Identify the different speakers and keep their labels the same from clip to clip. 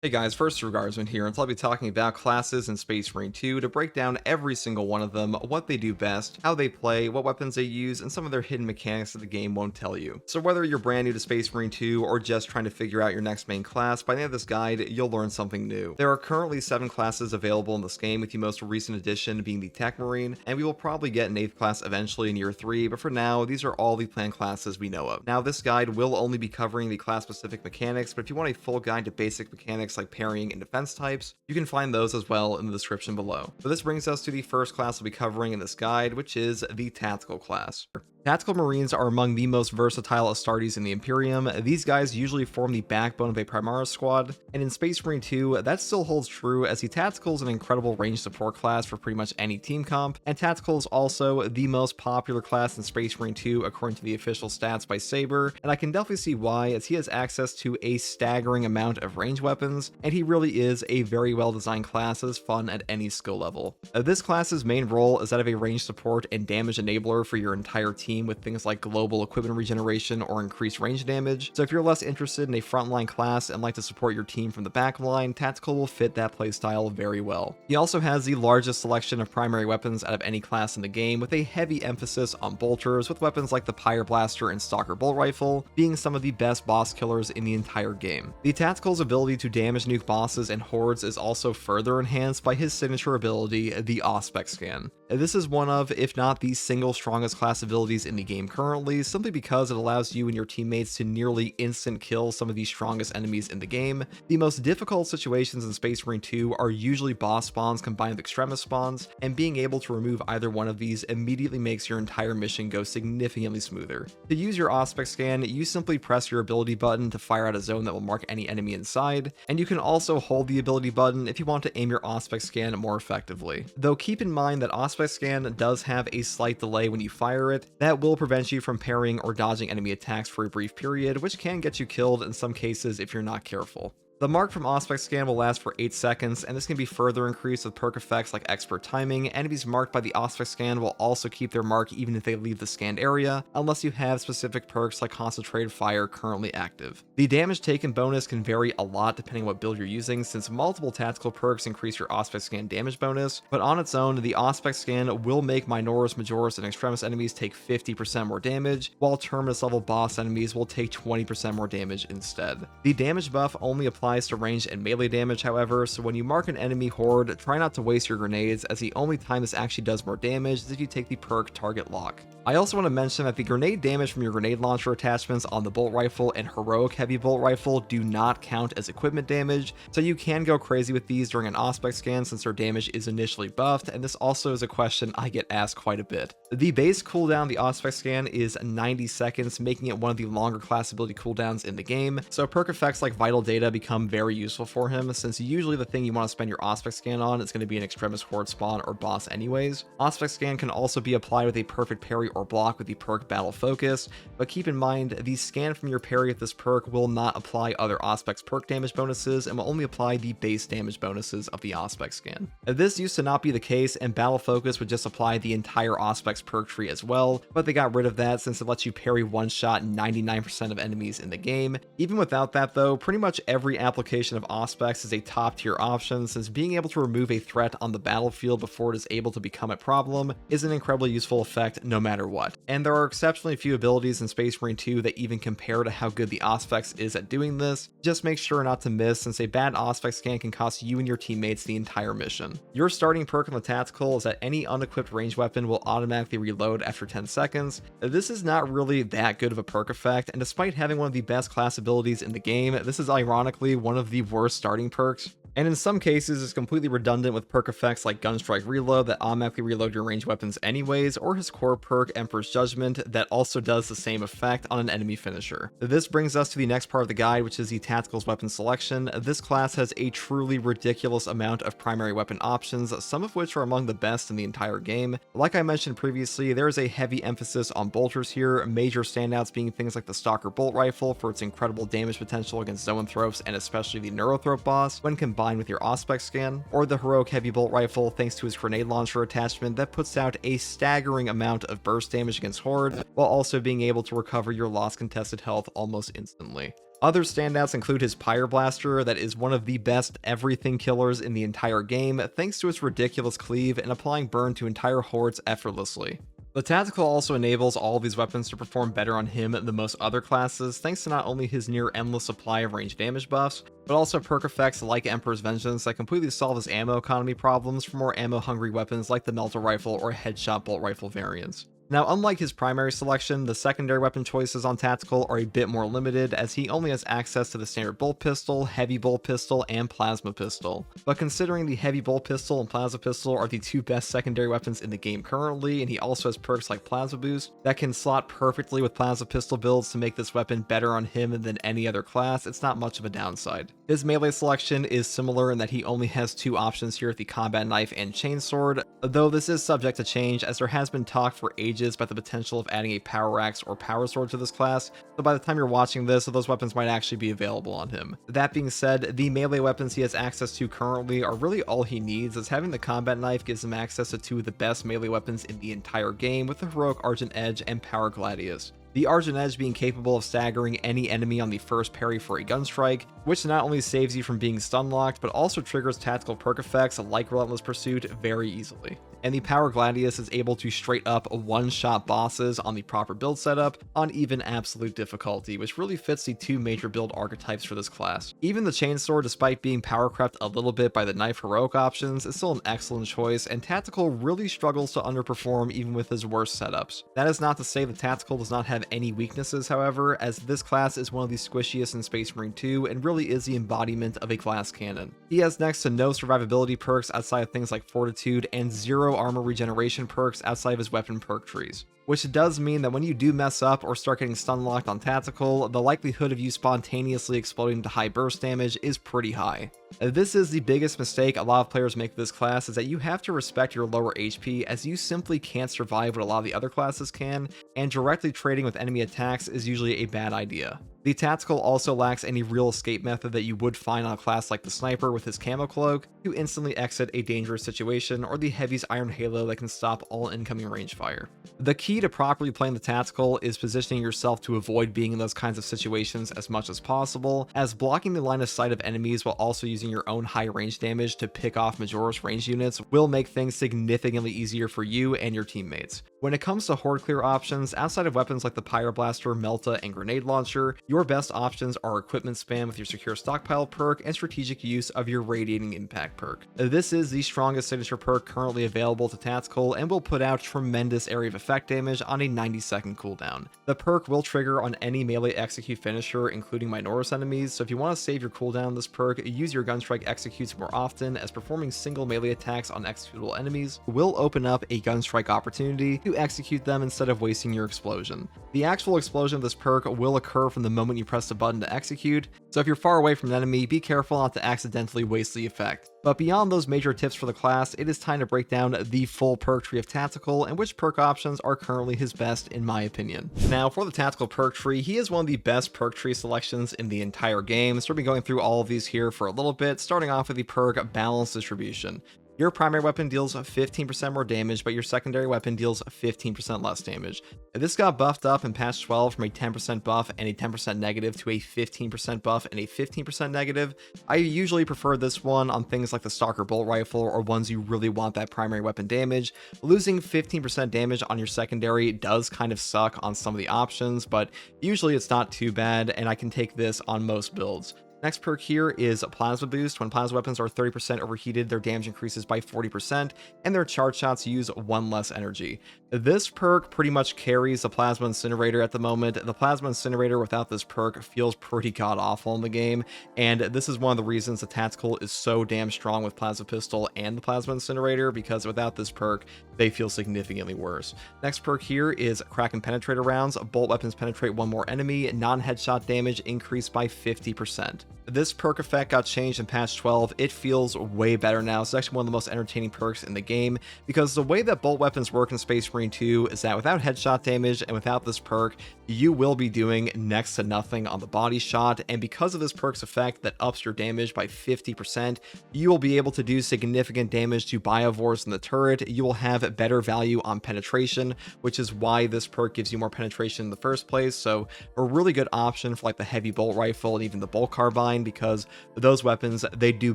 Speaker 1: Hey guys, First Regardsman here, and so I'll be talking about classes in Space Marine 2 to break down every single one of them, what they do best, how they play, what weapons they use, and some of their hidden mechanics that the game won't tell you. So whether you're brand new to Space Marine 2 or just trying to figure out your next main class, by the end of this guide, you'll learn something new. There are currently 7 classes available in this game, with the most recent addition being the Techmarine, and we will probably get an 8th class eventually in year 3, but for now, these are all the planned classes we know of. Now, this guide will only be covering the class-specific mechanics, but if you want a full guide to basic mechanics like parrying and defense types, you can find those as well in the description below. So this brings us to the first class we'll be covering in this guide, which is the Tactical class. Tactical Marines are among the most versatile Astartes in the Imperium. These guys usually form the backbone of a Primaris squad, and in Space Marine 2, that still holds true as the Tactical is an incredible range support class for pretty much any team comp, and Tactical is also the most popular class in Space Marine 2 according to the official stats by Saber, and I can definitely see why, as he has access to a staggering amount of range weapons, and he really is a very well designed class that is fun at any skill level. This class's main role is that of a range support and damage enabler for your entire team, with things like global equipment regeneration or increased range damage. So if you're less interested in a frontline class and like to support your team from the back line, Tactical will fit that playstyle very well. He also has the largest selection of primary weapons out of any class in the game, with a heavy emphasis on bolters, with weapons like the Pyre Blaster and Stalker Bolt Rifle being some of the best boss killers in the entire game. The Tactical's ability to damage nuke bosses and hordes is also further enhanced by his signature ability, the Auspex Scan. This is one of, if not the single strongest class abilities in the game currently, simply because it allows you and your teammates to nearly instant kill some of the strongest enemies in the game. The most difficult situations in Space Marine 2 are usually boss spawns combined with extremis spawns, and being able to remove either one of these immediately makes your entire mission go significantly smoother. To use your Auspex Scan, you simply press your ability button to fire out a zone that will mark any enemy inside, and you can also hold the ability button if you want to aim your Auspex Scan more effectively. Though keep in mind that Auspex Scan does have a slight delay when you fire it, that will prevent you from parrying or dodging enemy attacks for a brief period, which can get you killed in some cases if you're not careful. The mark from Auspex Scan will last for 8 seconds, and this can be further increased with perk effects like Expert Timing. Enemies marked by the Auspex Scan will also keep their mark even if they leave the scanned area, unless you have specific perks like Concentrated Fire currently active. The damage taken bonus can vary a lot depending on what build you're using, since multiple tactical perks increase your Auspex Scan damage bonus, but on its own, the Auspex Scan will make Minoris, Majoris, and Extremis enemies take 50% more damage, while Terminus level boss enemies will take 20% more damage instead. The damage buff only applies to range and melee damage, however, so when you mark an enemy horde, try not to waste your grenades, as the only time this actually does more damage is if you take the perk Target Lock. I also want to mention that the grenade damage from your grenade launcher attachments on the bolt rifle and heroic heavy bolt rifle do not count as equipment damage, so you can go crazy with these during an Auspex Scan since their damage is initially buffed, and this also is a question I get asked quite a bit. The base cooldown of the Auspex Scan is 90 seconds, making it one of the longer class ability cooldowns in the game, so perk effects like Vital Data become very useful for him, since usually the thing you want to spend your Auspex Scan on is going to be an Extremis Horde spawn or boss anyways. Auspex Scan can also be applied with a perfect parry or block with the perk Battle Focus, but keep in mind the scan from your parry with this perk will not apply other Auspex perk damage bonuses and will only apply the base damage bonuses of the Auspex Scan. This used to not be the case, and Battle Focus would just apply the entire Auspex perk tree as well, but they got rid of that since it lets you parry one-shot 99% of enemies in the game. Even without that though, pretty much every application of Auspex is a top tier option, since being able to remove a threat on the battlefield before it is able to become a problem is an incredibly useful effect no matter what. And there are exceptionally few abilities in Space Marine 2 that even compare to how good the Auspex is at doing this. Just make sure not to miss, since a bad Auspex Scan can cost you and your teammates the entire mission. Your starting perk on the Tactical is that any unequipped ranged weapon will automatically reload after 10 seconds. This is not really that good of a perk effect, and despite having one of the best class abilities in the game, this is ironically one of the worst starting perks. And in some cases, it's completely redundant with perk effects like Gunstrike Reload that automatically reload your ranged weapons anyways, or his core perk Emperor's Judgment that also does the same effect on an enemy finisher. This brings us to the next part of the guide, which is the Tactical's weapon selection. This class has a truly ridiculous amount of primary weapon options, some of which are among the best in the entire game. Like I mentioned previously, there is a heavy emphasis on bolters here, major standouts being things like the Stalker Bolt Rifle for its incredible damage potential against Zoanthropes and especially the Neurothrope boss when combined with your Auspex Scan, or the Heroic Heavy Bolt Rifle thanks to its grenade launcher attachment that puts out a staggering amount of burst damage against Horde, while also being able to recover your lost contested health almost instantly. Other standouts include his Pyreblaster that is one of the best everything killers in the entire game thanks to its ridiculous cleave and applying burn to entire hordes effortlessly. The Tactical also enables all of these weapons to perform better on him than most other classes thanks to not only his near endless supply of range damage buffs, but also perk effects like Emperor's Vengeance that completely solve his ammo economy problems for more ammo hungry weapons like the Melter Rifle or Headshot Bolt Rifle variants. Now, unlike his primary selection, the secondary weapon choices on Tactical are a bit more limited as he only has access to the standard bolt pistol, heavy bolt pistol, and plasma pistol. But considering the heavy bolt pistol and plasma pistol are the two best secondary weapons in the game currently, and he also has perks like Plasma Boost that can slot perfectly with plasma pistol builds to make this weapon better on him than any other class, it's not much of a downside. His melee selection is similar in that he only has two options here with the combat knife and chainsword, though this is subject to change as there has been talk for ages about the potential of adding a power axe or power sword to this class, so by the time you're watching this, those weapons might actually be available on him. That being said, the melee weapons he has access to currently are really all he needs, as having the combat knife gives him access to two of the best melee weapons in the entire game with the heroic Argent Edge and Power Gladius. The Argent Edge being capable of staggering any enemy on the first parry for a gun strike, which not only saves you from being stun locked, but also triggers tactical perk effects like Relentless Pursuit very easily. And the Power Gladius is able to straight up one-shot bosses on the proper build setup on even absolute difficulty, which really fits the two major build archetypes for this class. Even the Chainsword, despite being power crept a little bit by the knife heroic options, is still an excellent choice, and Tactical really struggles to underperform even with his worst setups. That is not to say that Tactical does not have any weaknesses, however, as this class is one of the squishiest in Space Marine 2 and really is the embodiment of a glass cannon. He has next to no survivability perks outside of things like Fortitude and zero armor regeneration perks outside of his weapon perk trees, which does mean that when you do mess up or start getting stun locked on Tactical, the likelihood of you spontaneously exploding to high burst damage is pretty high. This is the biggest mistake a lot of players make with this class, is that you have to respect your lower HP as you simply can't survive what a lot of the other classes can, and directly trading with enemy attacks is usually a bad idea. The Tactical also lacks any real escape method that you would find on a class like the Sniper with his camo cloak to instantly exit a dangerous situation, or the Heavy's Iron Halo that can stop all incoming range fire. The key to properly playing the Tactical is positioning yourself to avoid being in those kinds of situations as much as possible, as blocking the line of sight of enemies while also using your own high range damage to pick off Majoris range units will make things significantly easier for you and your teammates. When it comes to horde clear options, outside of weapons like the Pyreblaster, Melta, and Grenade Launcher, your best options are equipment spam with your Secure Stockpile perk and strategic use of your Radiating Impact perk. This is the strongest signature perk currently available to Tactical and will put out tremendous area of effect damage on a 90-second cooldown. The perk will trigger on any melee execute finisher, including Minoris enemies, so if you want to save your cooldown on this perk, use your Gunstrike executes more often, as performing single melee attacks on executable enemies will open up a Gunstrike opportunity to execute them instead of wasting your explosion. The actual explosion of this perk will occur from the moment you press the button to execute, so if you're far away from an enemy, be careful not to accidentally waste the effect. But beyond those major tips for the class, it is time to break down the full perk tree of Tactical and which perk options are currently his best in my opinion. Now for the Tactical perk tree, he is one of the best perk tree selections in the entire game, so we'll be going through all of these here for a little bit, starting off with the perk Balanced Distribution. Your primary weapon deals 15% more damage, but your secondary weapon deals 15% less damage. This got buffed up in patch 12 from a 10% buff and a 10% negative to a 15% buff and a 15% negative. I usually prefer this one on things like the Stalker Bolt Rifle or ones you really want that primary weapon damage. Losing 15% damage on your secondary does kind of suck on some of the options, but usually it's not too bad, and I can take this on most builds. Next perk here is Plasma Boost. When plasma weapons are 30% overheated, their damage increases by 40%, and their charge shots use 1 less energy. This perk pretty much carries the Plasma Incinerator at the moment. The Plasma Incinerator without this perk feels pretty god-awful in the game, and this is one of the reasons the Tactical is so damn strong with Plasma Pistol and the Plasma Incinerator, because without this perk, they feel significantly worse. Next perk here is Crack and Penetrator rounds. Bolt weapons penetrate one more enemy, non-headshot damage increased by 50%. This perk effect got changed in patch 12. It feels way better now. It's actually one of the most entertaining perks in the game, because the way that bolt weapons work in Space Marine 2 is that without headshot damage and without this perk, you will be doing next to nothing on the body shot, and because of this perk's effect that ups your damage by 50%, you will be able to do significant damage to biovores in the turret. You will have better value on penetration, which is why this perk gives you more penetration in the first place. So a really good option for like the heavy bolt rifle and even the bolt carbine, because those weapons, they do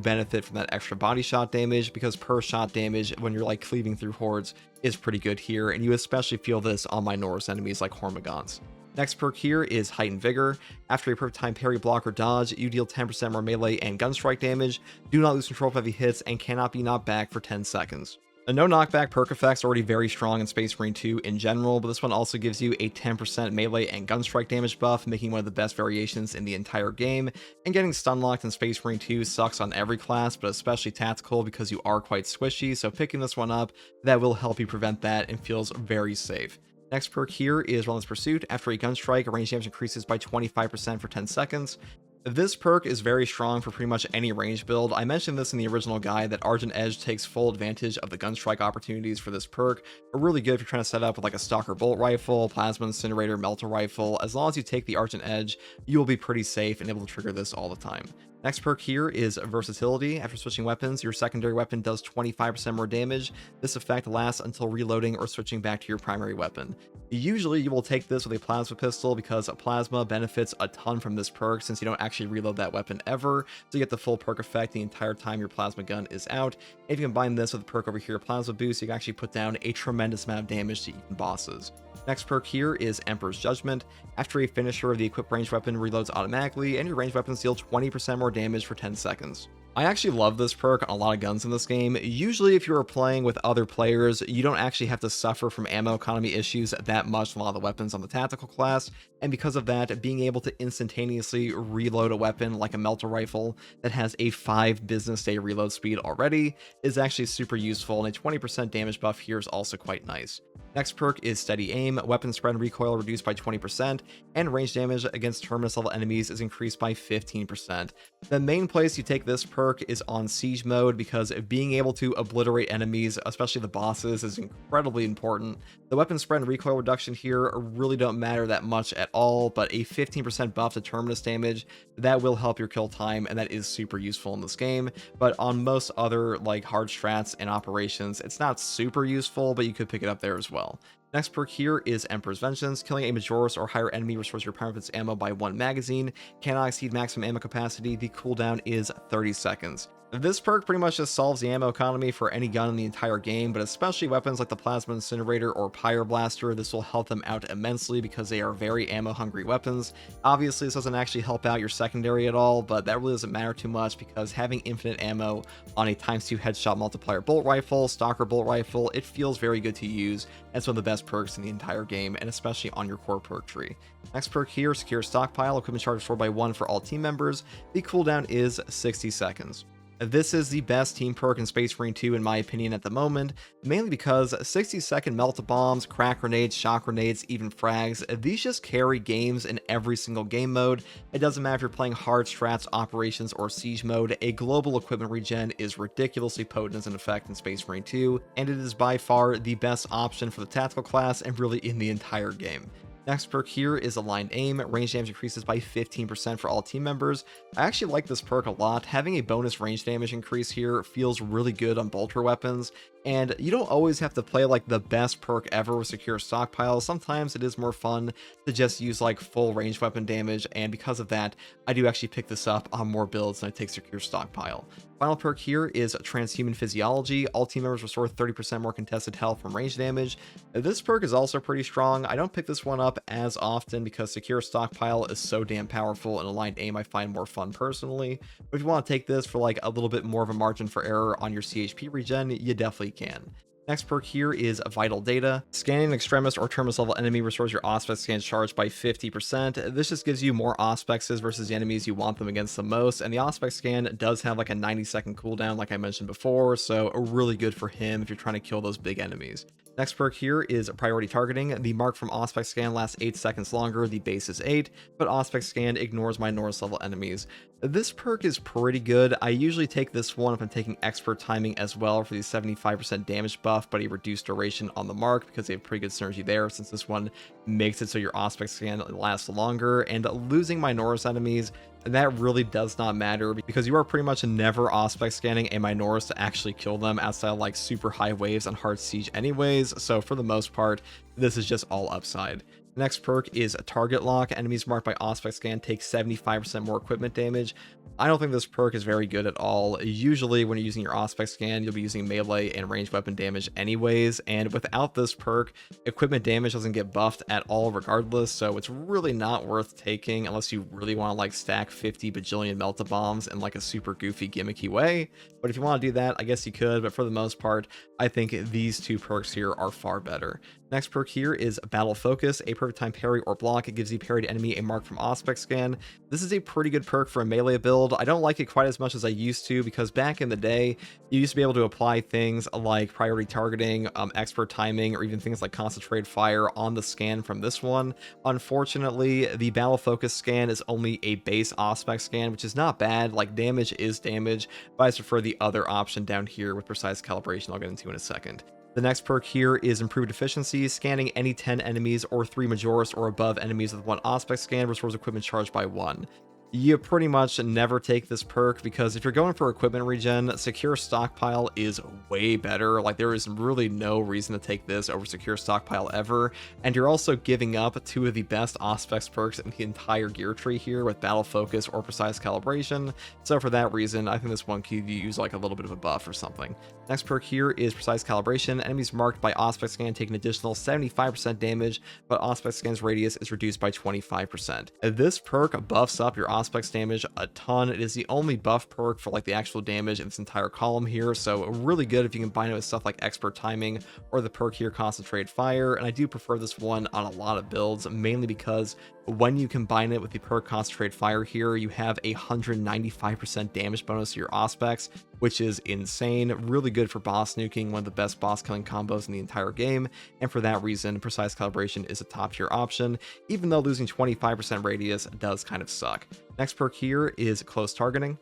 Speaker 1: benefit from that extra body shot damage, because per shot damage when you're like cleaving through hordes is pretty good here, and you especially feel this on minorous enemies like Hormagaunts. Next perk here is Heightened Vigor. After a perfect time parry, block, or dodge, you deal 10% more melee and gun strike damage, do not lose control of heavy hits, and cannot be knocked back for 10 seconds. The no knockback perk effect's already very strong in Space Marine 2 in general, but this one also gives you a 10% melee and gun strike damage buff, making one of the best variations in the entire game. And getting stun locked in Space Marine 2 sucks on every class, but especially tactical, because you are quite squishy, so picking this one up, that will help you prevent that and feels very safe. Next perk here is Relentless Pursuit. After a gun strike, range damage increases by 25% for 10 seconds. This perk is very strong for pretty much any range build. I mentioned this in the original guide that Argent Edge takes full advantage of the gun strike opportunities for this perk. Really good if you're trying to set up with like a Stalker Bolt Rifle, Plasma Incinerator, Melter Rifle. As long as you take the Argent Edge, you will be pretty safe and able to trigger this all the time. Next perk here is Versatility. After switching weapons, your secondary weapon does 25% more damage. This effect lasts until reloading or switching back to your primary weapon. Usually you will take this with a plasma pistol, because plasma benefits a ton from this perk since you don't actually reload that weapon ever, so you get the full perk effect the entire time your plasma gun is out. If you combine this with the perk over here, Plasma Boost, you can actually put down a tremendous amount of damage to even bosses. Next perk here is Emperor's Judgment. After a finisher, the equipped ranged weapon reloads automatically, and your ranged weapons deal 20% more damage for 10 seconds. I actually love this perk on a lot of guns in this game. Usually if you are playing with other players, you don't actually have to suffer from ammo economy issues that much with a lot of the weapons on the tactical class, and because of that, being able to instantaneously reload a weapon like a Melter Rifle that has a 5 business day reload speed already is actually super useful, and a 20% damage buff here is also quite nice. Next perk is Steady Aim. Weapon spread and recoil reduced by 20%, and range damage against terminus level enemies is increased by 15%. The main place you take this perk is on siege mode, because being able to obliterate enemies, especially the bosses, is incredibly important. The weapon spread and recoil reduction here really don't matter that much at all, but a 15% buff to terminus damage, that will help your kill time, and that is super useful in this game. But on most other like hard strats and operations, it's not super useful, but you could pick it up there as well. Next perk here is Emperor's Vengeance. Killing a Majoris or higher enemy restores your power of its ammo by 1 magazine. Cannot exceed maximum ammo capacity. The cooldown is 30 seconds. This perk pretty much just solves the ammo economy for any gun in the entire game, but especially weapons like the Plasma Incinerator or Pyroblaster, this will help them out immensely because they are very ammo hungry weapons. Obviously this doesn't actually help out your secondary at all, but that really doesn't matter too much, because having infinite ammo on a ×2 headshot multiplier bolt rifle, Stalker Bolt Rifle, it feels very good to use. It's one of the best perks in the entire game, and especially on your core perk tree. Next perk here, Secure Stockpile. Equipment charge restored by 1 for all team members. The cooldown is 60 seconds. This is the best team perk in Space Marine 2 in my opinion at the moment, mainly because 60-second melt-bombs, crack grenades, shock grenades, even frags, these just carry games in every single game mode. It doesn't matter if you're playing hard strats, operations, or siege mode, a global equipment regen is ridiculously potent as an effect in Space Marine 2, and it is by far the best option for the tactical class and really in the entire game. Next perk here is Aligned Aim. Range damage increases by 15% for all team members. I actually like this perk a lot. Having a bonus range damage increase here feels really good on bolter weapons, and you don't always have to play like the best perk ever with Secure Stockpile. Sometimes it is more fun to just use like full range weapon damage, and because of that, I do actually pick this up on more builds than I take Secure Stockpile. Final perk here is Transhuman Physiology. All team members restore 30% more contested health from range damage. This perk is also pretty strong. I don't pick this one up as often because Secure Stockpile is so damn powerful, and Aligned Aim I find more fun personally. But if you want to take this for like a little bit more of a margin for error on your CHP regen, you definitely can. Next perk here is Vital Data. Scanning an extremist or terminus level enemy restores your Auspex scan charge by 50%. This just gives you more Auspexes versus the enemies you want them against the most, and the Auspex scan does have like a 90-second cooldown like I mentioned before, so really good for him if you're trying to kill those big enemies. Next perk here is priority targeting. The mark from Auspex scan lasts 8 seconds longer, the base is 8, but Auspex scan ignores my Norse level enemies. This perk is pretty good. I usually take this one if I'm taking expert timing as well for the 75% damage buff, but a reduced duration on the mark because they have pretty good synergy there, since this one makes it so your Auspex scan lasts longer. And losing my Norse enemies, that really does not matter because you are pretty much never Auspex scanning a Minoris to actually kill them outside of like super high waves on hard siege anyways, so for the most part this is just all upside. Next perk is target lock. Enemies marked by Auspex scan take 75% more equipment damage. I don't think this perk is very good at all. Usually when you're using your Auspex scan, you'll be using melee and ranged weapon damage anyways, and without this perk, equipment damage doesn't get buffed at all regardless, so it's really not worth taking unless you really want to like stack 50 bajillion melta bombs in like a super goofy gimmicky way. But if you want to do that, I guess you could, but for the most part, I think these two perks here are far better. Next perk here is Battle Focus, a perfect time parry or block. It gives the parried enemy a mark from Auspex scan. This is a pretty good perk for a melee build. I don't like it quite as much as I used to because back in the day, you used to be able to apply things like priority targeting, expert timing, or even things like concentrated fire on the scan from this one. Unfortunately, the Battle Focus scan is only a base Auspex scan, which is not bad. Like, damage is damage, but I prefer the other option down here with precise calibration I'll get into in a second. The next perk here is Improved Efficiency. Scanning any 10 enemies or 3 Majoris or above enemies with 1 Auspex scan restores equipment charged by 1. You pretty much never take this perk because if you're going for equipment regen, Secure Stockpile is way better. Like, there is really no reason to take this over Secure Stockpile ever, and you're also giving up 2 of the best Auspex perks in the entire gear tree here with Battle Focus or Precise Calibration, so for that reason, I think this one could use like a little bit of a buff or something. Next perk here is Precise Calibration. Enemies marked by Auspex scan take an additional 75% damage, but Auspex scan's radius is reduced by 25%. This perk buffs up your Auspex damage a ton. It is the only buff perk for like the actual damage in this entire column here, so really good if you combine it with stuff like expert timing or the perk here Concentrated Fire. And I do prefer this one on a lot of builds, mainly because when you combine it with the perk Concentrated Fire here, you have a 195% damage bonus to your Auspex, which is insane. Really good for boss nuking, one of the best boss killing combos in the entire game, and for that reason, Precise Calibration is a top tier option, even though losing 25% radius does kind of suck. Next perk here is Close Targeting.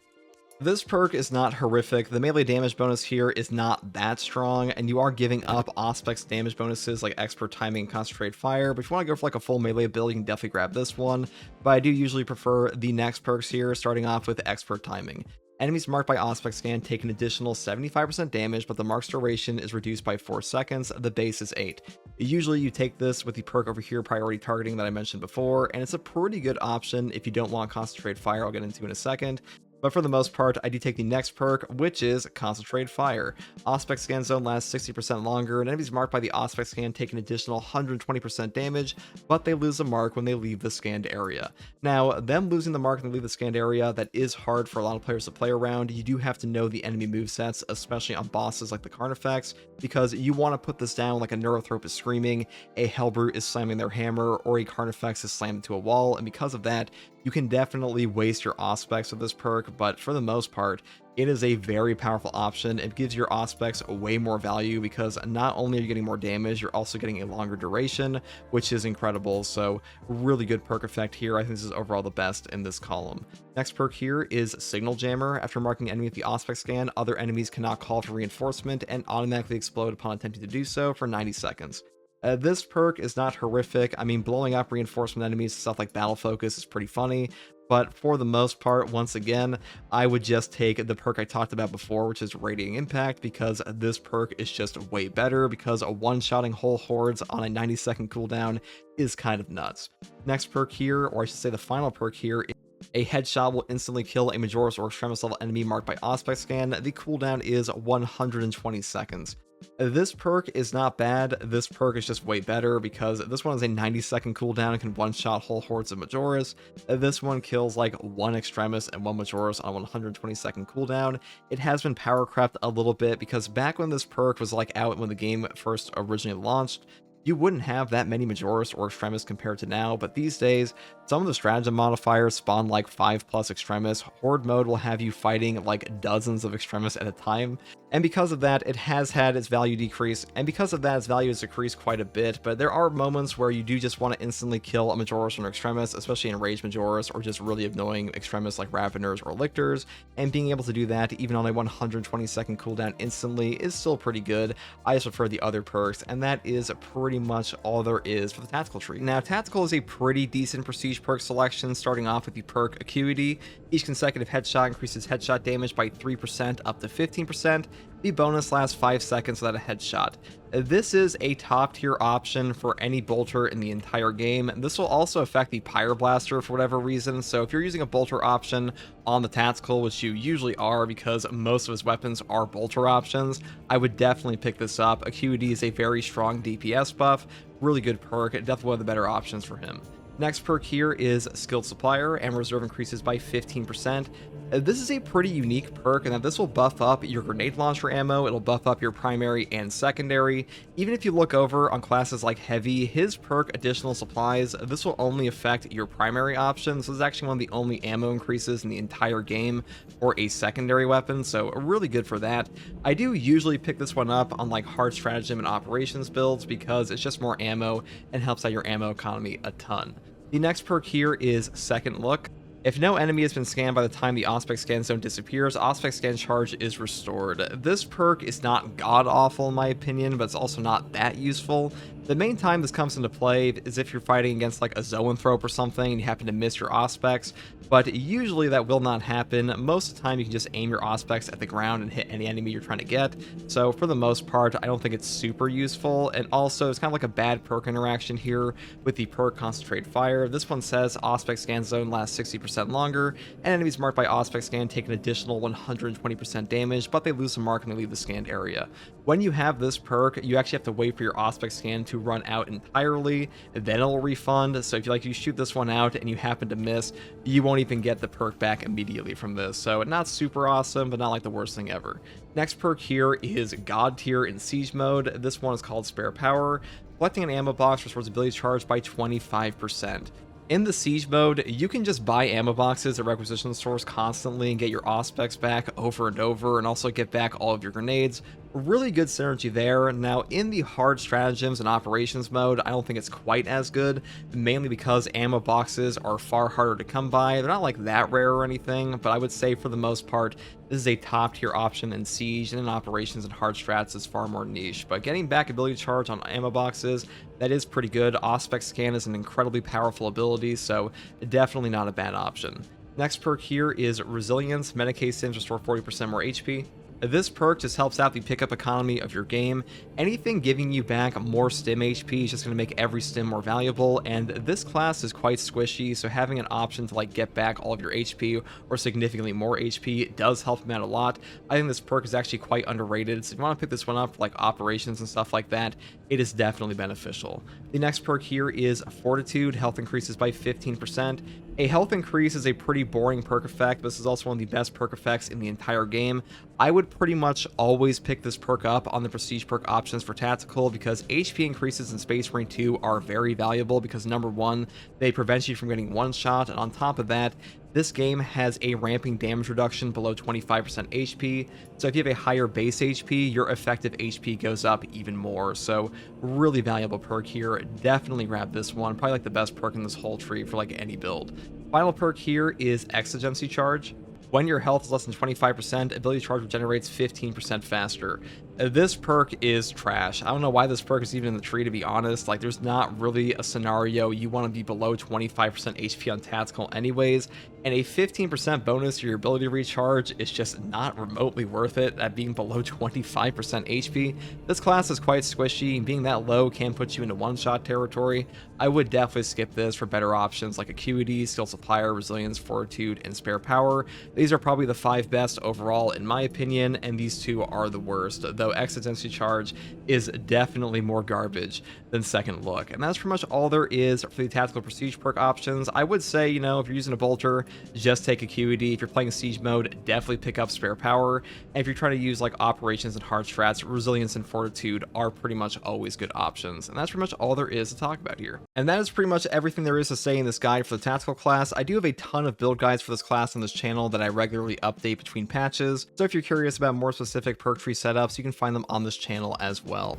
Speaker 1: This perk is not horrific. The melee damage bonus here is not that strong, and you are giving up Auspex damage bonuses like Expert Timing and Concentrated Fire, but if you want to go for like a full melee build, you can definitely grab this one, but I do usually prefer the next perks here, starting off with Expert Timing. Enemies marked by Auspex scan take an additional 75% damage, but the mark's duration is reduced by 4 seconds. The base is 8. Usually you take this with the perk over here, Priority Targeting, that I mentioned before, and it's a pretty good option if you don't want Concentrated Fire, I'll get into in a second. But for the most part, I do take the next perk, which is Concentrated Fire. Auspex scan zone lasts 60% longer, and enemies marked by the Auspex scan take an additional 120% damage, but they lose the mark when they leave the scanned area. Now, them losing the mark when they leave the scanned area, that is hard for a lot of players to play around. You do have to know the enemy movesets, especially on bosses like the Carnifex, because you want to put this down like a Neurothrope is screaming, a Hellbrute is slamming their hammer, or a Carnifex is slammed into a wall, and because of that, you can definitely waste your Auspex with this perk, but for the most part, it is a very powerful option. It gives your Auspex way more value because not only are you getting more damage, you're also getting a longer duration, which is incredible. So really good perk effect here. I think this is overall the best in this column. Next perk here is Signal Jammer. After marking an enemy with the Auspex scan, other enemies cannot call for reinforcement and automatically explode upon attempting to do so for 90 seconds. This perk is not horrific. I mean, blowing up reinforcement enemies, stuff like Battle Focus, is pretty funny, but for the most part, once again, I would just take the perk I talked about before, which is Radiating Impact, because this perk is just way better, because a one-shotting whole hordes on a 90-second cooldown is kind of nuts. Next perk here, or I should say the final perk here, a headshot will instantly kill a Majoris or Extremis level enemy marked by Auspex scan. The cooldown is 120 seconds. This perk is not bad. This perk is just way better because this one is a 90-second cooldown and can one-shot whole hordes of Majoris. This one kills like 1 Extremis and 1 Majoris on a 120-second cooldown. It has been power crept a little bit because back when this perk was like out when the game first originally launched, you wouldn't have that many Majoris or Extremis compared to now, but these days, Some of the stratagem modifiers spawn like 5+ extremis. Horde mode will have you fighting like dozens of extremis at a time, and because of that, it has had its value decrease, and because of that, its value has decreased quite a bit. But there are moments where you do just want to instantly kill a Majoris or an extremis, especially in rage Majoris, or just really annoying extremis like Raveners or Lictors, and being able to do that even on a 120-second cooldown instantly is still pretty good. I just prefer the other perks, and that is pretty much all there is for the tactical tree. Now, tactical is a pretty decent prestige perk selection, starting off with the perk Acuity. Each consecutive headshot increases headshot damage by 3% up to 15%. The bonus lasts 5 seconds without a headshot. This is a top tier option for any bolter in the entire game. This will also affect the Pyroblaster for whatever reason, so if you're using a bolter option on the tactical, which you usually are because most of his weapons are bolter options, I would definitely pick this up. Acuity is a very strong DPS buff, really good perk, definitely one of the better options for him. Next perk here is Skilled Supplier, and reserve increases by 15%. This is a pretty unique perk in that this will buff up your grenade launcher ammo, it'll buff up your primary and secondary. Even if you look over on classes like Heavy, his perk Additional Supplies, this will only affect your primary option. This is actually one of the only ammo increases in the entire game for a secondary weapon, so really good for that. I do usually pick this one up on like hard stratagem and operations builds because it's just more ammo and helps out your ammo economy a ton. The next perk here is Second Look. If no enemy has been scanned by the time the Auspex scan zone disappears, Auspex scan charge is restored. This perk is not god-awful in my opinion, but it's also not that useful. The main time this comes into play is if you're fighting against like a Zoanthrope or something and you happen to miss your Auspex, but usually that will not happen. Most of the time you can just aim your Auspex at the ground and hit any enemy you're trying to get, so for the most part I don't think it's super useful. And also it's kind of like a bad perk interaction here with the perk Concentrate Fire. This one says Auspex scan zone lasts 60% longer, and enemies marked by Auspex scan take an additional 120% damage, but they lose the mark when they leave the scanned area. When you have this perk, you actually have to wait for your Auspex scan to run out entirely, then it'll refund. So if you shoot this one out and you happen to miss, you won't even get the perk back immediately from this. So not super awesome, but not like the worst thing ever. Next perk here is God tier in Siege mode. This one is called Spare Power. Collecting an ammo box restores ability charge by 25%. In the Siege mode, you can just buy ammo boxes at requisition stores constantly and get your Auspex back over and over, and also get back all of your grenades. Really good synergy there. Now, in the hard stratagems and operations mode, I don't think it's quite as good, mainly because ammo boxes are far harder to come by. They're not like that rare or anything, but I would say for the most part, this is a top tier option in Siege, and in operations and hard strats is far more niche. But getting back ability charge on ammo boxes, that is pretty good. Auspex scan is an incredibly powerful ability, so definitely not a bad option. Next perk here is Resilience. Medicae stims restore 40% more HP. This perk just helps out the pickup economy of your game. Anything giving you back more stim HP is just going to make every stim more valuable, and this class is quite squishy, so having an option to like get back all of your HP or significantly more HP does help him out a lot. I think this perk is actually quite underrated, so if you want to pick this one up for like operations and stuff like that, it is definitely beneficial. The next perk here is Fortitude. Health increases by 15%. A health increase is a pretty boring perk effect, but this is also one of the best perk effects in the entire game. I would pretty much always pick this perk up on the prestige perk options for tactical because HP increases in Space Marine 2 are very valuable because number one, they prevent you from getting one shot, and on top of that, this game has a ramping damage reduction below 25% HP, so if you have a higher base HP, your effective HP goes up even more, so really valuable perk here. Definitely grab this one, probably like the best perk in this whole tree for like any build. Final perk here is Exigency Charge. When your health is less than 25%, ability charge regenerates 15% faster. This perk is trash. I don't know why this perk is even in the tree, to be honest. Like, there's not really a scenario you want to be below 25% HP on tactical anyways, and a 15% bonus to your ability recharge is just not remotely worth it at being below 25% HP. This class is quite squishy, and being that low can put you into one-shot territory. I would definitely skip this for better options like Acuity, Skill Supplier, Resilience, Fortitude, and Spare Power. These are probably the 5 best overall in my opinion, and these 2 are the worst, though Exit Density Charge is definitely more garbage than Second Look. And that's pretty much all there is for the Tactical Prestige perk options. I would say, you know, if you're using a bolter, just take Acuity. If you're playing Siege mode, definitely pick up Spare Power. And if you're trying to use like Operations and hard strats, Resilience and Fortitude are pretty much always good options. And that's pretty much all there is to talk about here. And that is pretty much everything there is to say in this guide for the Tactical class. I do have a ton of build guides for this class on this channel that I regularly update between patches. So if you're curious about more specific perk tree setups, you can find them on this channel as well.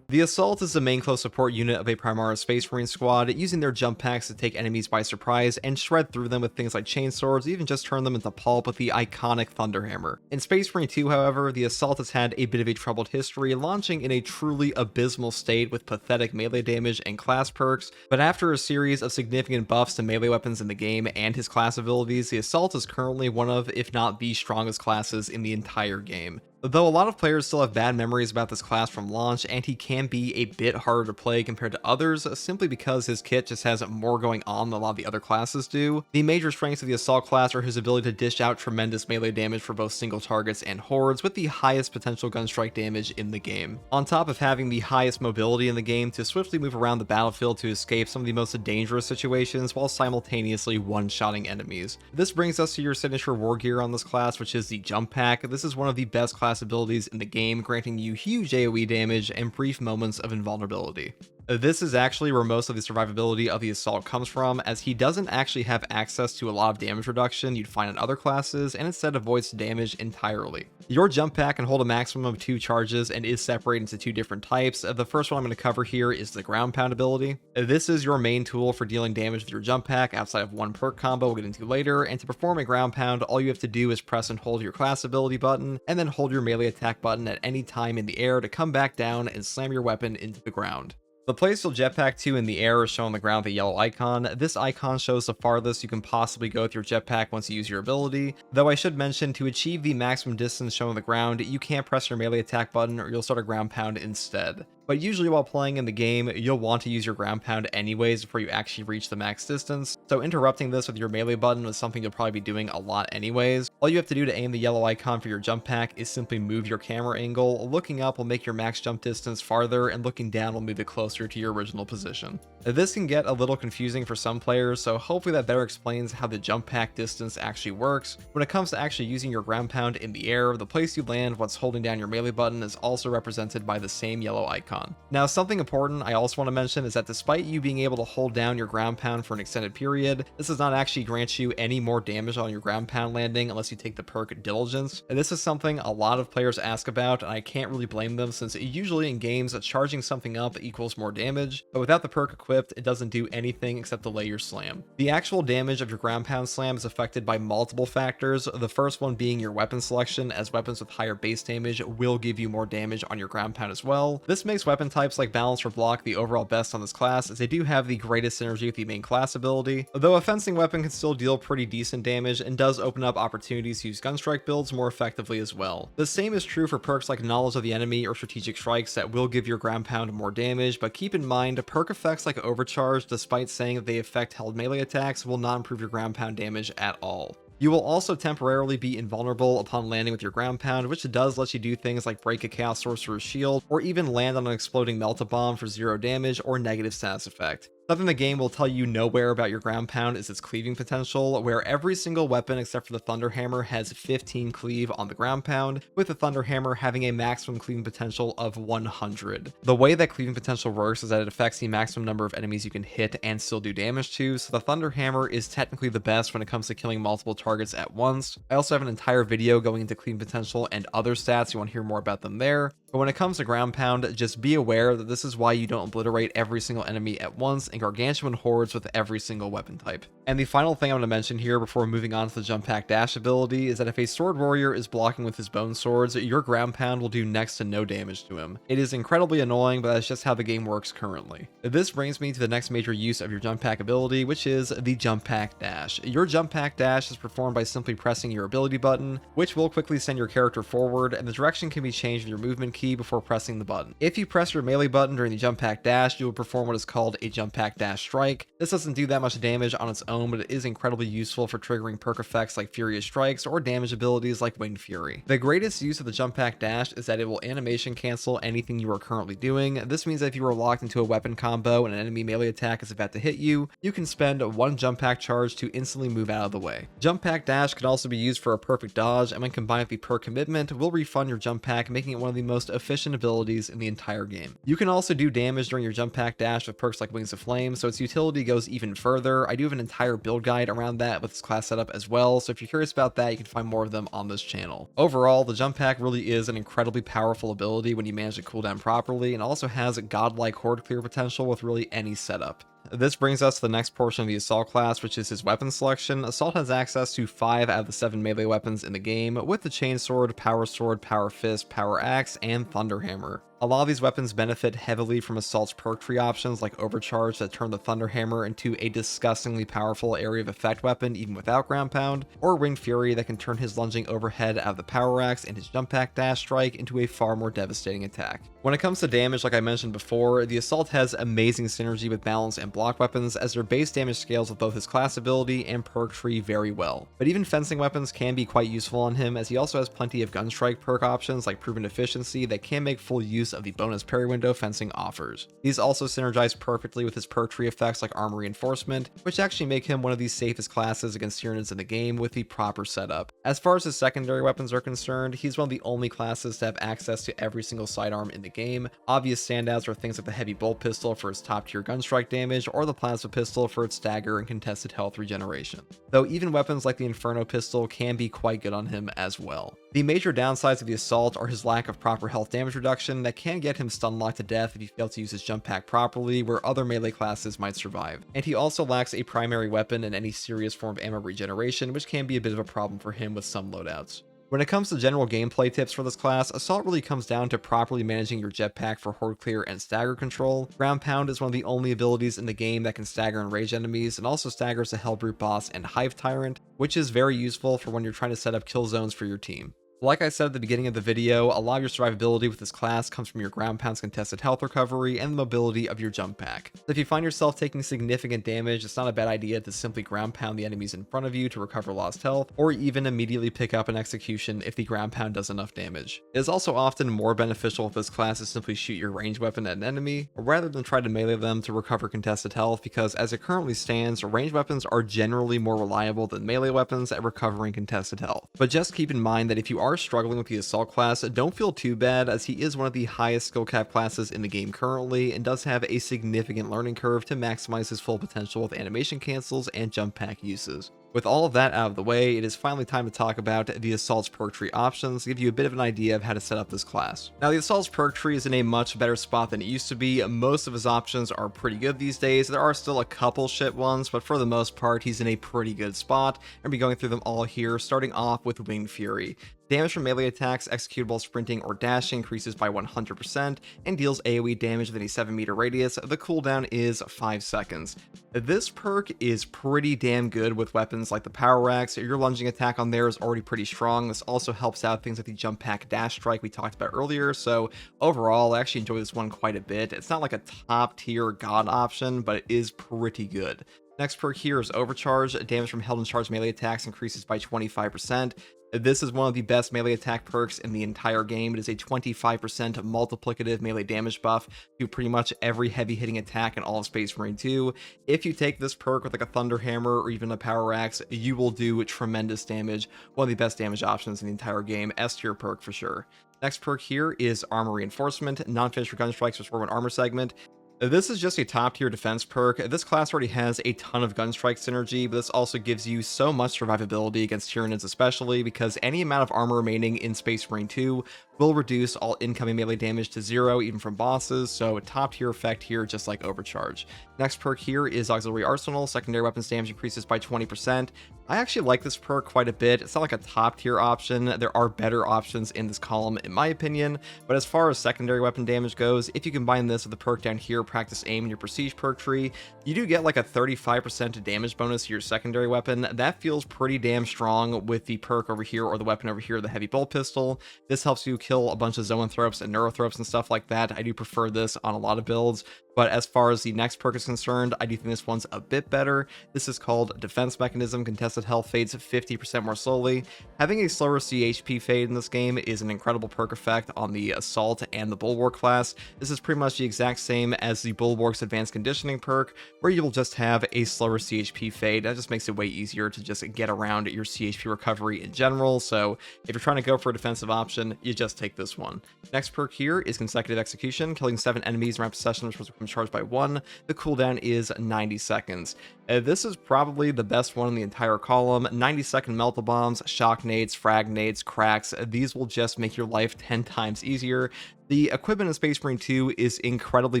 Speaker 1: The Assault is the main close support unit of a Primara Space Marine squad, using their jump packs to take enemies by surprise and shred through them with things like chainswords, even just turn them into pulp with the iconic Thunderhammer. In Space Marine 2, however, the Assault has had a bit of a troubled history, launching in a truly abysmal state with pathetic melee damage and class perks, but after a series of significant buffs to melee weapons in the game and his class abilities, the Assault is currently one of, if not the strongest classes in the entire game. Though a lot of players still have bad memories about this class from launch, and he can be a bit harder to play compared to others, simply because his kit just has more going on than a lot of the other classes do. The major strengths of the Assault class are his ability to dish out tremendous melee damage for both single targets and hordes, with the highest potential gun strike damage in the game. On top of having the highest mobility in the game to swiftly move around the battlefield to escape some of the most dangerous situations while simultaneously one-shotting enemies. This brings us to your signature war gear on this class, which is the Jump Pack. This is one of the best class abilities in the game, granting you huge AoE damage and brief moments of invulnerability. This is actually where most of the survivability of the Assault comes from, as he doesn't actually have access to a lot of damage reduction you'd find in other classes, and instead avoids damage entirely. Your jump pack can hold a maximum of 2 charges and is separated into 2 different types. The first one I'm going to cover here is the ground pound ability. This is your main tool for dealing damage with your jump pack outside of one perk combo we'll get into later, and to perform a ground pound, all you have to do is press and hold your class ability button, and then hold your melee attack button at any time in the air to come back down and slam your weapon into the ground. The place you'll jetpack to in the air is shown on the ground with a yellow icon. This icon shows the farthest you can possibly go with your jetpack once you use your ability, though I should mention, to achieve the maximum distance shown on the ground, you can't press your melee attack button or you'll start a ground pound instead. But usually while playing in the game, you'll want to use your ground pound anyways before you actually reach the max distance, so interrupting this with your melee button is something you'll probably be doing a lot anyways. All you have to do to aim the yellow icon for your jump pack is simply move your camera angle. Looking up will make your max jump distance farther, and looking down will move it closer to your original position. This can get a little confusing for some players, so hopefully that better explains how the jump pack distance actually works. When it comes to actually using your ground pound in the air, the place you land once holding down your melee button is also represented by the same yellow icon. Now, something important I also want to mention is that despite you being able to hold down your ground pound for an extended period, this does not actually grant you any more damage on your ground pound landing unless you take the perk Diligence. And this is something a lot of players ask about, and I can't really blame them, since usually in games charging something up equals more damage, but without the perk equipped, it doesn't do anything except delay your slam. The actual damage of your ground pound slam is affected by multiple factors, the first one being your weapon selection, as weapons with higher base damage will give you more damage on your ground pound as well. This makes weapon types like balance or block the overall best on this class, as they do have the greatest synergy with the main class ability, though a fencing weapon can still deal pretty decent damage and does open up opportunities to use gunstrike builds more effectively as well. The same is true for perks like Knowledge of the Enemy or Strategic Strikes that will give your ground pound more damage, but keep in mind, perk effects like Overcharge, despite saying that they affect held melee attacks, will not improve your ground pound damage at all. You will also temporarily be invulnerable upon landing with your ground pound, which does let you do things like break a Chaos Sorcerer's shield, or even land on an exploding Melt-A-Bomb for 0 damage or negative status effect. Something the game will tell you nowhere about your ground pound is its cleaving potential, where every single weapon except for the Thunderhammer has 15 cleave on the ground pound, with the Thunderhammer having a maximum cleaving potential of 100. The way that cleaving potential works is that it affects the maximum number of enemies you can hit and still do damage to, so the Thunderhammer is technically the best when it comes to killing multiple targets at once. I also have an entire video going into cleaving potential and other stats, you want to hear more about them there. But when it comes to ground pound, just be aware that this is why you don't obliterate every single enemy at once and gargantuan hordes with every single weapon type. And the final thing I'm going to mention here before moving on to the jump pack dash ability is that if a sword warrior is blocking with his bone swords, your ground pound will do next to no damage to him. It is incredibly annoying, but that's just how the game works currently. This brings me to the next major use of your jump pack ability, which is the jump pack dash. Your jump pack dash is performed by simply pressing your ability button, which will quickly send your character forward, and the direction can be changed with your movement key key before pressing the button. If you press your melee button during the jump pack dash, you will perform what is called a jump pack dash strike. This doesn't do that much damage on its own, but it is incredibly useful for triggering perk effects like Furious Strikes or damage abilities like Winged Fury. The greatest use of the jump pack dash is that it will animation cancel anything you are currently doing. This means that if you are locked into a weapon combo and an enemy melee attack is about to hit you, you can spend one jump pack charge to instantly move out of the way. Jump pack dash can also be used for a perfect dodge, and when combined with the perk commitment, will refund your jump pack, making it one of the most efficient abilities in the entire game. You can also do damage during your jump pack dash with perks like Wings of Flame, so its utility goes even further. I do have an entire build guide around that with this class setup as well, so if you're curious about that, you can find more of them on this channel. Overall, the jump pack really is an incredibly powerful ability when you manage the cooldown properly, and also has a godlike horde clear potential with really any setup. This brings us to the next portion of the Assault class, which is his weapon selection. Assault has access to 5 out of the 7 melee weapons in the game, with the Chainsword, Power Fist, Power Axe, and Thunderhammer. A lot of these weapons benefit heavily from Assault's perk tree options like Overcharge that turn the Thunderhammer into a disgustingly powerful area of effect weapon even without Ground Pound, or Winged Fury that can turn his lunging overhead out of the Power Axe and his jump pack dash strike into a far more devastating attack. When it comes to damage, like I mentioned before, the Assault has amazing synergy with balance and block weapons, as their base damage scales with both his class ability and perk tree very well. But even fencing weapons can be quite useful on him, as he also has plenty of Gunstrike perk options like Proven Efficiency that can make full use of the bonus parry window fencing offers. These also synergize perfectly with his perk tree effects like Armor Reinforcement, which actually make him one of the safest classes against Tyranids in the game with the proper setup. As far as his secondary weapons are concerned, he's one of the only classes to have access to every single sidearm in the game. Obvious standouts are things like the Heavy Bolt Pistol for its top tier gunstrike damage, or the Plasma Pistol for its stagger and contested health regeneration. Though even weapons like the Inferno Pistol can be quite good on him as well. The major downsides of the Assault are his lack of proper health damage reduction that can get him stun locked to death if he fails to use his jump pack properly, where other melee classes might survive. And he also lacks a primary weapon and any serious form of ammo regeneration, which can be a bit of a problem for him with some loadouts. When it comes to general gameplay tips for this class, Assault really comes down to properly managing your jetpack for horde clear and stagger control. Ground Pound is one of the only abilities in the game that can stagger and rage enemies, and also staggers the Hellbrute boss and Hive Tyrant, which is very useful for when you're trying to set up kill zones for your team. Like I said at the beginning of the video, a lot of your survivability with this class comes from your Ground Pound's contested health recovery and the mobility of your jump pack. So if you find yourself taking significant damage, it's not a bad idea to simply Ground Pound the enemies in front of you to recover lost health, or even immediately pick up an execution if the Ground Pound does enough damage. It is also often more beneficial with this class to simply shoot your ranged weapon at an enemy, rather than try to melee them to recover contested health, because as it currently stands, ranged weapons are generally more reliable than melee weapons at recovering contested health. But just keep in mind that if you are struggling with the Assault class, don't feel too bad, as he is one of the highest skill cap classes in the game currently, and does have a significant learning curve to maximize his full potential with animation cancels and jump pack uses. With all of that out of the way, it is finally time to talk about the Assault's perk tree options to give you a bit of an idea of how to set up this class. Now, the Assault's perk tree is in a much better spot than it used to be. Most of his options are pretty good these days. There are still a couple shit ones, but for the most part, he's in a pretty good spot. I'm going to be going through them all here, starting off with Winged Fury. Damage from melee attacks executed while sprinting or dashing increases by 100% and deals AoE damage within a 7-meter radius. The cooldown is 5 seconds. This perk is pretty damn good with weapons like the Power Axe. Your lunging attack on there is already pretty strong. This also helps out things like the jump pack dash strike we talked about earlier, so overall I actually enjoy this one quite a bit. It's not like a top tier god option, but it is pretty good. Next perk here is Overcharge. Damage from held and charged melee attacks increases by 25%. This is one of the best melee attack perks in the entire game. It is a 25% multiplicative melee damage buff to pretty much every heavy hitting attack in all of Space Marine 2. If you take this perk with like a Thunderhammer or even a Power Axe, you will do tremendous damage. One of the best damage options in the entire game. S tier perk for sure. Next perk here is Armor Reinforcement. Non-finisher gun strikes restore 1 armor segment. This is just a top tier defense perk. This class already has a ton of gunstrike synergy, but this also gives you so much survivability against Tyranids, especially because any amount of armor remaining in Space Marine 2 will reduce all incoming melee damage to 0, even from bosses, so a top tier effect here, just like Overcharge. Next perk here is Auxiliary Arsenal. Secondary weapons damage increases by 20%. I actually like this perk quite a bit. It's not like a top tier option. There are better options in this column, in my opinion. But as far as secondary weapon damage goes, if you combine this with the perk down here, Practice Aim in your Prestige perk tree, you do get like a 35% damage bonus to your secondary weapon. That feels pretty damn strong with the perk over here, or the weapon over here, the Heavy Bolt Pistol. This helps you kill a bunch of Zoanthropes and Neurothropes and stuff like that. I do prefer this on a lot of builds. But as far as the next perk is concerned, I do think this one's a bit better. This is called Defense Mechanism. Contested health fades 50% more slowly. Having a slower CHP fade in this game is an incredible perk effect on the Assault and the Bulwark class. This is pretty much the exact same as the Bulwark's Advanced Conditioning perk, where you'll just have a slower CHP fade. That just makes it way easier to just get around your CHP recovery in general. So if you're trying to go for a defensive option, you just take this one. Next perk here is Consecutive Execution. Killing 7 enemies in rapid succession is supposed to become charged by 1. The cooldown is 90 seconds. This is probably the best one in the entire column. 90-second Melta Bombs, Shock Nades, Frag Nades, Cracks. These will just make your life 10 times easier. The equipment in Space Marine 2 is incredibly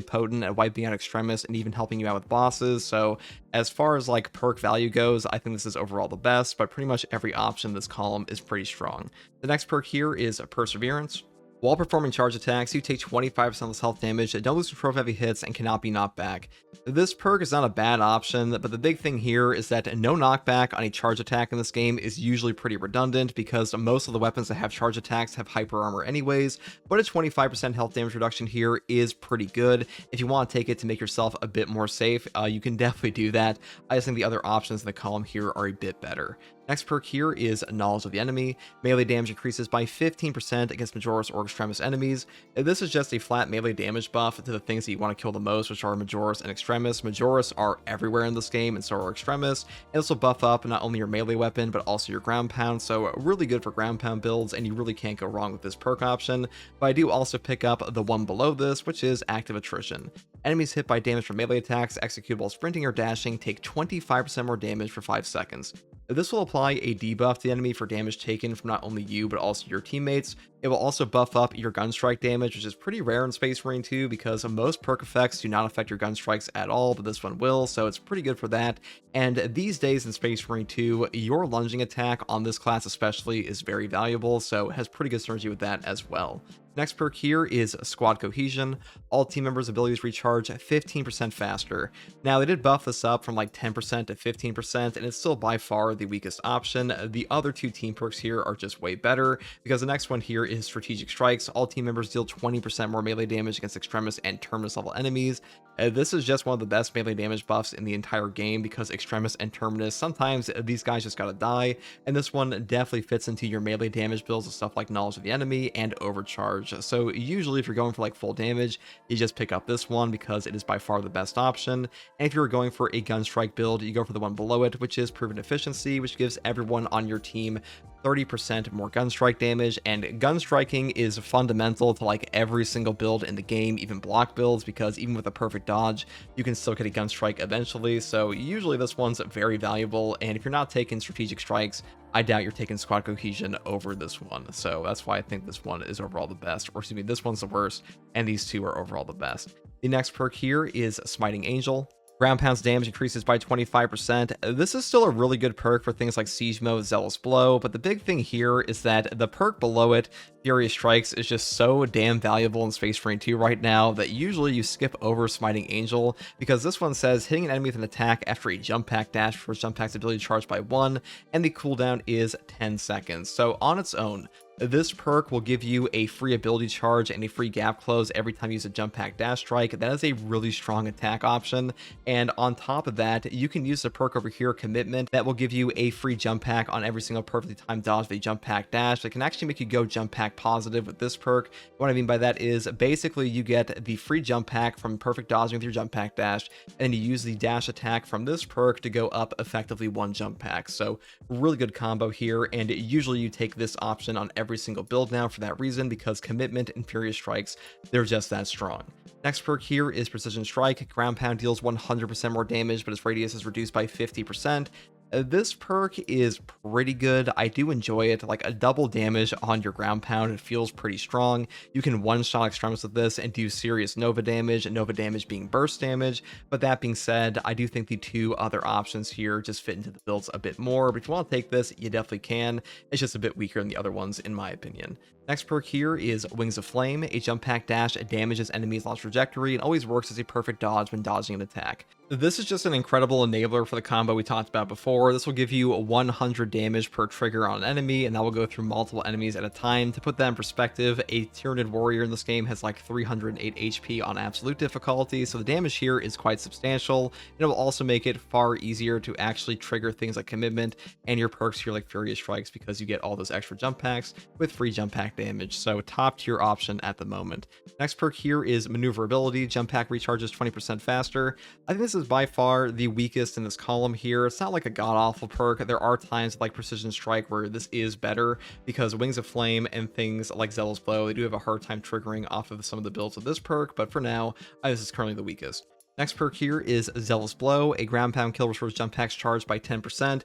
Speaker 1: potent at wiping out extremists and even helping you out with bosses. So as far as like perk value goes, I think this is overall the best, but pretty much every option in this column is pretty strong. The next perk here is Perseverance. While performing charge attacks, you take 25% less health damage, don't lose control of heavy hits, and cannot be knocked back. This perk is not a bad option, but the big thing here is that no knockback on a charge attack in this game is usually pretty redundant, because most of the weapons that have charge attacks have hyper armor anyways, but a 25% health damage reduction here is pretty good. If you want to take it to make yourself a bit more safe, you can definitely do that. I just think the other options in the column here are a bit better. Next perk here is Knowledge of the Enemy. Melee damage increases by 15% against Majoris or Extremis enemies. This is just a flat melee damage buff to the things that you want to kill the most, which are Majoris and Extremis. Majoris are everywhere in this game, and so are Extremis. And this will buff up not only your melee weapon, but also your ground pound, so really good for ground pound builds, and you really can't go wrong with this perk option. But I do also pick up the one below this, which is Active Attrition. Enemies hit by damage from melee attacks, executed while sprinting or dashing, take 25% more damage for 5 seconds. This will apply a debuff to the enemy for damage taken from not only you, but also your teammates. It will also buff up your gun strike damage, which is pretty rare in Space Marine 2 because most perk effects do not affect your gun strikes at all, but this one will, so it's pretty good for that. And these days in Space Marine 2, your lunging attack on this class especially is very valuable, so it has pretty good synergy with that as well. Next perk here is Squad Cohesion. All team members' abilities recharge 15% faster. Now, they did buff this up from like 10% to 15%, and it's still by far the weakest option. The other two team perks here are just way better, because the next one here is Strategic Strikes. All team members deal 20% more melee damage against Extremis and Terminus level enemies. This is just one of the best melee damage buffs in the entire game, because Extremis and Terminus, sometimes these guys just gotta die, and this one definitely fits into your melee damage builds with stuff like Knowledge of the Enemy and Overcharge. So usually if you're going for like full damage, you just pick up this one because it is by far the best option. And if you're going for a gun strike build, you go for the one below it, which is Proven Efficiency, which gives everyone on your team 30% more gun strike damage. And gun striking is fundamental to like every single build in the game, even block builds, because even with a perfect dodge, you can still get a gun strike eventually. So usually this one's very valuable, and if you're not taking Strategic Strikes, I doubt you're taking Squad Cohesion over this one. So that's why I think this one is overall the best, or excuse me, this one's the worst, and these two are overall the best. The next perk here is Smiting Angel. Ground pounds damage increases by 25%. This is still a really good perk for things like Siege Mode, Zealous Blow, but the big thing here is that the perk below it, Furious Strikes, is just so damn valuable in Space Marine 2 right now that usually you skip over Smiting Angel, because this one says hitting an enemy with an attack after a jump pack dash for jump pack's ability to charge by 1, and the cooldown is 10 seconds. So on its own, this perk will give you a free ability charge and a free gap close every time you use a jump pack dash strike. That is a really strong attack option. And on top of that, you can use the perk over here, Commitment, that will give you a free jump pack on every single perfectly timed dodge of a jump pack dash. That can actually make you go jump pack positive with this perk. What I mean by that is basically you get the free jump pack from perfect dodging with your jump pack dash, and you use the dash attack from this perk to go up effectively one jump pack. So really good combo here, and usually you take this option on every single build now for that reason, because Commitment and Furious Strikes, they're just that strong. Next perk here is Precision Strike. Ground pound deals 100% more damage, but its radius is reduced by 50%. This perk is pretty good. I do enjoy it. Like a double damage on your ground pound, it feels pretty strong. You can one-shot extremis with this and do serious Nova damage, and Nova damage being burst damage. But that being said, I do think the two other options here just fit into the builds a bit more. But if you want to take this, you definitely can. It's just a bit weaker than the other ones, in my opinion. Next perk here is Wings of Flame. A jump pack dash damages enemies' launch trajectory and always works as a perfect dodge when dodging an attack. This is just an incredible enabler for the combo we talked about before. This will give you 100 damage per trigger on an enemy, and that will go through multiple enemies at a time. To put that in perspective, a Tyranid warrior in this game has like 308 HP on absolute difficulty, so the damage here is quite substantial. It will also make it far easier to actually trigger things like commitment and your perks here like Furious Strikes, because you get all those extra jump packs with free jump pack damage. So top tier option at the moment. Next perk here is Maneuverability. Jump pack recharges 20% faster. I think this is by far the weakest in this column here. It's not like a god-awful perk. There are times like Precision Strike where this is better, because Wings of Flame and things like Zealous Blow, they do have a hard time triggering off of some of the builds of this perk, but for now, this is currently the weakest. Next perk here is Zealous Blow. A ground pound kill restores jump packs charged by 10%.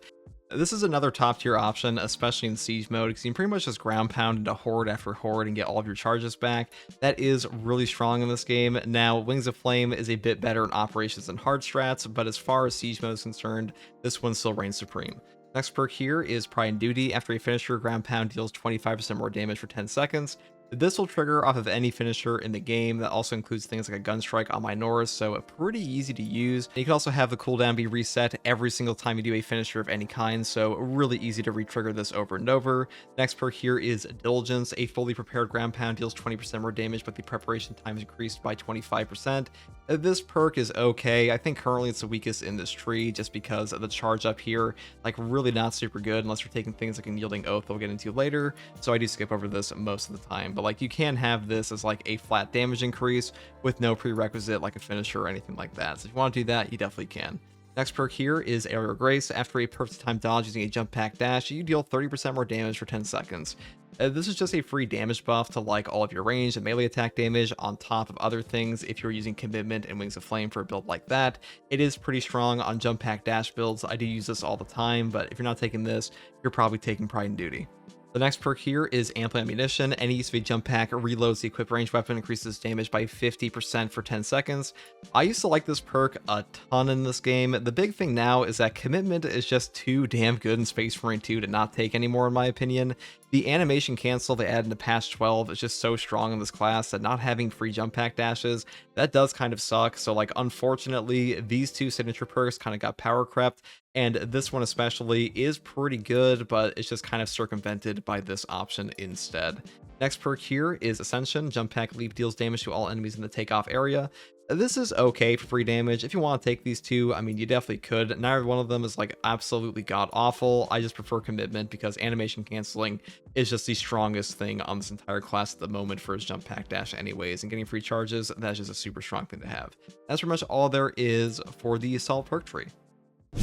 Speaker 1: This is another top tier option, especially in siege mode, because you can pretty much just ground pound into horde after horde and get all of your charges back. That is really strong in this game. Now, Wings of Flame is a bit better in operations than hard strats, but as far as siege mode is concerned, this one still reigns supreme. Next perk here is Pride and Duty. After a finisher, ground pound deals 25% more damage for 10 seconds. This will trigger off of any finisher in the game. That also includes things like a gun strike on Minoris, so pretty easy to use. You can also have the cooldown be reset every single time you do a finisher of any kind, so really easy to re-trigger this over and over. Next perk here is Diligence. A fully prepared ground pound deals 20% more damage, but the preparation time is increased by 25%. This perk is okay. I think currently it's the weakest in this tree, just because of the charge up here, like really not super good unless you're taking things like Unyielding Oath we'll get into later, so I do skip over this most of the time. But like, you can have this as like a flat damage increase with no prerequisite like a finisher or anything like that. So if you want to do that, you definitely can. Next perk here is Aerial Grace. After a perfect time dodge using a jump pack dash, you deal 30% more damage for 10 seconds. This is just a free damage buff to like all of your range and melee attack damage on top of other things. If you're using Commitment and Wings of Flame for a build like that, it is pretty strong on jump pack dash builds. I do use this all the time, but if you're not taking this, you're probably taking Pride and Duty. The next perk here is Ample Ammunition. Any use of a jump pack reloads the equipped ranged weapon, increases damage by 50% for 10 seconds. I used to like this perk a ton in this game. The big thing now is that Commitment is just too damn good in Space Marine 2 to not take anymore, in my opinion. The animation cancel they added into patch 12 is just so strong in this class that not having free jump pack dashes, that does kind of suck. So like, unfortunately, these two signature perks kind of got power crept, and this one especially is pretty good, but it's just kind of circumvented by this option instead. Next perk here is Ascension. Jump pack leap deals damage to all enemies in the takeoff area. This is okay for free damage. If you want to take these two, I mean, you definitely could. Neither one of them is like absolutely god awful. I just prefer Commitment because animation canceling is just the strongest thing on this entire class at the moment for his jump pack dash anyways, and getting free charges, that's just a super strong thing to have. That's pretty much all there is for the Assault perk tree.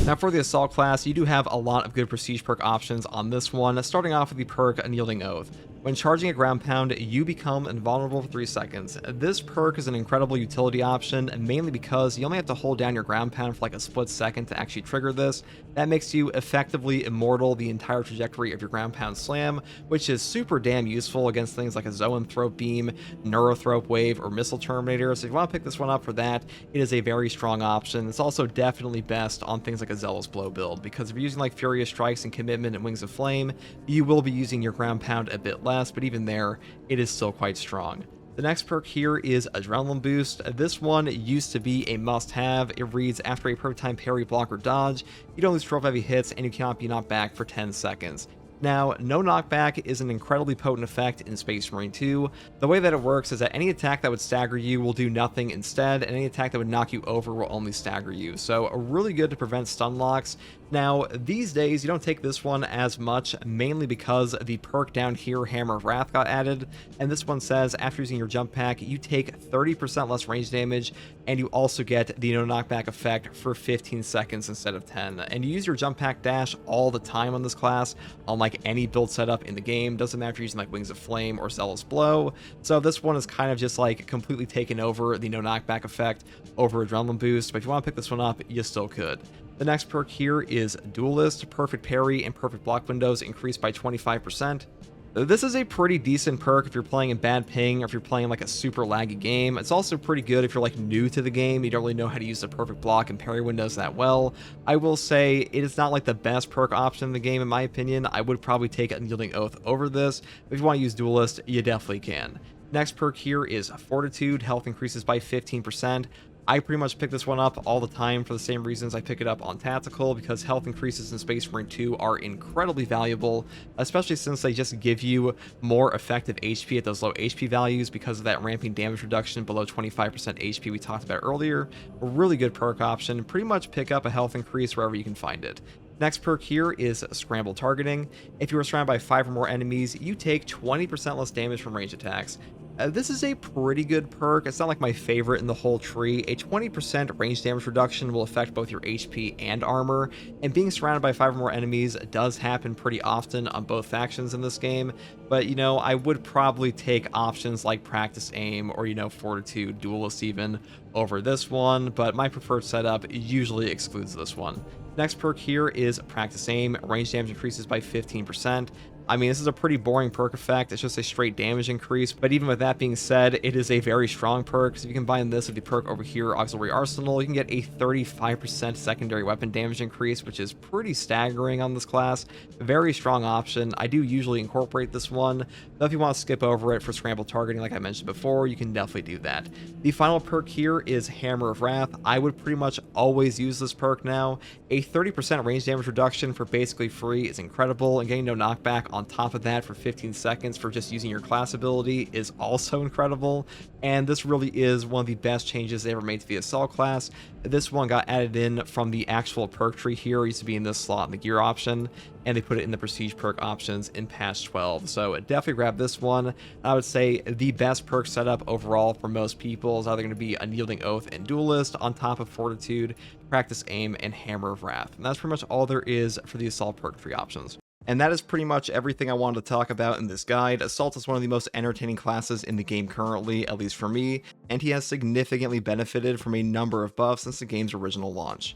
Speaker 1: Now for the Assault class, you do have a lot of good prestige perk options on this one, starting off with the perk Unyielding Oath. When charging a ground pound, you become invulnerable for 3 seconds. This perk is an incredible utility option, mainly because you only have to hold down your ground pound for like a split second to actually trigger this. That makes you effectively immortal the entire trajectory of your ground pound slam, which is super damn useful against things like a Zoanthrope Beam, Neurothrope Wave, or Missile Terminator. So if you want to pick this one up for that, it is a very strong option. It's also definitely best on things like a Zealous Blow build, because if you're using like Furious Strikes and Commitment and Wings of Flame, you will be using your ground pound a bit less, but even there, it is still quite strong. The next perk here is Adrenaline Boost. This one used to be a must-have. It reads, after a perfect time parry, block, or dodge, you don't lose 12 heavy hits, and you cannot be knocked back for 10 seconds. Now, no knockback is an incredibly potent effect in Space Marine 2. The way that it works is that any attack that would stagger you will do nothing instead, and any attack that would knock you over will only stagger you. So really good to prevent stun locks. Now, these days, you don't take this one as much, mainly because the perk down here, Hammer of Wrath, got added, and this one says, after using your jump pack, you take 30% less range damage, and you also get the no knockback effect for 15 seconds instead of 10. And you use your jump pack dash all the time on this class, unlike any build setup in the game. Doesn't matter if you're using like Wings of Flame or Zealous Blow. So this one is kind of just like completely taken over the no knockback effect over Adrenaline Boost, but if you want to pick this one up, you still could. The next perk here is Duelist. Perfect parry and perfect block windows increased by 25%. This is a pretty decent perk if you're playing in bad ping or if you're playing like a super laggy game. It's also pretty good if you're like new to the game, you don't really know how to use the perfect block and parry windows that well. I will say it is not like the best perk option in the game in my opinion. I would probably take Unyielding Oath over this. If you want to use Duelist, you definitely can. Next perk here is Fortitude. Health increases by 15%. I pretty much pick this one up all the time for the same reasons I pick it up on Tactical, because health increases in Space Marine 2 are incredibly valuable, especially since they just give you more effective HP at those low HP values because of that ramping damage reduction below 25% HP we talked about earlier. A really good perk option. Pretty much pick up a health increase wherever you can find it. Next perk here is Scramble Targeting. If you are surrounded by 5 or more enemies, you take 20% less damage from range attacks. This is a pretty good perk. It's not like my favorite in the whole tree. A 20% range damage reduction will affect both your HP and armor, and being surrounded by 5 or more enemies does happen pretty often on both factions in this game, but you know, I would probably take options like Practice Aim or, you know, Fortitude, Duelist even, over this one, but my preferred setup usually excludes this one. Next perk here is Practice Aim. Range damage increases by 15%. I mean, this is a pretty boring perk effect. It's just a straight damage increase, but even with that being said, it is a very strong perk. So if you combine this with the perk over here, Auxiliary Arsenal, you can get a 35% secondary weapon damage increase, which is pretty staggering on this class. Very strong option. I do usually incorporate this one, though if you want to skip over it for Scramble Targeting like I mentioned before, you can definitely do that. The final perk here is Hammer of Wrath. I would pretty much always use this perk now. A 30% range damage reduction for basically free is incredible, and getting no knockback on top of that for 15 seconds for just using your class ability is also incredible, and this really is one of the best changes they ever made to the Assault class. This one got added in from the actual perk tree here. It used to be in this slot in the gear option, and they put it in the prestige perk options in patch 12, so definitely grab this one. I would say the best perk setup overall for most people is either going to be Unyielding Oath and Duelist on top of Fortitude, Practice Aim, and Hammer of Wrath, and that's pretty much all there is for the Assault perk tree options. And that is pretty much everything I wanted to talk about in this guide. Assault is one of the most entertaining classes in the game currently, at least for me, and he has significantly benefited from a number of buffs since the game's original launch.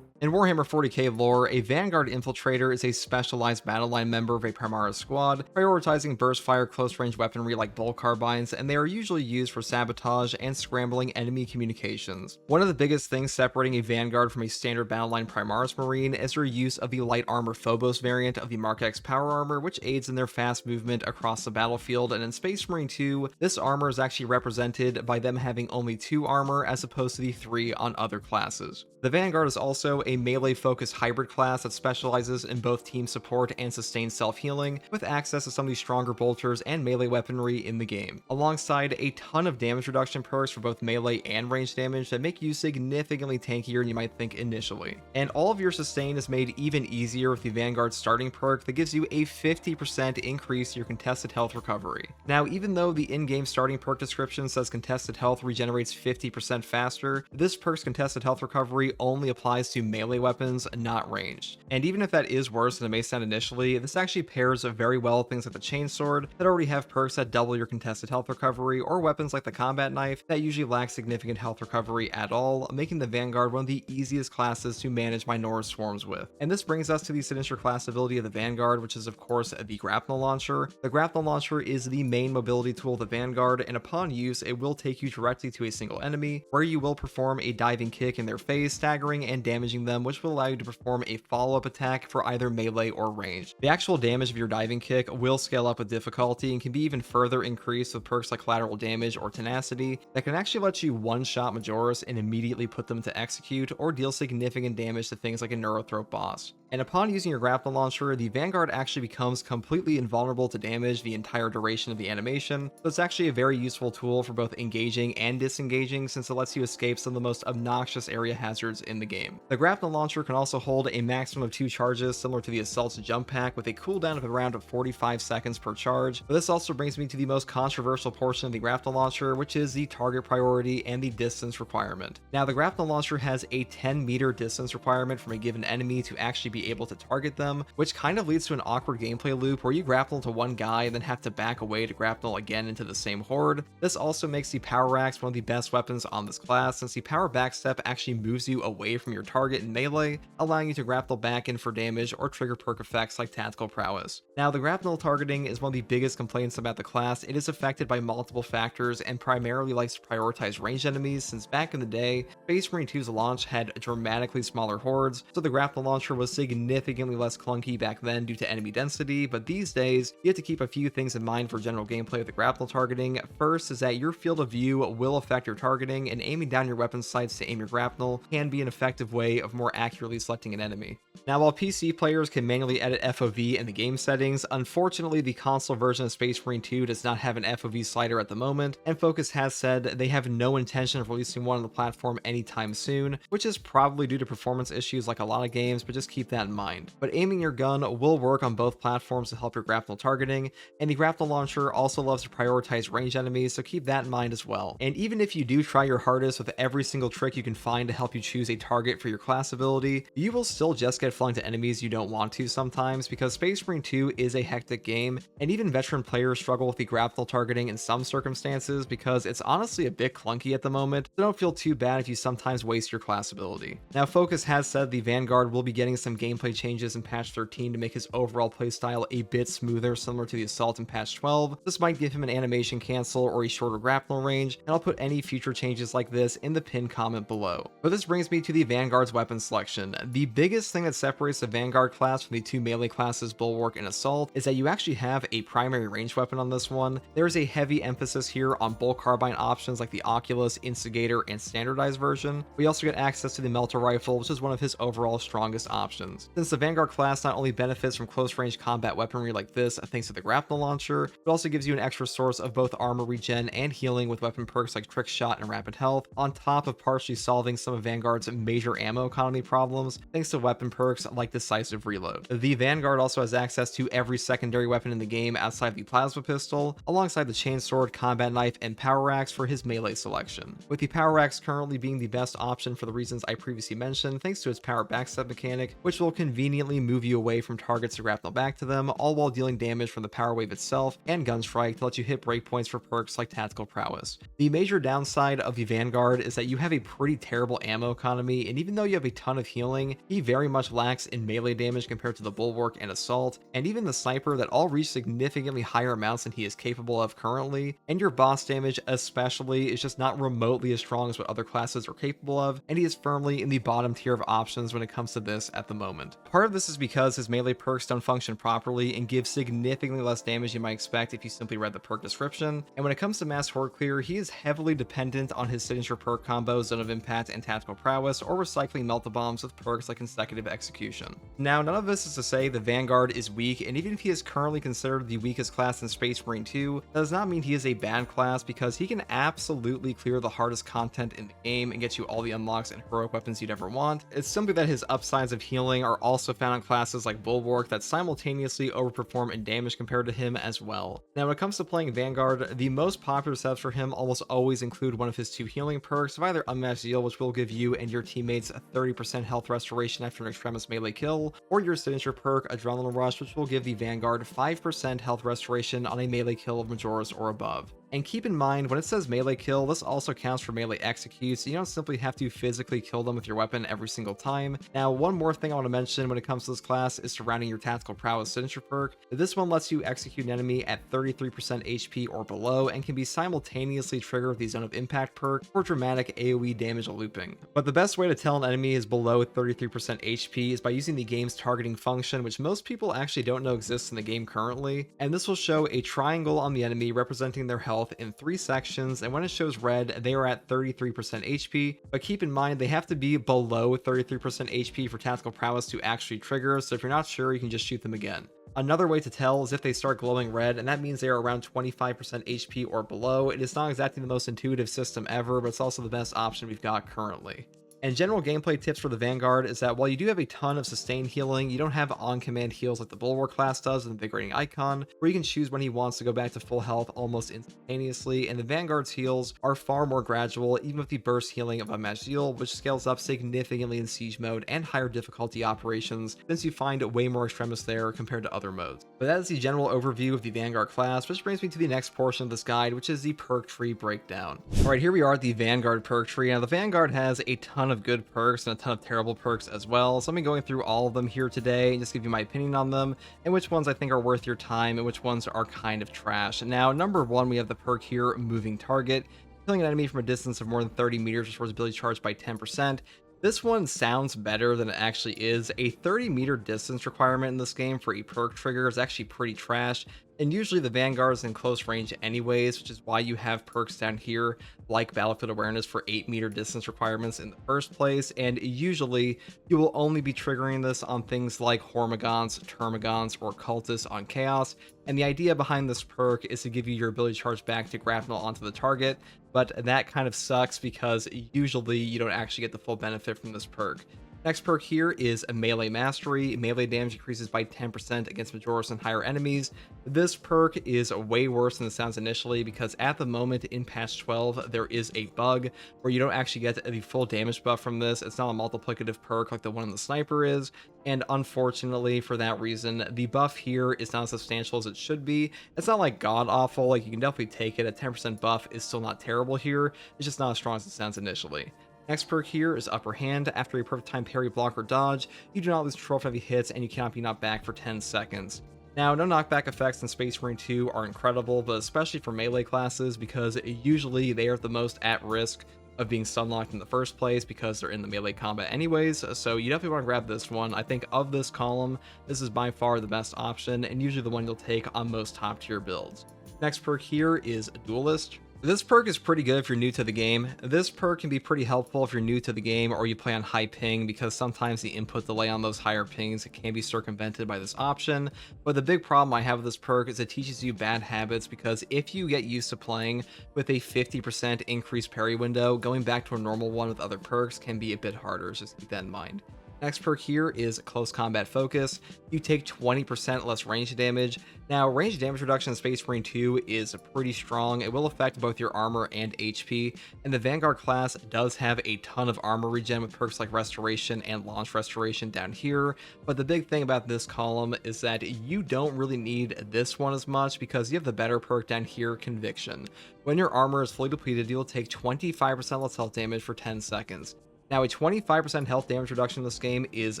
Speaker 1: In Warhammer 40k lore, a Vanguard Infiltrator is a specialized battle line member of a Primaris squad, prioritizing burst fire close-range weaponry like bolt carbines, and they are usually used for sabotage and scrambling enemy communications. One of the biggest things separating a Vanguard from a standard battle line Primaris Marine is their use of the light armor Phobos variant of the Mark X power armor, which aids in their fast movement across the battlefield, and in Space Marine 2, this armor is actually represented by them having only 2 armor as opposed to the 3 on other classes. The Vanguard is also a melee-focused hybrid class that specializes in both team support and sustained self-healing, with access to some of the stronger bolters and melee weaponry in the game, alongside a ton of damage reduction perks for both melee and range damage that make you significantly tankier than you might think initially. And all of your sustain is made even easier with the Vanguard starting perk that gives you a 50% increase to your contested health recovery. Now, even though the in-game starting perk description says contested health regenerates 50% faster, this perk's contested health recovery only applies to melee weapons, not ranged. And even if that is worse than it may sound initially, this actually pairs very well with things like the chainsword that already have perks that double your contested health recovery, or weapons like the combat knife that usually lack significant health recovery at all, making the Vanguard one of the easiest classes to manage Minoran swarms with. And this brings us to the signature class ability of the Vanguard, which is of course the Grapnel Launcher. The Grapnel Launcher is the main mobility tool of the Vanguard, and upon use it will take you directly to a single enemy, where you will perform a diving kick in their face, staggering and damaging them, which will allow you to perform a follow-up attack for either melee or range. The actual damage of your diving kick will scale up with difficulty and can be even further increased with perks like collateral damage or tenacity that can actually let you one-shot Majoris and immediately put them to execute, or deal significant damage to things like a Neurothrope boss. And upon using your Grapnel Launcher, the Vanguard actually becomes completely invulnerable to damage the entire duration of the animation, so it's actually a very useful tool for both engaging and disengaging, since it lets you escape some of the most obnoxious area hazards in the game. The Grapnel grapnel launcher can also hold a maximum of 2 charges similar to the assault's jump pack with a cooldown of around 45 seconds per charge. But this also brings me to the most controversial portion of the grapnel launcher, which is the target priority and the distance requirement. Now the grapnel launcher has a 10-meter distance requirement from a given enemy to actually be able to target them, which kind of leads to an awkward gameplay loop where you grapple to one guy and then have to back away to grapple again into the same horde. This also makes the power axe one of the best weapons on this class, since the power backstep actually moves you away from your target in melee, allowing you to grapple back in for damage or trigger perk effects like tactical prowess. Now the grapnel targeting is one of the biggest complaints about the class. It is affected by multiple factors and primarily likes to prioritize ranged enemies, since back in the day, Space Marine 2's launch had dramatically smaller hordes, so the grapnel launcher was significantly less clunky back then due to enemy density. But these days, you have to keep a few things in mind for general gameplay of the grapnel targeting. First is that your field of view will affect your targeting, and aiming down your weapon sights to aim your grapnel can be an effective way of more accurately selecting an enemy. Now, while PC players can manually edit FOV in the game settings, unfortunately the console version of Space Marine 2 does not have an FOV slider at the moment, and Focus has said they have no intention of releasing one on the platform anytime soon, which is probably due to performance issues like a lot of games, but just keep that in mind. But aiming your gun will work on both platforms to help your grapnel targeting, and the grapnel launcher also loves to prioritize ranged enemies, so keep that in mind as well. And even if you do try your hardest with every single trick you can find to help you choose a target for your class ability, you will still just get flung to enemies you don't want to sometimes, because Space Marine 2 is a hectic game, and even veteran players struggle with the grapnel targeting in some circumstances because it's honestly a bit clunky at the moment, so don't feel too bad if you sometimes waste your class ability. Now Focus has said the Vanguard will be getting some gameplay changes in patch 13 to make his overall playstyle a bit smoother, similar to the assault in patch 12. This might give him an animation cancel or a shorter grapnel range, and I'll put any future changes like this in the pinned comment below. But this brings me to the Vanguard's weapon selection. The biggest thing that separates the Vanguard class from the two melee classes Bulwark and Assault is that you actually have a primary ranged weapon on this one. There is a heavy emphasis here on bolt carbine options like the Oculus, Instigator, and standardized version. We also get access to the Melter Rifle, which is one of his overall strongest options. Since the Vanguard class not only benefits from close range combat weaponry like this thanks to the grapnel launcher, but also gives you an extra source of both armor regen and healing with weapon perks like Trick Shot and Rapid Health, on top of partially solving some of Vanguard's major ammo economy problems thanks to weapon perks like Decisive Reload. The Vanguard also has access to every secondary weapon in the game outside the plasma pistol, alongside the chainsword, combat knife, and power axe for his melee selection, with the power axe currently being the best option for the reasons I previously mentioned thanks to its power backstep mechanic, which will conveniently move you away from targets to grapnel back to them, all while dealing damage from the power wave itself and Gunstrike to let you hit breakpoints for perks like Tactical Prowess. The major downside of the Vanguard is that you have a pretty terrible ammo economy, and even though you have a ton of healing, he very much lacks in melee damage compared to the Bulwark and Assault, and even the Sniper, that all reach significantly higher amounts than he is capable of currently, and your boss damage especially is just not remotely as strong as what other classes are capable of, and he is firmly in the bottom tier of options when it comes to this at the moment. Part of this is because his melee perks don't function properly and give significantly less damage you might expect if you simply read the perk description, and when it comes to mass horde clear, he is heavily dependent on his signature perk combos Zone of Impact and Tactical Prowess, or recycling melt-the-bombs with perks like Consecutive Execution. Now, none of this is to say the Vanguard is weak, and even if he is currently considered the weakest class in Space Marine 2, that does not mean he is a bad class, because he can absolutely clear the hardest content in the game and get you all the unlocks and heroic weapons you'd ever want. It's simply that his upsides of healing are also found on classes like Bulwark that simultaneously overperform in damage compared to him as well. Now, when it comes to playing Vanguard, the most popular setups for him almost always include one of his two healing perks of either Unmatched Zeal, which will give you and your teammates a 30% health restoration after an extremis melee kill, or your signature perk Adrenaline Rush, which will give the Vanguard 5% health restoration on a melee kill of Majoris or above. And keep in mind, when it says melee kill, this also counts for melee executes. You don't simply have to physically kill them with your weapon every single time. Now, one more thing I want to mention when it comes to this class is surrounding your Tactical Prowess signature perk. This one lets you execute an enemy at 33% HP or below, and can be simultaneously triggered with the Zone of Impact perk for dramatic AoE damage looping. But the best way to tell an enemy is below 33% HP is by using the game's targeting function, which most people actually don't know exists in the game currently. And this will show a triangle on the enemy representing their health in 3 sections, and when it shows red, they are at 33% HP, but keep in mind they have to be below 33% HP for Tactical Prowess to actually trigger, so if you're not sure, you can just shoot them again. Another way to tell is if they start glowing red, and that means they are around 25% HP or below. It is not exactly the most intuitive system ever, but it's also the best option we've got currently. And general gameplay tips for the Vanguard is that while you do have a ton of sustained healing, you don't have on-command heals like the Bulwark class does with the invigorating icon, where you can choose when he wants to go back to full health almost instantaneously, and the Vanguard's heals are far more gradual, even with the burst healing of Unmatched Zeal, which scales up significantly in Siege mode and higher difficulty operations, since you find way more extremis there compared to other modes. But that is the general overview of the Vanguard class, which brings me to the next portion of this guide, which is the perk tree breakdown. Alright, here we are at the Vanguard perk tree. Now the Vanguard has a ton of good perks and a ton of terrible perks as well, so I'm going through all of them here today and just give you my opinion on them and which ones I think are worth your time and which ones are kind of trash. Now, number one, we have the perk here, Moving Target. Killing an enemy from a distance of more than 30 meters restores ability charge by 10%. This one sounds better than it actually is. A 30-meter distance requirement in this game for a perk trigger is actually pretty trash, and usually the Vanguard is in close range anyways, which is why you have perks down here like Battlefield Awareness for 8-meter distance requirements in the first place, and usually you will only be triggering this on things like Hormagaunts, Termagants, or Cultists on Chaos, and the idea behind this perk is to give you your ability charge back to grapnel onto the target, but that kind of sucks because usually you don't actually get the full benefit from this perk. Next perk here is a Melee Mastery. Melee damage increases by 10% against Majoris and higher enemies. This perk is way worse than it sounds initially because at the moment in patch 12 there is a bug where you don't actually get the full damage buff from this. It's not a multiplicative perk like the one in the Sniper is, and unfortunately for that reason the buff here is not as substantial as it should be. It's not like god awful, like you can definitely take it. A 10% buff is still not terrible here, it's just not as strong as it sounds initially. Next perk here is Upper Hand. After a perfect time parry, block, or dodge, you do not lose control for heavy hits and you cannot be knocked back for 10 seconds. Now, no knockback effects in Space Marine 2 are incredible, but especially for melee classes because usually they are the most at risk of being stunlocked in the first place because they're in the melee combat anyways, so you definitely want to grab this one. I think of this column, this is by far the best option and usually the one you'll take on most top tier builds. Next perk here is Duelist. This perk is pretty good if you're new to the game. This perk can be pretty helpful if you're new to the game or you play on high ping because sometimes the input delay on those higher pings can be circumvented by this option. But the big problem I have with this perk is it teaches you bad habits because if you get used to playing with a 50% increased parry window, going back to a normal one with other perks can be a bit harder, so just keep that in mind. Next perk here is Close Combat Focus. You take 20% less range damage. Now, range damage reduction in Space Marine 2 is pretty strong. It will affect both your armor and HP, and the Vanguard class does have a ton of armor regen with perks like Restoration and Launch Restoration down here, but the big thing about this column is that you don't really need this one as much because you have the better perk down here, Conviction. When your armor is fully depleted, you'll take 25% less health damage for 10 seconds. Now, a 25% health damage reduction in this game is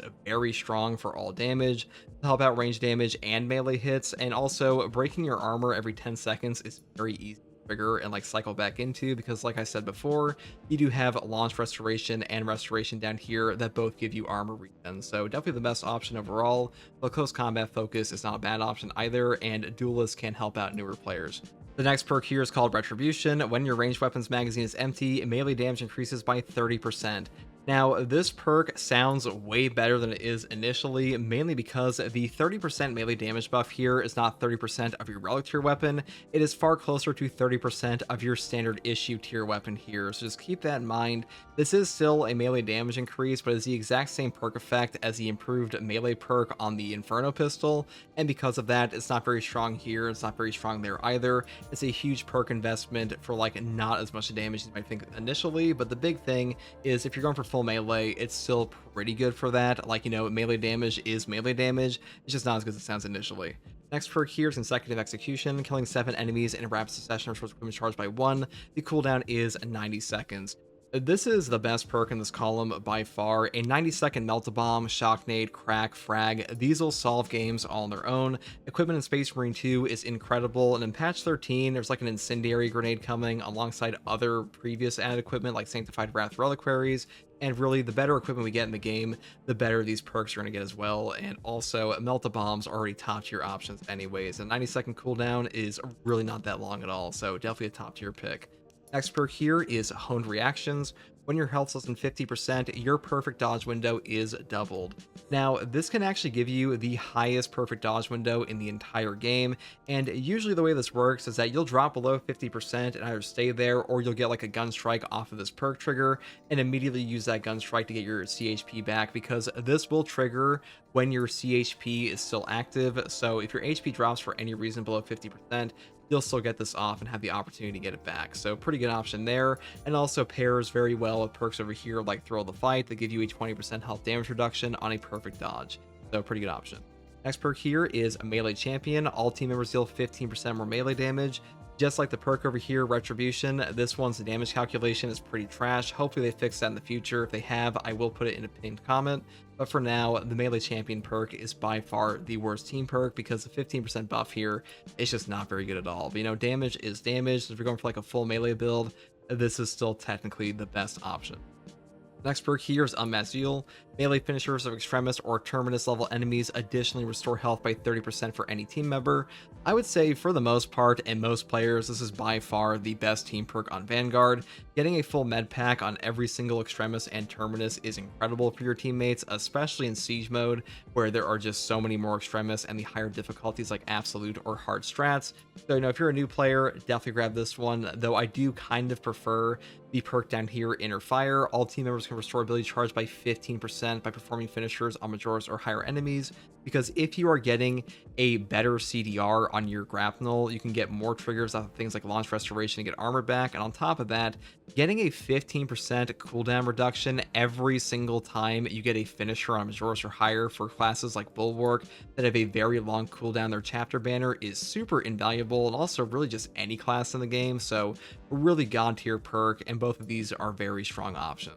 Speaker 1: very strong for all damage, to help out range damage and melee hits, and also breaking your armor every 10 seconds is very easy to trigger and cycle back into because, like I said before, you do have Launch Restoration and Restoration down here that both give you armor regen, so definitely the best option overall, but Close Combat Focus is not a bad option either, and Duelist can help out newer players. The next perk here is called Retribution. When your ranged weapons magazine is empty, melee damage increases by 30%. Now, this perk sounds way better than it is initially, mainly because the 30% melee damage buff here is not 30% of your relic tier weapon, it is far closer to 30% of your standard issue tier weapon here, so just keep that in mind. This is still a melee damage increase, but it's the exact same perk effect as the improved melee perk on the Inferno pistol, and because of that, it's not very strong here, it's not very strong there either. It's a huge perk investment for not as much damage as you might think initially, but the big thing is if you're going for full melee, it's still pretty good for that. Melee damage is melee damage, it's just not as good as it sounds initially. Next perk here is Consecutive Execution. Killing 7 enemies in a rapid succession restores equipment charge by 1. The cooldown is 90 seconds. This is the best perk in this column by far. A 90-second Melt-A-Bomb, Shocknade, Crack, Frag, these will solve games all on their own. Equipment in Space Marine 2 is incredible, and in patch 13 there's an Incendiary Grenade coming alongside other previous added equipment like Sanctified Wrath Reliquaries, and really the better equipment we get in the game, the better these perks are going to get as well. And also Melt-A-Bombs are already top tier options anyways, and 90-second cooldown is really not that long at all, so definitely a top tier pick. Next perk here is Honed Reactions. when your health's less than 50%, your perfect dodge window is doubled. Now, this can actually give you the highest perfect dodge window in the entire game, and usually the way this works is that you'll drop below 50% and either stay there, or you'll get like a gun strike off of this perk trigger and immediately use that gun strike to get your CHP back, because this will trigger when your CHP is still active. So if your HP drops for any reason below 50%, you'll still get this off and have the opportunity to get it back. So pretty good option there, and also pairs very well with perks over here like Thrill of the Fight that give you a 20% health damage reduction on a perfect dodge. So pretty good option. Next perk here is a Melee Champion. All team members deal 15% more melee damage. Just like the perk over here, Retribution, this one's damage calculation is pretty trash. Hopefully they fix that in the future. If they have, I will put it in a pinned comment. But for now, the Melee Champion perk is by far the worst team perk, because the 15% buff here is just not very good at all. But you know, damage is damage. If you're going for like a full melee build, this is still technically the best option. Next perk here is Unmasked Zeal. Melee finishers of Extremis or Terminus level enemies additionally restore health by 30% for any team member. I would say for the most part and most players, this is by far the best team perk on Vanguard. Getting a full med pack on every single Extremis and Terminus is incredible for your teammates, especially in Siege mode, where there are just so many more Extremis and the higher difficulties like Absolute or Hard strats. So, you know, if you're a new player, definitely grab this one, though I do kind of prefer the perk down here, Inner Fire. All team members can restore ability charge by 15% by performing finishers on Majoris or higher enemies, because if you are getting a better CDR on your grapnel, you can get more triggers off of things like Launch Restoration to get armor back, and on top of that, getting a 15% cooldown reduction every single time you get a finisher on Majoris or higher for classes like Bulwark that have a very long cooldown their chapter banner is super invaluable, and also really just any class in the game. So a really god tier perk, and both of these are very strong options.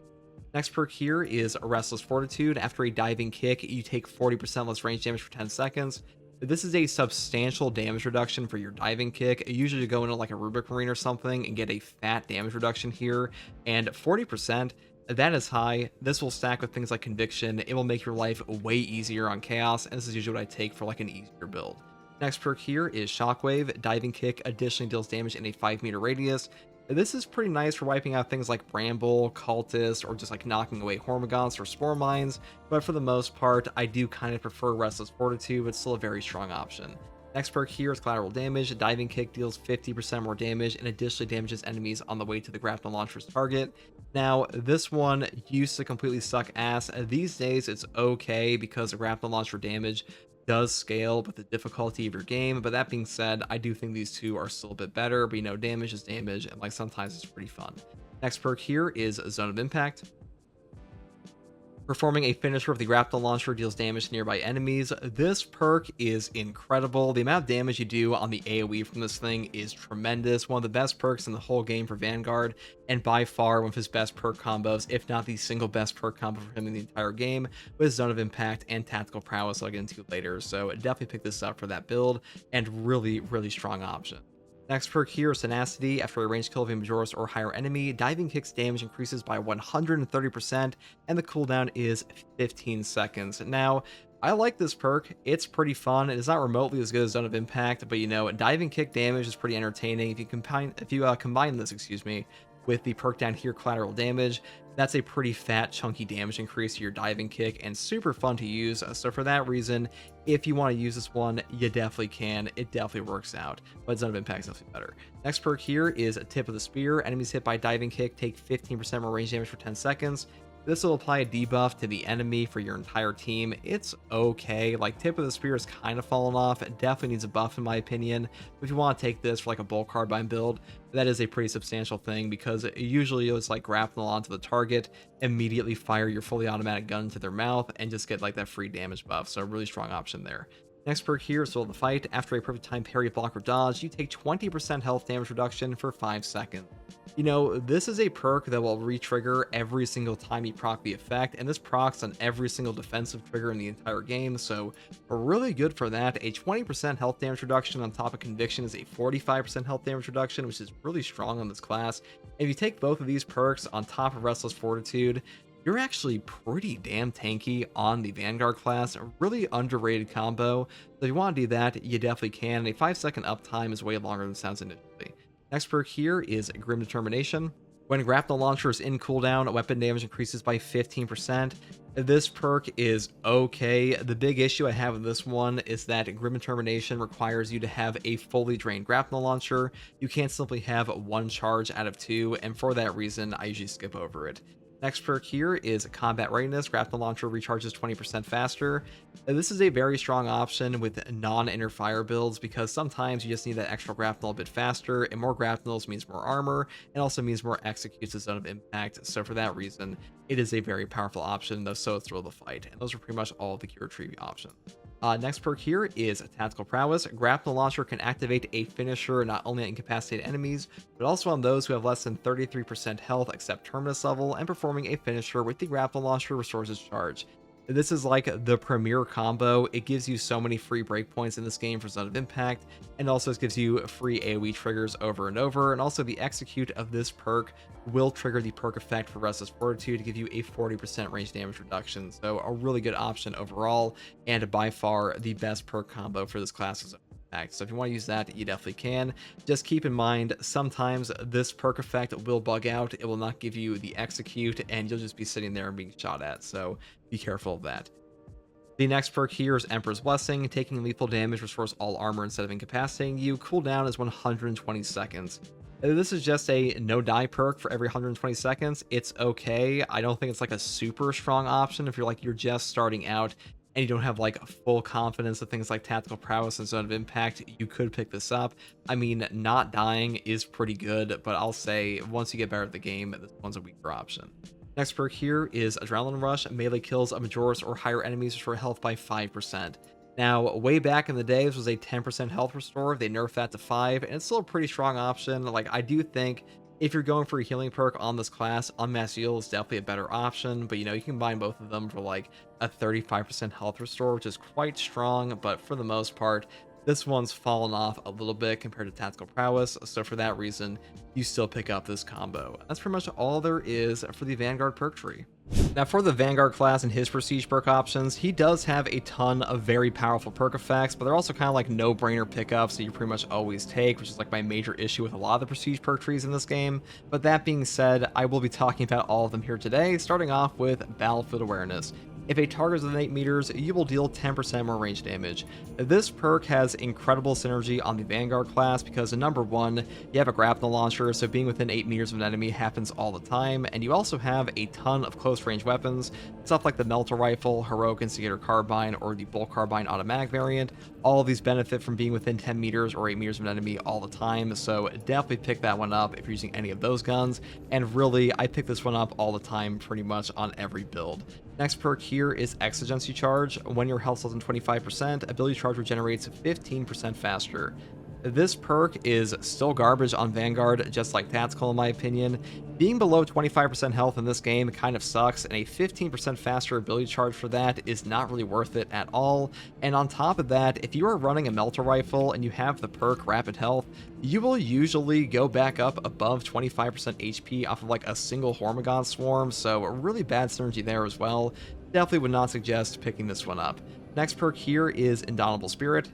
Speaker 1: Next perk here is Restless Fortitude. After a diving kick, you take 40% less range damage for 10 seconds. This is a substantial damage reduction for your diving kick. Usually you go into like a Techmarine or something and get a fat damage reduction here, and 40%, that is high. This will stack with things like Conviction. It will make your life way easier on Chaos, and this is usually what I take for like an easier build. Next perk here is Shockwave. Diving kick additionally deals damage in a 5-meter radius. This is pretty nice for wiping out things like Bramble, Cultist, or just like knocking away Hormagaunts or Spore Mines, but for the most part, I do kind of prefer Restless Fortitude, but still a very strong option. Next perk here is Collateral Damage. Diving kick deals 50% more damage and additionally damages enemies on the way to the grapnel launcher's target. Now, this one used to completely suck ass. These days, it's okay because the grapnel launcher damage does scale with the difficulty of your game, but that being said, I do think these two are still a bit better, but you know, damage is damage, and like sometimes it's pretty fun. Next perk here is Zone of Impact. Performing a finisher of the grapnel launcher deals damage to nearby enemies. This perk is incredible. The amount of damage you do on the AoE from this thing is tremendous. One of the best perks in the whole game for Vanguard, and by far one of his best perk combos, if not the single best perk combo for him in the entire game, with Zone of Impact and Tactical Prowess I'll get into later. So definitely pick this up for that build, and really, really strong option. Next perk here is Tenacity. After a ranged kill of a Majoris or higher enemy, diving kick's damage increases by 130%, and the cooldown is 15 seconds. Now, I like this perk. It's pretty fun. It is not remotely as good as Zone of Impact, but you know, diving kick damage is pretty entertaining. If you combine this, with the perk down here, Collateral Damage, that's a pretty fat chunky damage increase to your diving kick, and super fun to use. So for that reason, if you want to use this one, you definitely can. It definitely works out, but Zone of Impact is definitely better. Next perk here is Tip of the Spear. Enemies hit by diving kick take 15% more range damage for 10 seconds. This will apply a debuff to the enemy for your entire team. It's okay. Like, Tip of the Spear is kind of fallen off. It definitely needs a buff in my opinion. If you want to take this for like a bulk carbine build, that is a pretty substantial thing, because usually it's like grapnel onto the target, immediately fire your fully automatic gun into their mouth, and just get like that free damage buff. So a really strong option there. Next perk here is Thrill of the Fight. After a perfect time parry, block, or dodge, you take 20% health damage reduction for 5 seconds. You know, this is a perk that will re-trigger every single time you proc the effect, and this procs on every single defensive trigger in the entire game, so really good for that. A 20% health damage reduction on top of Conviction is a 45% health damage reduction, which is really strong on this class. If you take both of these perks on top of Restless Fortitude, you're actually pretty damn tanky on the Vanguard class. A really underrated combo. So if you want to do that, you definitely can. A 5-second uptime is way longer than it sounds initially. Next perk here is Grim Determination. When grapnel launcher is in cooldown, weapon damage increases by 15%. This perk is okay. The big issue I have with this one is that Grim Determination requires you to have a fully drained grapnel launcher. You can't simply have one charge out of two, and for that reason, I usually skip over it. Next perk here is Combat Readiness. Grapnel Launcher recharges 20% faster. This is a very strong option with non-inner fire builds because sometimes you just need that extra grapnel a bit faster, and more grapnels means more armor, and also means more executes a zone of impact. So for that reason, it is a very powerful option, though so is Thrill of the Fight. And those are pretty much all of the Cure Tree options. Next perk here is Tactical Prowess. Grapnel Launcher can activate a finisher not only on incapacitated enemies, but also on those who have less than 33% health except Terminus level, and performing a finisher with the Grapnel Launcher restores its charge. This is like the premier combo. It gives you so many free breakpoints in this game for Zone of Impact, and also gives you free AoE triggers over and over, and also the execute of this perk will trigger the perk effect for Restless Fortitude to give you a 40% range damage reduction. So a really good option overall, and by far the best perk combo for this class of Zone of Impact. So if you want to use that, you definitely can. Just keep in mind, sometimes this perk effect will bug out. It will not give you the execute, and you'll just be sitting there and being shot at. So be careful of that. The next perk here is Emperor's Blessing. Taking lethal damage restores all armor instead of incapacitating you. Cooldown is 120 seconds. This is just a no die perk for every 120 seconds. It's okay. I don't think it's like a super strong option if you're just starting out and you don't have like full confidence of things like Tactical Prowess and Zone of Impact. You could pick this up. I mean, not dying is pretty good, but I'll say once you get better at the game, this one's a weaker option. Next perk here is Adrenaline Rush. Melee kills of Majoris or higher enemies restore health by 5%. Now, way back in the day, this was a 10% health restore. They nerfed that to 5, and it's still a pretty strong option. Like, I do think if you're going for a healing perk on this class, Unmasked Heal is definitely a better option, but you know, you can combine both of them for like a 35% health restore, which is quite strong, but for the most part, this one's fallen off a little bit compared to Tactical Prowess, so for that reason, you still pick up this combo. That's pretty much all there is for the Vanguard perk tree. Now for the Vanguard class and his prestige perk options, he does have a ton of very powerful perk effects, but they're also kind of like no-brainer pickups that you pretty much always take, which is like my major issue with a lot of the prestige perk trees in this game. But that being said, I will be talking about all of them here today, starting off with Battlefield Awareness. If a target is within 8 meters, you will deal 10% more range damage. This perk has incredible synergy on the Vanguard class because, number one, you have a grapnel launcher, so being within 8 meters of an enemy happens all the time, and you also have a ton of close range weapons, stuff like the Melter Rifle, Heroic Instigator Carbine, or the Bolt Carbine automatic variant. All of these benefit from being within 10 meters or 8 meters of an enemy all the time, so definitely pick that one up if you're using any of those guns, and really, I pick this one up all the time pretty much on every build. Next perk here is Exigency Charge. When your health is less than 25%, ability charge regenerates 15% faster. This perk is still garbage on Vanguard, just like Tactical in my opinion. Being below 25% health in this game kind of sucks, and a 15% faster ability charge for that is not really worth it at all. And on top of that, if you are running a Melter Rifle and you have the perk Rapid Health, you will usually go back up above 25% HP off of like a single Hormagon swarm, so a really bad synergy there as well. Definitely would not suggest picking this one up. Next perk here is Indomitable Spirit.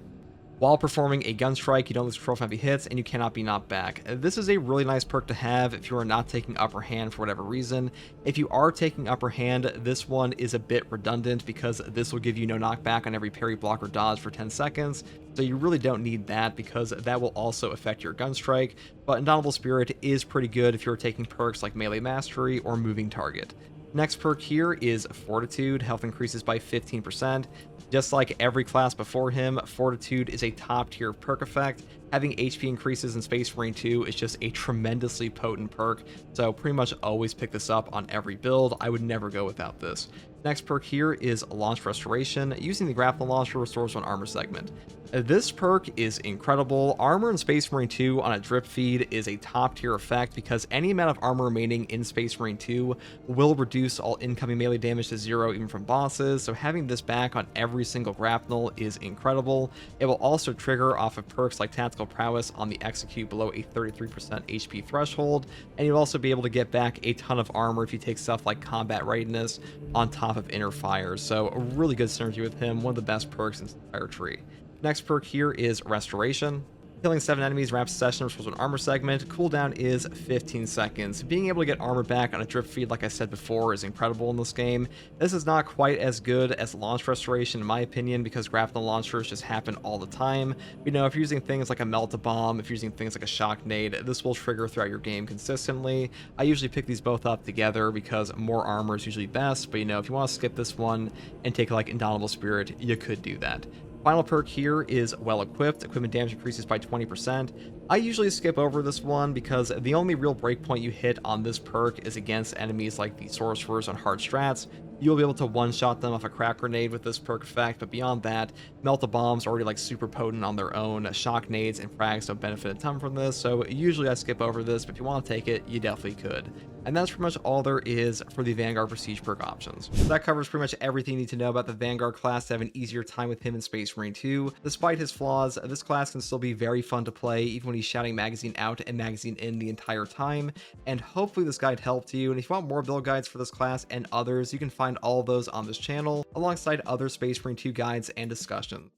Speaker 1: While performing a gun strike, you don't lose control from heavy hits, and you cannot be knocked back. This is a really nice perk to have if you are not taking upper hand for whatever reason. If you are taking upper hand, this one is a bit redundant because this will give you no knockback on every parry, block, or dodge for 10 seconds. So you really don't need that because that will also affect your gun strike. But Indomitable Spirit is pretty good if you're taking perks like Melee Mastery or Moving Target. Next perk here is Fortitude. Health increases by 15%. Just like every class before him, Fortitude is a top tier perk effect. Having HP increases in Space Marine 2 is just a tremendously potent perk, so pretty much always pick this up on every build. I would never go without this. Next perk here is Launch Restoration. Using the grapple launcher restores one armor segment. This perk is incredible. Armor in Space Marine 2 on a drip feed is a top tier effect because any amount of armor remaining in Space Marine 2 will reduce all incoming melee damage to 0 even from bosses, so having this back on every single grapnel is incredible. It will also trigger off of perks like Tactical Prowess on the execute below a 33% HP threshold, and you'll also be able to get back a ton of armor if you take stuff like Combat Readiness on top of Inner Fire, so a really good synergy with him, one of the best perks in this entire tree. Next perk here is Restoration. Killing 7 enemies wraps session restores an armor segment. Cooldown is 15 seconds. Being able to get armor back on a drip feed, like I said before, is incredible in this game. This is not quite as good as launch restoration in my opinion, because grapple launchers just happen all the time. You know, if you're using things like a melt-a-bomb, if you're using things like a shock nade, this will trigger throughout your game consistently. I usually pick these both up together because more armor is usually best, but you know, if you want to skip this one and take like Indomitable Spirit, you could do that. Final perk here is well equipped. Equipment damage increases by 20%. I usually skip over this one because the only real breakpoint you hit on this perk is against enemies like the sorcerers on hard strats. You'll be able to one-shot them off a crack grenade with this perk effect, but beyond that, melt-a-bombs are already like super potent on their own. Shock nades and frags don't benefit a ton from this, so usually I skip over this, but if you want to take it, you definitely could. And that's pretty much all there is for the Vanguard Prestige perk options. So that covers pretty much everything you need to know about the Vanguard class to have an easier time with him in Space Marine 2. Despite his flaws, this class can still be very fun to play, even when he's shouting magazine out and magazine in the entire time. And hopefully this guide helped you, and if you want more build guides for this class and others, you can find all of those on this channel, alongside other Space Marine 2 guides and discussions.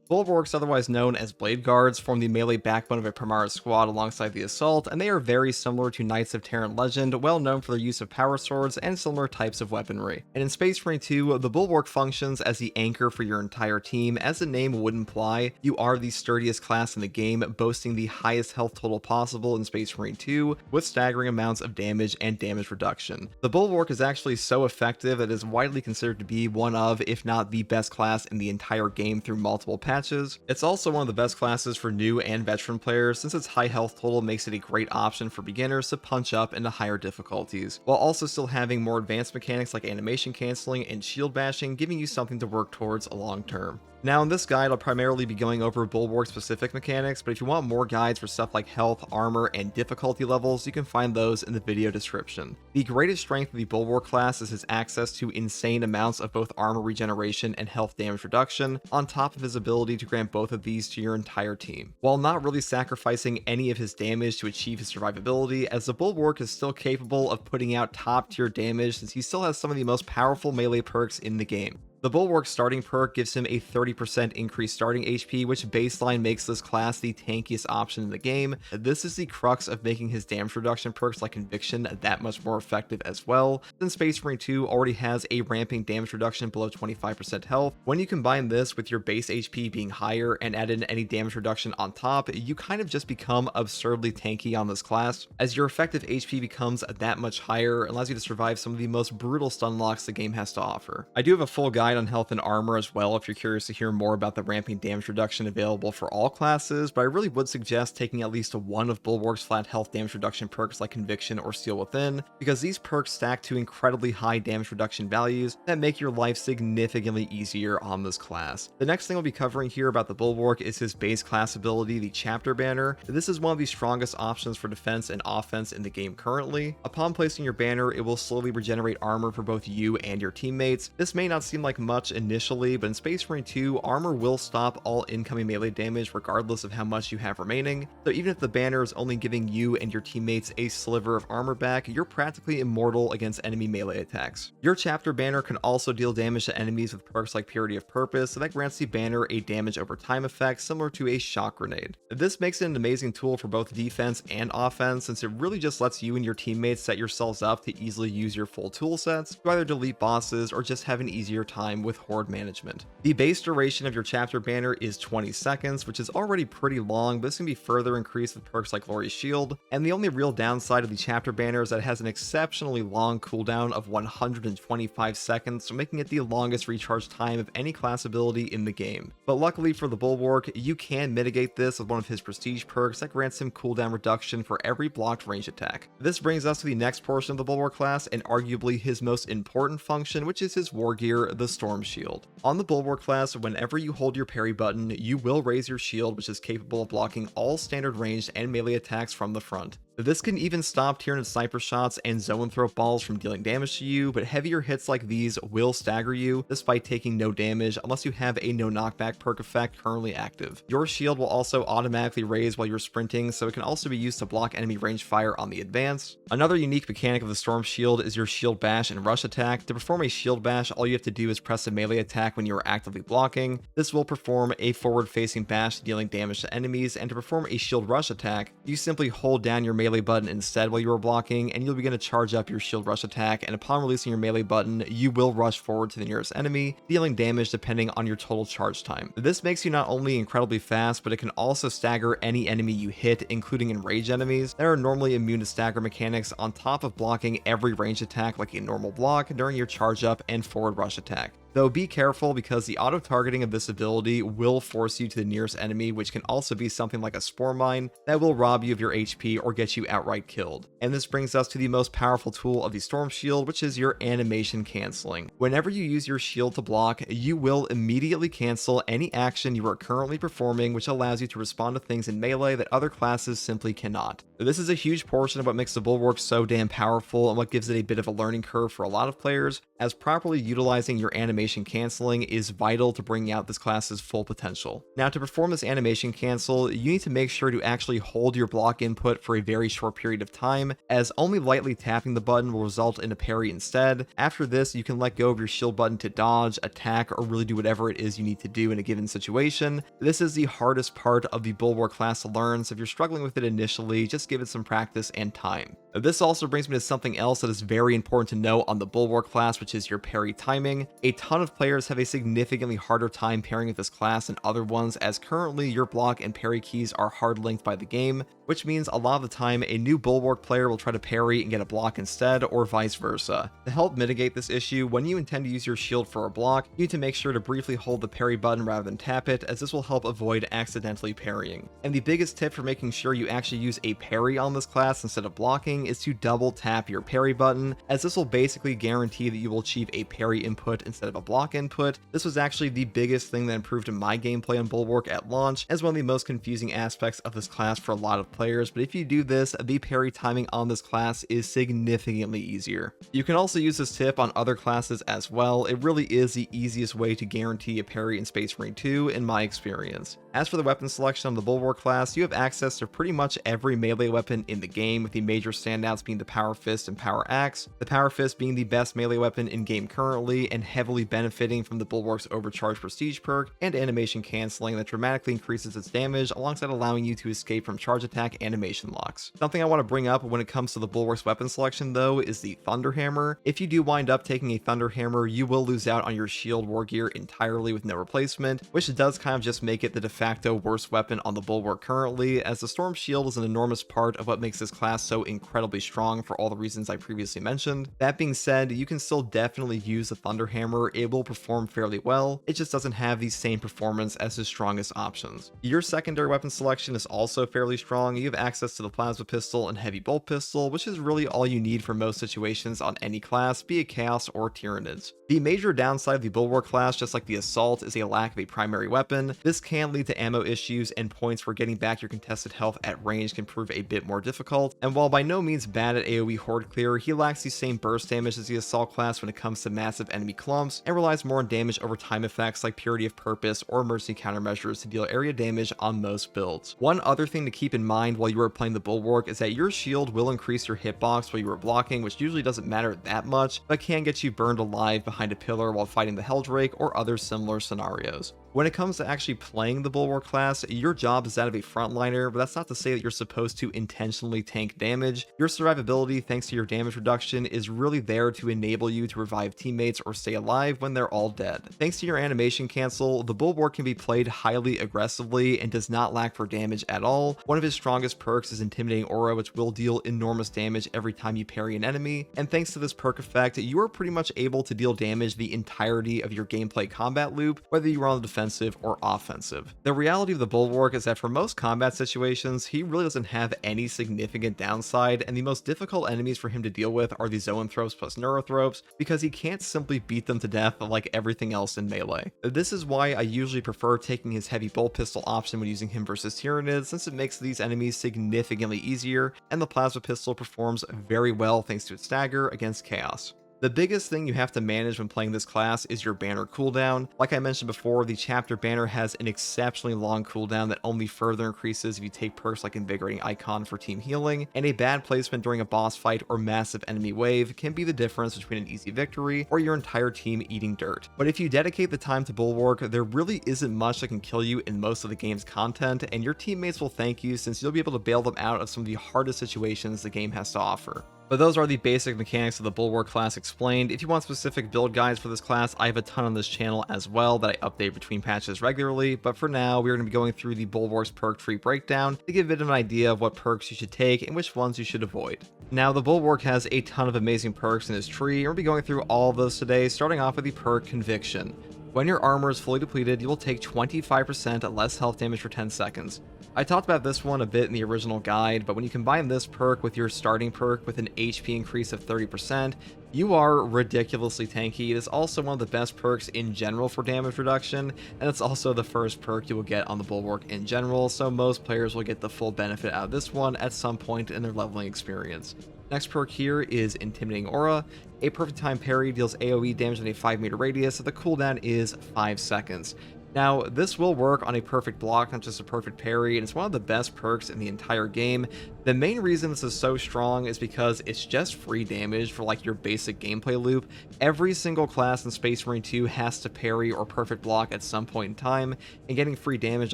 Speaker 1: Bulwarks, otherwise known as Blade Guards, form the melee backbone of a Primara squad alongside the Assault, and they are very similar to Knights of Terran Legend, well known for their use of power swords and similar types of weaponry. And in Space Marine 2, the Bulwark functions as the anchor for your entire team. As the name would imply, you are the sturdiest class in the game, boasting the highest health total possible in Space Marine 2, with staggering amounts of damage and damage reduction. The Bulwark is actually so effective that it is widely considered to be one of, if not the best class in the entire game through multiple patches. It's also one of the best classes for new and veteran players, since its high health total makes it a great option for beginners to punch up into higher difficulties, while also still having more advanced mechanics like animation canceling and shield bashing, giving you something to work towards long term. Now in this guide, I'll primarily be going over Bulwark specific mechanics, but if you want more guides for stuff like health, armor, and difficulty levels, you can find those in the video description. The greatest strength of the Bulwark class is his access to insane amounts of both armor regeneration and health damage reduction, on top of his ability to grant both of these to your entire team, while not really sacrificing any of his damage to achieve his survivability, as the Bulwark is still capable of putting out top tier damage since he still has some of the most powerful melee perks in the game. The Bulwark starting perk gives him a 30% increased starting HP, which baseline makes this class the tankiest option in the game. This is the crux of making his damage reduction perks like Conviction that much more effective as well, since Space Marine 2 already has a ramping damage reduction below 25% health. When you combine this with your base HP being higher and add in any damage reduction on top, you kind of just become absurdly tanky on this class, as your effective HP becomes that much higher and allows you to survive some of the most brutal stun locks the game has to offer. I do have a full guide on health and armor as well if you're curious to hear more about the ramping damage reduction available for all classes, but I really would suggest taking at least one of Bulwark's flat health damage reduction perks like Conviction or Steel Within, because these perks stack to incredibly high damage reduction values that make your life significantly easier on this class. The next thing I'll be covering here about the Bulwark is his base class ability, the Chapter Banner. This is one of the strongest options for defense and offense in the game currently. Upon placing your banner, it will slowly regenerate armor for both you and your teammates. This may not seem like much initially, but in Space Marine 2, armor will stop all incoming melee damage regardless of how much you have remaining. So even if the banner is only giving you and your teammates a sliver of armor back, you're practically immortal against enemy melee attacks. Your Chapter Banner can also deal damage to enemies with perks like Purity of Purpose, so that grants the banner a damage over time effect similar to a shock grenade. This makes it an amazing tool for both defense and offense, since it really just lets you and your teammates set yourselves up to easily use your full tool sets to either delete bosses or just have an easier time with horde management. The base duration of your Chapter Banner is 20 seconds, which is already pretty long, but this can be further increased with perks like Glorious Shield, and the only real downside of the Chapter Banner is that it has an exceptionally long cooldown of 125 seconds, making it the longest recharge time of any class ability in the game. But luckily for the Bulwark, you can mitigate this with one of his prestige perks that grants him cooldown reduction for every blocked range attack. This brings us to the next portion of the Bulwark class, and arguably his most important function, which is his war gear, the Storm Shield. On the Bulwark class, whenever you hold your parry button, you will raise your shield, which is capable of blocking all standard ranged and melee attacks from the front. This can even stop Tyranid sniper shots and zone throw balls from dealing damage to you, but heavier hits like these will stagger you despite taking no damage unless you have a no knockback perk effect currently active. Your shield will also automatically raise while you're sprinting, so it can also be used to block enemy range fire on the advance. Another unique mechanic of the Storm Shield is your shield bash and rush attack. To perform a shield bash, all you have to do is press a melee attack when you are actively blocking. This will perform a forward facing bash dealing damage to enemies, and to perform a shield rush attack, you simply hold down your melee button instead while you are blocking, and you'll begin to charge up your shield rush attack, and upon releasing your melee button, you will rush forward to the nearest enemy, dealing damage depending on your total charge time. This makes you not only incredibly fast, but it can also stagger any enemy you hit, including enraged enemies that are normally immune to stagger mechanics, on top of blocking every range attack like a normal block during your charge up and forward rush attack. Though be careful, because the auto-targeting of this ability will force you to the nearest enemy, which can also be something like a spore mine that will rob you of your HP or get you outright killed. And this brings us to the most powerful tool of the Storm Shield, which is your animation canceling. Whenever you use your shield to block, you will immediately cancel any action you are currently performing, which allows you to respond to things in melee that other classes simply cannot. This is a huge portion of what makes the Bulwark so damn powerful and what gives it a bit of a learning curve for a lot of players, as properly utilizing your animation canceling is vital to bringing out this class's full potential. Now, to perform this animation cancel, you need to make sure to actually hold your block input for a very short period of time, as only lightly tapping the button will result in a parry instead. After this, you can let go of your shield button to dodge, attack, or really do whatever it is you need to do in a given situation. This is the hardest part of the Bulwark class to learn, so if you're struggling with it initially, just give it some practice and time. This also brings me to something else that is very important to know on the Bulwark class, which is your parry timing. A ton of players have a significantly harder time pairing with this class than other ones, as currently your block and parry keys are hard linked by the game, which means a lot of the time a new Bulwark player will try to parry and get a block instead, or vice versa. To help mitigate this issue, when you intend to use your shield for a block, you need to make sure to briefly hold the parry button rather than tap it, as this will help avoid accidentally parrying. And the biggest tip for making sure you actually use a parry on this class instead of blocking is to double tap your parry button, as this will basically guarantee that you will achieve a parry input instead of a block input. This was actually the biggest thing that improved my gameplay on Bulwark at launch, as one of the most confusing aspects of this class for a lot of players, but if you do this, the parry timing on this class is significantly easier. You can also use this tip on other classes as well. It really is the easiest way to guarantee a parry in Space Marine 2 in my experience. As for the weapon selection of the Bulwark class, you have access to pretty much every melee weapon in the game, with the major standouts being the Power Fist and Power Axe. The Power Fist being the best melee weapon in game currently, and heavily benefiting from the Bulwark's overcharged prestige perk and animation canceling that dramatically increases its damage, alongside allowing you to escape from charge attack animation locks. Something I want to bring up when it comes to the Bulwark's weapon selection though is the Thunderhammer. If you do wind up taking a Thunderhammer, you will lose out on your shield war gear entirely with no replacement, which does kind of just make it the de facto worst weapon on the Bulwark currently, as the Storm Shield is an enormous part of what makes this class so incredibly strong for all the reasons I previously mentioned. That being said, you can still definitely use the Thunderhammer. It will perform fairly well, it just doesn't have the same performance as his strongest options. Your secondary weapon selection is also fairly strong. You have access to the Plasma Pistol and Heavy Bolt Pistol, which is really all you need for most situations on any class, be it Chaos or Tyranids. The major downside of the Bulwark class, just like the Assault, is a lack of a primary weapon. This can lead to ammo issues, and points for getting back your contested health at range can prove a bit more difficult. And while by no means bad at AoE horde clear, he lacks the same burst damage as the Assault class when it comes to massive enemy clumps, and relies more on damage over time effects like Purity of Purpose or Emergency countermeasures to deal area damage on most builds. One other thing to keep in mind while you are playing the Bulwark is that your shield will increase your hitbox while you are blocking, which usually doesn't matter that much, but can get you burned alive behind a pillar while fighting the Helldrake or other similar scenarios. When it comes to actually playing the Bulwark class, your job is that of a frontliner, but that's not to say that you're supposed to intentionally tank damage. Your survivability, thanks to your damage reduction, is really there to enable you to revive teammates or stay alive when they're all dead. Thanks to your animation cancel, the Bulwark can be played highly aggressively and does not lack for damage at all. One of his strongest perks is Intimidating Aura, which will deal enormous damage every time you parry an enemy, and thanks to this perk effect, you are pretty much able to deal damage the entirety of your gameplay combat loop, whether you are on the defense defensive or offensive. The reality of the Bulwark is that for most combat situations, he really doesn't have any significant downside, and the most difficult enemies for him to deal with are the Zoanthropes plus Neurothropes, because he can't simply beat them to death like everything else in melee. This is why I usually prefer taking his heavy bolt pistol option when using him versus Tyranids, since it makes these enemies significantly easier, and the plasma pistol performs very well thanks to its stagger against chaos. The biggest thing you have to manage when playing this class is your banner cooldown. Like I mentioned before, the chapter banner has an exceptionally long cooldown that only further increases if you take perks like Invigorating Icon for team healing, and a bad placement during a boss fight or massive enemy wave can be the difference between an easy victory or your entire team eating dirt. But if you dedicate the time to Bulwark, there really isn't much that can kill you in most of the game's content, and your teammates will thank you since you'll be able to bail them out of some of the hardest situations the game has to offer. But those are the basic mechanics of the Bulwark class explained. If you want specific build guides for this class, I have a ton on this channel as well that I update between patches regularly, but for now, we're going to be going through the Bulwark's perk tree breakdown to give a bit of an idea of what perks you should take and which ones you should avoid. Now, the Bulwark has a ton of amazing perks in his tree, and we'll be going through all of those today, starting off with the perk Conviction. When your armor is fully depleted, you will take 25% less health damage for 10 seconds. I talked about this one a bit in the original guide, but when you combine this perk with your starting perk with an HP increase of 30%, you are ridiculously tanky. It is also one of the best perks in general for damage reduction, and it's also the first perk you will get on the Bulwark in general, so most players will get the full benefit out of this one at some point in their leveling experience. Next perk here is Intimidating Aura. A perfect time parry deals AoE damage in a 5-meter radius, so the cooldown is 5 seconds. Now, this will work on a perfect block, not just a perfect parry, and it's one of the best perks in the entire game. The main reason this is so strong is because it's just free damage for like your basic gameplay loop. Every single class in Space Marine 2 has to parry or perfect block at some point in time, and getting free damage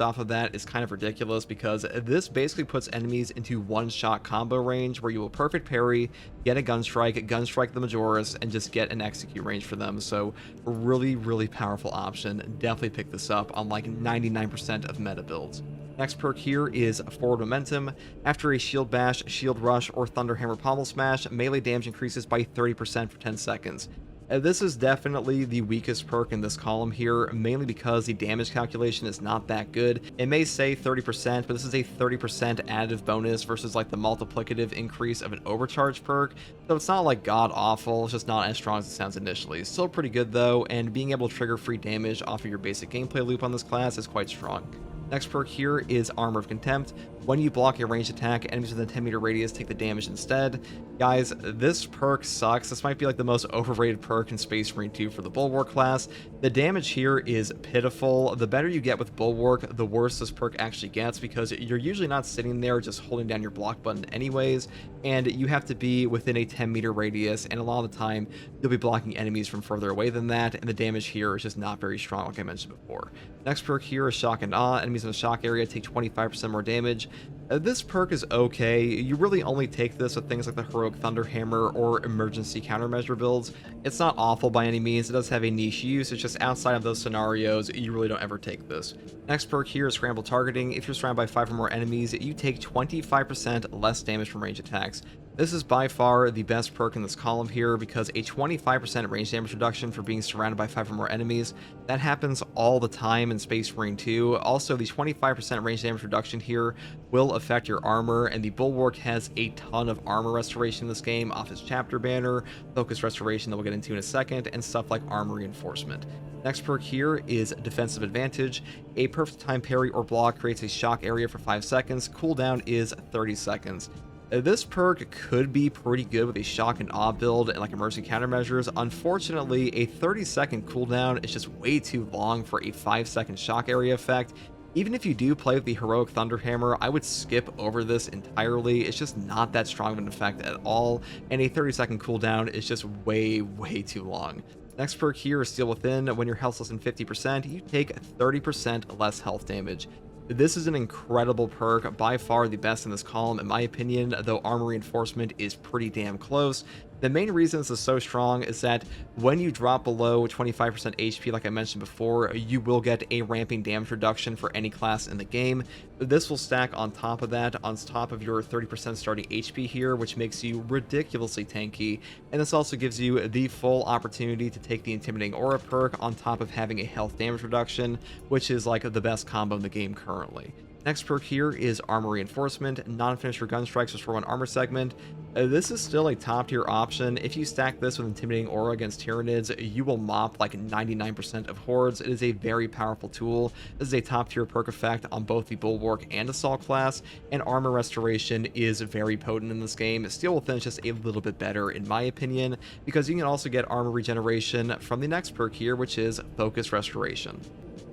Speaker 1: off of that is kind of ridiculous because this basically puts enemies into one-shot combo range where you will perfect parry, get a gunstrike the Majoris, and just get an execute range for them. So really powerful option. Definitely pick this up on like 99% of meta builds. Next perk here is Forward Momentum. After a Shield Bash, Shield Rush, or Thunderhammer Pommel Smash, melee damage increases by 30% for 10 seconds. This is definitely the weakest perk in this column here, mainly because the damage calculation is not that good. It may say 30%, but this is a 30% additive bonus versus like the multiplicative increase of an overcharge perk, so it's not like god awful, it's just not as strong as it sounds initially. Still pretty good though, and being able to trigger free damage off of your basic gameplay loop on this class is quite strong. Next perk here is Armor of Contempt. When you block a ranged attack, enemies within a 10-meter radius take the damage instead. Guys, this perk sucks. This might be like the most overrated perk in Space Marine 2 for the Bulwark class. The damage here is pitiful. The better you get with Bulwark, the worse this perk actually gets, because you're usually not sitting there just holding down your block button anyways, and you have to be within a 10-meter radius, and a lot of the time you'll be blocking enemies from further away than that, and the damage here is just not very strong like I mentioned before. Next perk here is Shock and Awe. Enemies in the shock area take 25% more damage. This perk is okay. You really only take this with things like the Heroic Thunderhammer or Emergency Countermeasure builds. It's not awful by any means. It does have a niche use. It's just outside of those scenarios, you really don't ever take this. Next perk here is Scramble Targeting. If you're surrounded by 5 or more enemies, you take 25% less damage from range attacks. This is by far the best perk in this column here, because a 25% range damage reduction for being surrounded by 5 or more enemies, that happens all the time in Space Marine 2. Also, the 25% range damage reduction here will affect your armor, and the Bulwark has a ton of armor restoration in this game off its chapter banner, focus restoration that we'll get into in a second, and stuff like armor reinforcement. Next perk here is Defensive Advantage. A perfect time parry or block creates a shock area for 5 seconds. Cooldown is 30 seconds. This perk could be pretty good with a Shock and Awe build and like emergency countermeasures. Unfortunately, a 30-second cooldown is just way too long for a 5-second shock area effect. Even if you do play with the Heroic Thunderhammer, I would skip over this entirely. It's just not that strong of an effect at all, and a 30-second cooldown is just way too long. Next perk here is Steel Within. When your health's less than 50%, you take 30% less health damage. This is an incredible perk, by far the best in this column in my opinion, though armor reinforcement is pretty damn close. The main reason this is so strong is that when you drop below 25% HP, like I mentioned before, you will get a ramping damage reduction for any class in the game. This will stack on top of that, on top of your 30% starting HP here, which makes you ridiculously tanky. And this also gives you the full opportunity to take the Intimidating Aura perk on top of having a health damage reduction, which is like the best combo in the game currently. Next perk here is Armor Reinforcement, non-finisher gun strikes just for one armor segment. This is still a top tier option. If you stack this with Intimidating Aura against Tyranids, you will mop like 99% of hordes. It is a very powerful tool. This is a top tier perk effect on both the Bulwark and Assault class, and Armor Restoration is very potent in this game. Steel will finish just a little bit better in my opinion, because you can also get Armor Regeneration from the next perk here, which is Focus Restoration.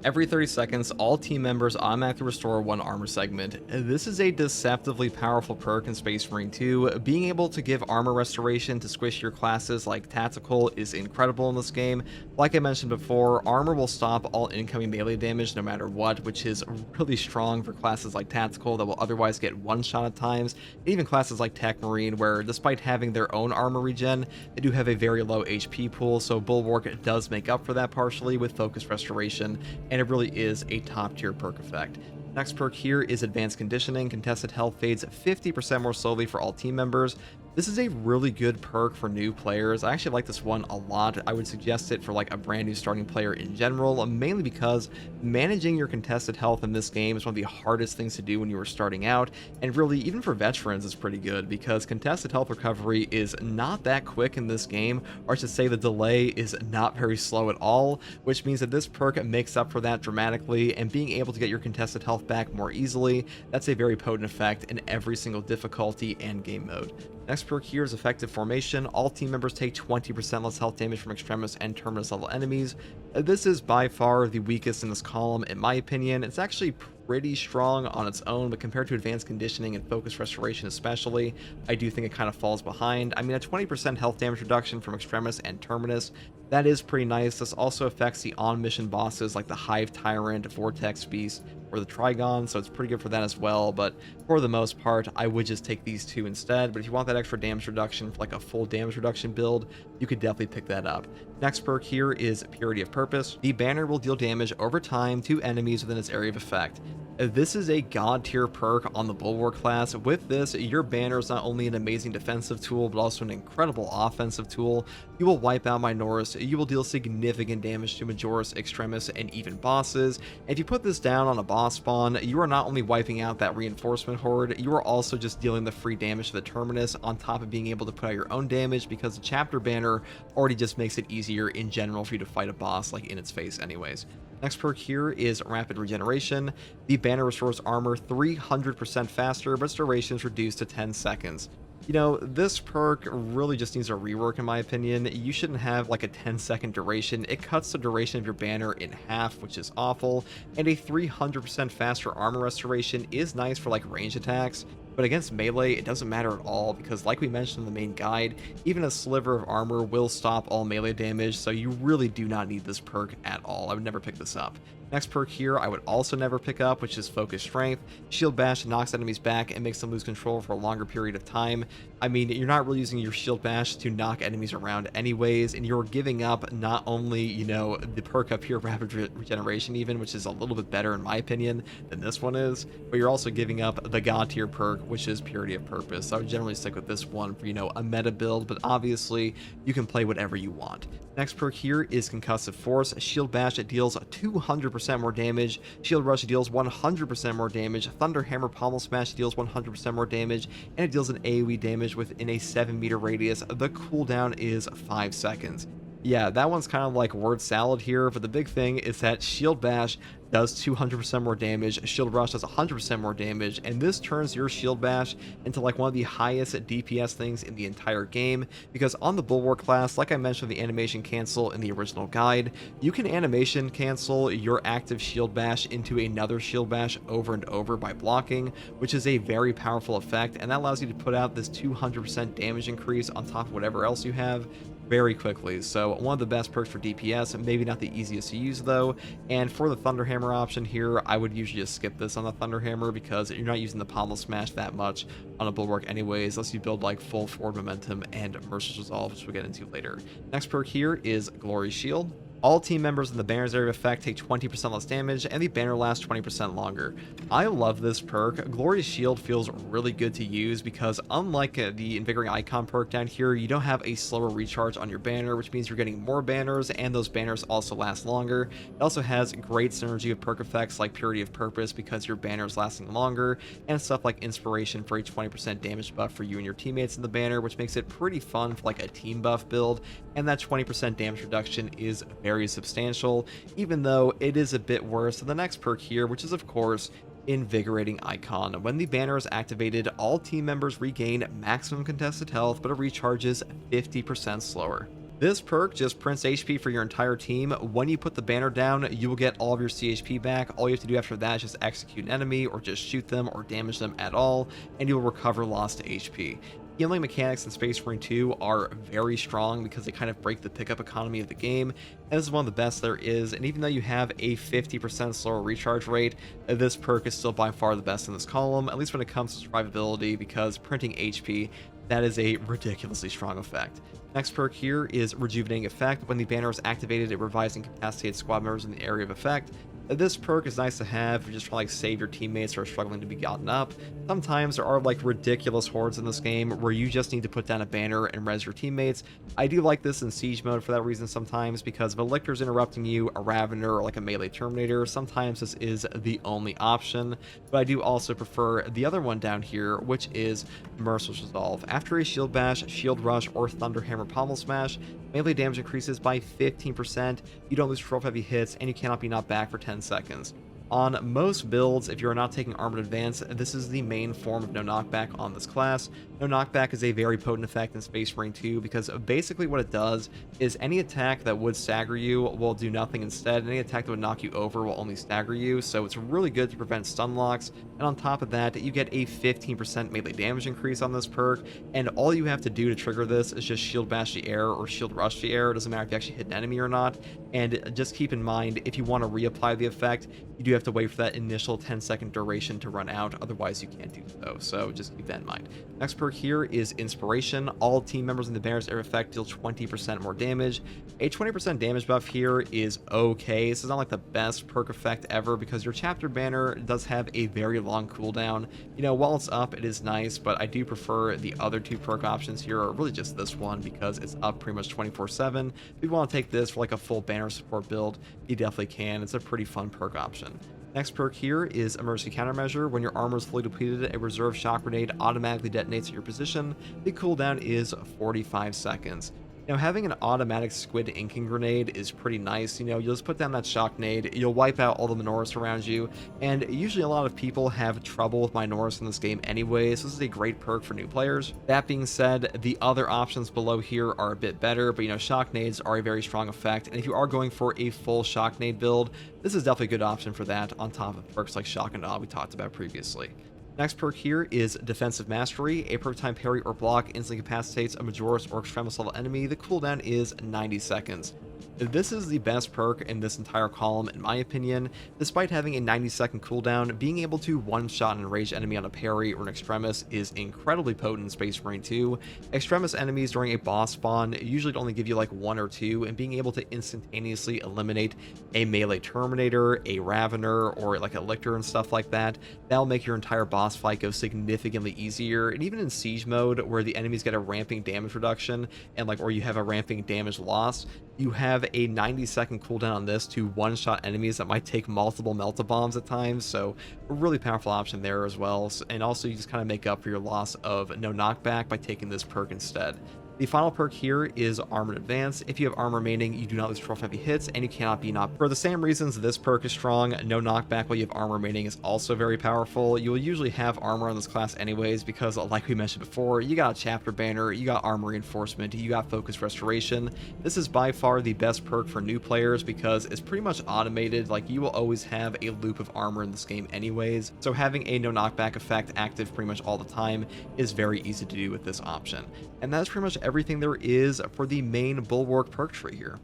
Speaker 1: Every 30 seconds, all team members automatically restore one armor segment. This is a deceptively powerful perk in Space Marine 2. Being able to give armor restoration to squishier classes like Tactical is incredible in this game. Like I mentioned before, armor will stop all incoming melee damage no matter what, which is really strong for classes like Tactical that will otherwise get one shot at times. Even classes like Techmarine, where despite having their own armor regen, they do have a very low HP pool, so Bulwark does make up for that partially with Focus Restoration, and it really is a top tier perk effect. Next perk here is Advanced Conditioning. Contested health fades 50% more slowly for all team members. This is a really good perk for new players. I actually like this one a lot. I would suggest it for like a brand new starting player in general, mainly because managing your contested health in this game is one of the hardest things to do when you are starting out, and really even for veterans it's pretty good because contested health recovery is not that quick in this game, or I should say the delay is not very slow at all, which means that this perk makes up for that dramatically, and being able to get your contested health back more easily, that's a very potent effect in every single difficulty and game mode. Next perk here is Effective Formation. All team members take 20% less health damage from Extremis and Terminus level enemies. This is by far the weakest in this column in my opinion. It's actually pretty strong on its own, but compared to Advanced Conditioning and Focus Restoration especially, I do think it kind of falls behind. I mean, a 20% health damage reduction from Extremis and Terminus, that is pretty nice. This also affects the on-mission bosses like the Hive Tyrant, Vortex Beast, or the Trigon, so it's pretty good for that as well, but for the most part, I would just take these two instead. But if you want that extra damage reduction for like a full damage reduction build, you could definitely pick that up. Next perk here is Purity of Purpose. The banner will deal damage over time to enemies within its area of effect. This is a god tier perk on the Bulwark class. With this, your banner is not only an amazing defensive tool, but also an incredible offensive tool. You will wipe out Minoris, you will deal significant damage to Majoris, Extremis, and even bosses. If you put this down on a boss spawn, you are not only wiping out that reinforcement horde, you are also just dealing the free damage to the Terminus on top of being able to put out your own damage, because the chapter banner already just makes it easier in general for you to fight a boss like in its face anyways. Next perk here is Rapid Regeneration. The banner restores armor 300% faster, but its duration is reduced to 10 seconds. You know, this perk really just needs a rework in my opinion. You shouldn't have like a 10-second duration. It cuts the duration of your banner in half, which is awful, and a 300% faster armor restoration is nice for like range attacks, but against melee it doesn't matter at all, because like we mentioned in the main guide, even a sliver of armor will stop all melee damage, so you really do not need this perk at all. I would never pick this up. Next perk here I would also never pick up, which is Focus Strength. Shield Bash knocks enemies back and makes them lose control for a longer period of time. I mean, you're not really using your Shield Bash to knock enemies around anyways, and you're giving up not only, you know, the perk up here, Rapid Regeneration even, which is a little bit better in my opinion than this one is, but you're also giving up the god tier perk, which is Purity of Purpose. So I would generally stick with this one for, you know, a meta build, but obviously you can play whatever you want. Next perk here is Concussive Force. Shield Bash, it deals 200% more damage. Shield Rush deals 100% more damage. Thunder Hammer Pommel Smash deals 100% more damage, and it deals an AoE damage within a 7-meter radius. The cooldown is 5 seconds. Yeah, that one's kind of like word salad here, but the big thing is that Shield Bash does 200% more damage, Shield Rush does 100% more damage, and this turns your Shield Bash into like one of the highest DPS things in the entire game, because on the Bulwark class, like I mentioned the animation cancel in the original guide, you can animation cancel your active Shield Bash into another Shield Bash over and over by blocking, which is a very powerful effect, and that allows you to put out this 200% damage increase on top of whatever else you have. very quickly. So one of the best perks for DPS, maybe not the easiest to use though. And for the Thunderhammer option here, I would usually just skip this on the Thunderhammer because you're not using the Pommel Smash that much on a Bulwark anyways, unless you build like full forward momentum and Merciless Resolve, which we'll get into later. Next perk here is Glory Shield. All team members in the banner's area of effect take 20% less damage, and the banner lasts 20% longer. I love this perk. Glorious Shield feels really good to use because unlike the Invigorating Icon perk down here, you don't have a slower recharge on your banner, which means you're getting more banners, and those banners also last longer. It also has great synergy with perk effects like Purity of Purpose because your banner is lasting longer, and stuff like Inspiration for a 20% damage buff for you and your teammates in the banner, which makes it pretty fun for like a team buff build, and that 20% damage reduction is very substantial, even though it is a bit worse than the next perk here, which is of course Invigorating Icon. When the banner is activated, all team members regain maximum contested health, but it recharges 50% slower. This perk just prints HP for your entire team. When you put the banner down, you will get all of your CHP back. All you have to do after that is just execute an enemy or just shoot them or damage them at all, and you will recover lost HP. Healing mechanics in Space Marine 2 are very strong because they kind of break the pickup economy of the game, and this is one of the best there is, and even though you have a 50% slower recharge rate, this perk is still by far the best in this column, at least when it comes to survivability, because printing HP, that is a ridiculously strong effect. Next perk here is Rejuvenating Effect. When the banner is activated, it revives incapacitated squad members in the area of effect. This perk is nice to have if you're just trying to like save your teammates who are struggling to be gotten up. Sometimes there are like ridiculous hordes in this game where you just need to put down a banner and res your teammates. I do like this in siege mode for that reason sometimes, because if a Lictor's interrupting you, a Ravener, or like a melee Terminator, sometimes this is the only option. But I do also prefer the other one down here, which is Merciless Resolve. After a Shield Bash, Shield Rush, or Thunderhammer Pommel Smash, melee damage increases by 15%, you don't lose 12 heavy hits, and you cannot be knocked back for 10 seconds. On most builds, if you are not taking Armored Advance, this is the main form of no knockback on this class. No knockback is a very potent effect in Space Marine 2 because basically what it does is any attack that would stagger you will do nothing instead. Any attack that would knock you over will only stagger you, so it's really good to prevent stun locks. And on top of that, you get a 15% melee damage increase on this perk, and all you have to do to trigger this is just Shield Bash the air or Shield Rush the air. It doesn't matter if you actually hit an enemy or not. And just keep in mind, if you want to reapply the effect, you do have to wait for that initial 10-second duration to run out, otherwise you can't do so just keep that in mind. Next perk here is Inspiration. All team members in the banner's area effect deal 20% more damage. A 20% damage buff here is okay. This is not like the best perk effect ever because your chapter banner does have a very long cooldown. You know, while it's up, it is nice, but I do prefer the other two perk options here, or really just this one, because it's up pretty much 24/7. If you want to take this for like a full banner support build, you definitely can. It's a pretty fun perk option. Next perk here is Emergency Countermeasure. When your armor is fully depleted, a reserve shock grenade automatically detonates at your position. The cooldown is 45 seconds. Now, having an automatic squid inking grenade is pretty nice. You know, you'll just put down that shock nade, you'll wipe out all the Minoris around you, and usually a lot of people have trouble with Minoris in this game anyway, so this is a great perk for new players. That being said, the other options below here are a bit better, but you know, shock nades are a very strong effect, and if you are going for a full shock nade build, this is definitely a good option for that, on top of perks like Shock and Awe we talked about previously. Next perk here is Defensive Mastery. A per time parry or block instantly incapacitates a Majoris or Extremis level enemy. The cooldown is 90 seconds. This is the best perk in this entire column, in my opinion. Despite having a 90-second cooldown, being able to one-shot an enraged enemy on a parry or an Extremis is incredibly potent in Space Marine 2. Extremis enemies during a boss spawn usually only give you like one or two, and being able to instantaneously eliminate a melee Terminator, a Ravener, or like a Lictor and stuff like that, that'll make your entire boss fight go significantly easier. And even in siege mode, where the enemies get a ramping damage reduction, and like, or you have a ramping damage loss, you have a 90-second cooldown on this to one-shot enemies that might take multiple Melt-A-Bombs at times, so a really powerful option there as well. And also you just kind of make up for your loss of no knockback by taking this perk instead. The final perk here is Armored Advance. If you have armor remaining, you do not lose 12 heavy hits, and you cannot be knocked. For the same reasons this perk is strong, no knockback while you have armor remaining is also very powerful. You will usually have armor on this class anyways, because like we mentioned before, you got a chapter banner, you got armor reinforcement, you got focus restoration. This is by far the best perk for new players because it's pretty much automated. Like, you will always have a loop of armor in this game anyways, so having a no knockback effect active pretty much all the time is very easy to do with this option. And that's pretty much everything there is for the main Bulwark perk tree here.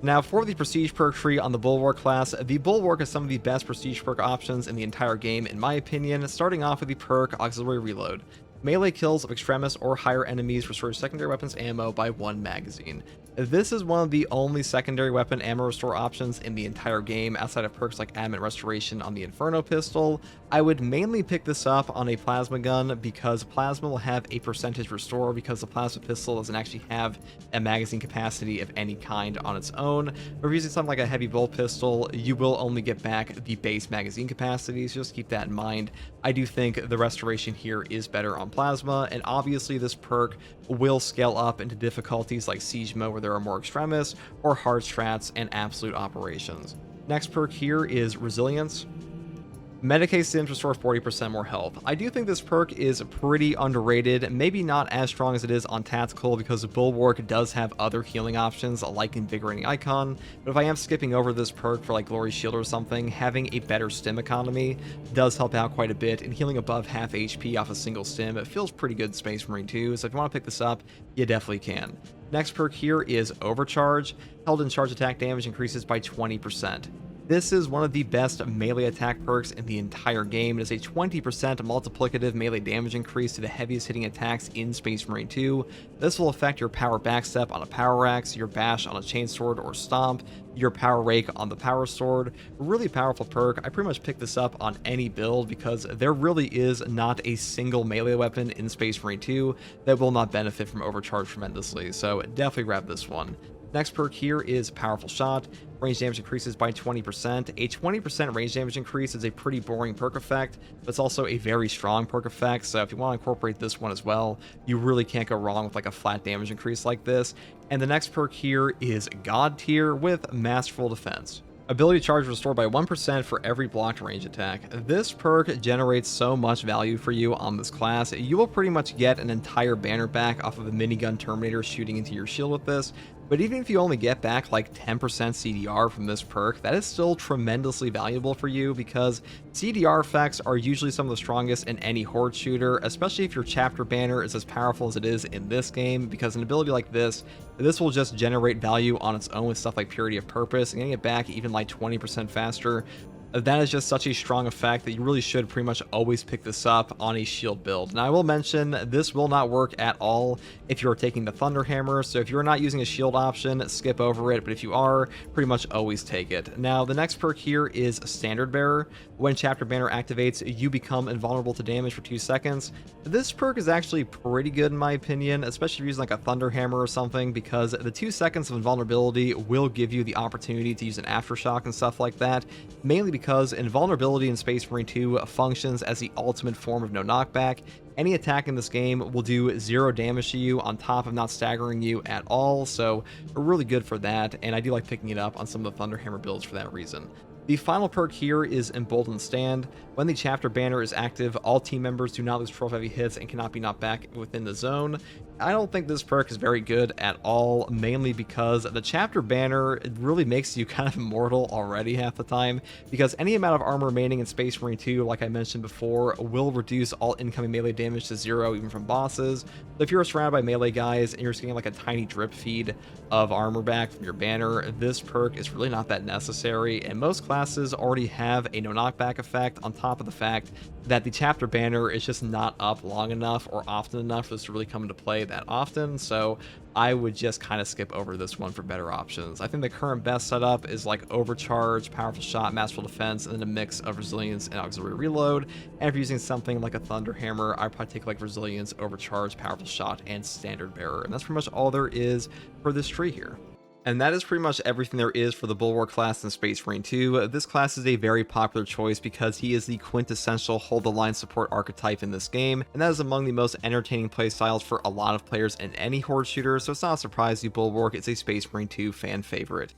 Speaker 1: Now, for the Prestige perk tree on the Bulwark class, the Bulwark is some of the best Prestige perk options in the entire game, in my opinion, starting off with the perk Auxiliary Reload. Melee kills of extremis or higher enemies restores secondary weapons ammo by 1 magazine. This is one of the only secondary weapon ammo restore options in the entire game outside of perks like Adamant Restoration on the Inferno pistol. I would mainly pick this up on a plasma gun because plasma will have a percentage restore because the plasma pistol doesn't actually have a magazine capacity of any kind on its own. But if you're using something like a heavy bolt pistol, you will only get back the base magazine capacity, so just keep that in mind. I do think the restoration here is better on plasma, and obviously this perk will scale up into difficulties like Siege Mode where there are more extremists, or hard strats and absolute operations. Next perk here is Resilience. Medicae Sims restore 40% more health. I do think this perk is pretty underrated, maybe not as strong as it is on Tactical because Bulwark does have other healing options like Invigorating Icon, but if I am skipping over this perk for like Glory Shield or something, having a better stim economy does help out quite a bit, and healing above half HP off a single stim, it feels pretty good in Space Marine 2, so if you want to pick this up, you definitely can. Next perk here is Overcharge. Held in charge attack damage increases by 20%. This is one of the best melee attack perks in the entire game. It is a 20% multiplicative melee damage increase to the heaviest hitting attacks in Space Marine 2. This will affect your power backstep on a power axe, your bash on a chainsword or stomp, your power rake on the power sword. Really powerful perk. I pretty much pick this up on any build because there really is not a single melee weapon in Space Marine 2 that will not benefit from Overcharge tremendously, so definitely grab this one. Next perk here is Powerful Shot. Range damage increases by 20%. A 20% range damage increase is a pretty boring perk effect, but it's also a very strong perk effect, so if you want to incorporate this one as well, you really can't go wrong with like a flat damage increase like this. And the next perk here is God Tier with Masterful Defense. Ability charge restored by 1% for every blocked range attack. This perk generates so much value for you on this class. You will pretty much get an entire banner back off of a minigun Terminator shooting into your shield with this, but even if you only get back like 10% CDR from this perk, that is still tremendously valuable for you because CDR effects are usually some of the strongest in any horde shooter, especially if your chapter banner is as powerful as it is in this game, because an ability like this will just generate value on its own with stuff like Purity of Purpose, and getting it back even like 20% faster. That is just such a strong effect that you really should pretty much always pick this up on a shield build. Now I will mention this will not work at all if you're taking the Thunder Hammer, so if you're not using a shield option, skip over it, but if you are, pretty much always take it. Now the next perk here is Standard Bearer. When Chapter Banner activates, you become invulnerable to damage for 2 seconds. This perk is actually pretty good in my opinion, especially if you're using like a Thunder Hammer or something, because the 2 seconds of invulnerability will give you the opportunity to use an Aftershock and stuff like that, mainly because invulnerability in Space Marine 2 functions as the ultimate form of no knockback. Any attack in this game will do 0 damage to you on top of not staggering you at all, so really good for that, and I do like picking it up on some of the Thunder Hammer builds for that reason. The final perk here is Emboldened Stand. When the chapter banner is active, all team members do not lose 12 heavy hits and cannot be knocked back within the zone. I don't think this perk is very good at all, mainly because the chapter banner really makes you kind of immortal already half the time, because any amount of armor remaining in Space Marine 2, like I mentioned before, will reduce all incoming melee damage to 0 even from bosses. So if you're surrounded by melee guys and you're just getting like a tiny drip feed of armor back from your banner, this perk is really not that necessary, and most classes already have a no knockback effect on top of the fact that the chapter banner is just not up long enough or often enough for this to really come into play that often, so I would just kind of skip over this one for better options. I think the current best setup is like Overcharge, Powerful Shot, Masterful Defense, and then a mix of Resilience and Auxiliary Reload. And if you're using something like a Thunder Hammer, I'd probably take like Resilience, Overcharge, Powerful Shot, and Standard Bearer. And that's pretty much all there is for this tree here. And that is pretty much everything there is for the Bulwark class in Space Marine 2. This class is a very popular choice because he is the quintessential hold the line support archetype in this game, and that is among the most entertaining playstyles for a lot of players in any horde shooter, so it's not a surprise the Bulwark is a Space Marine 2 fan favorite.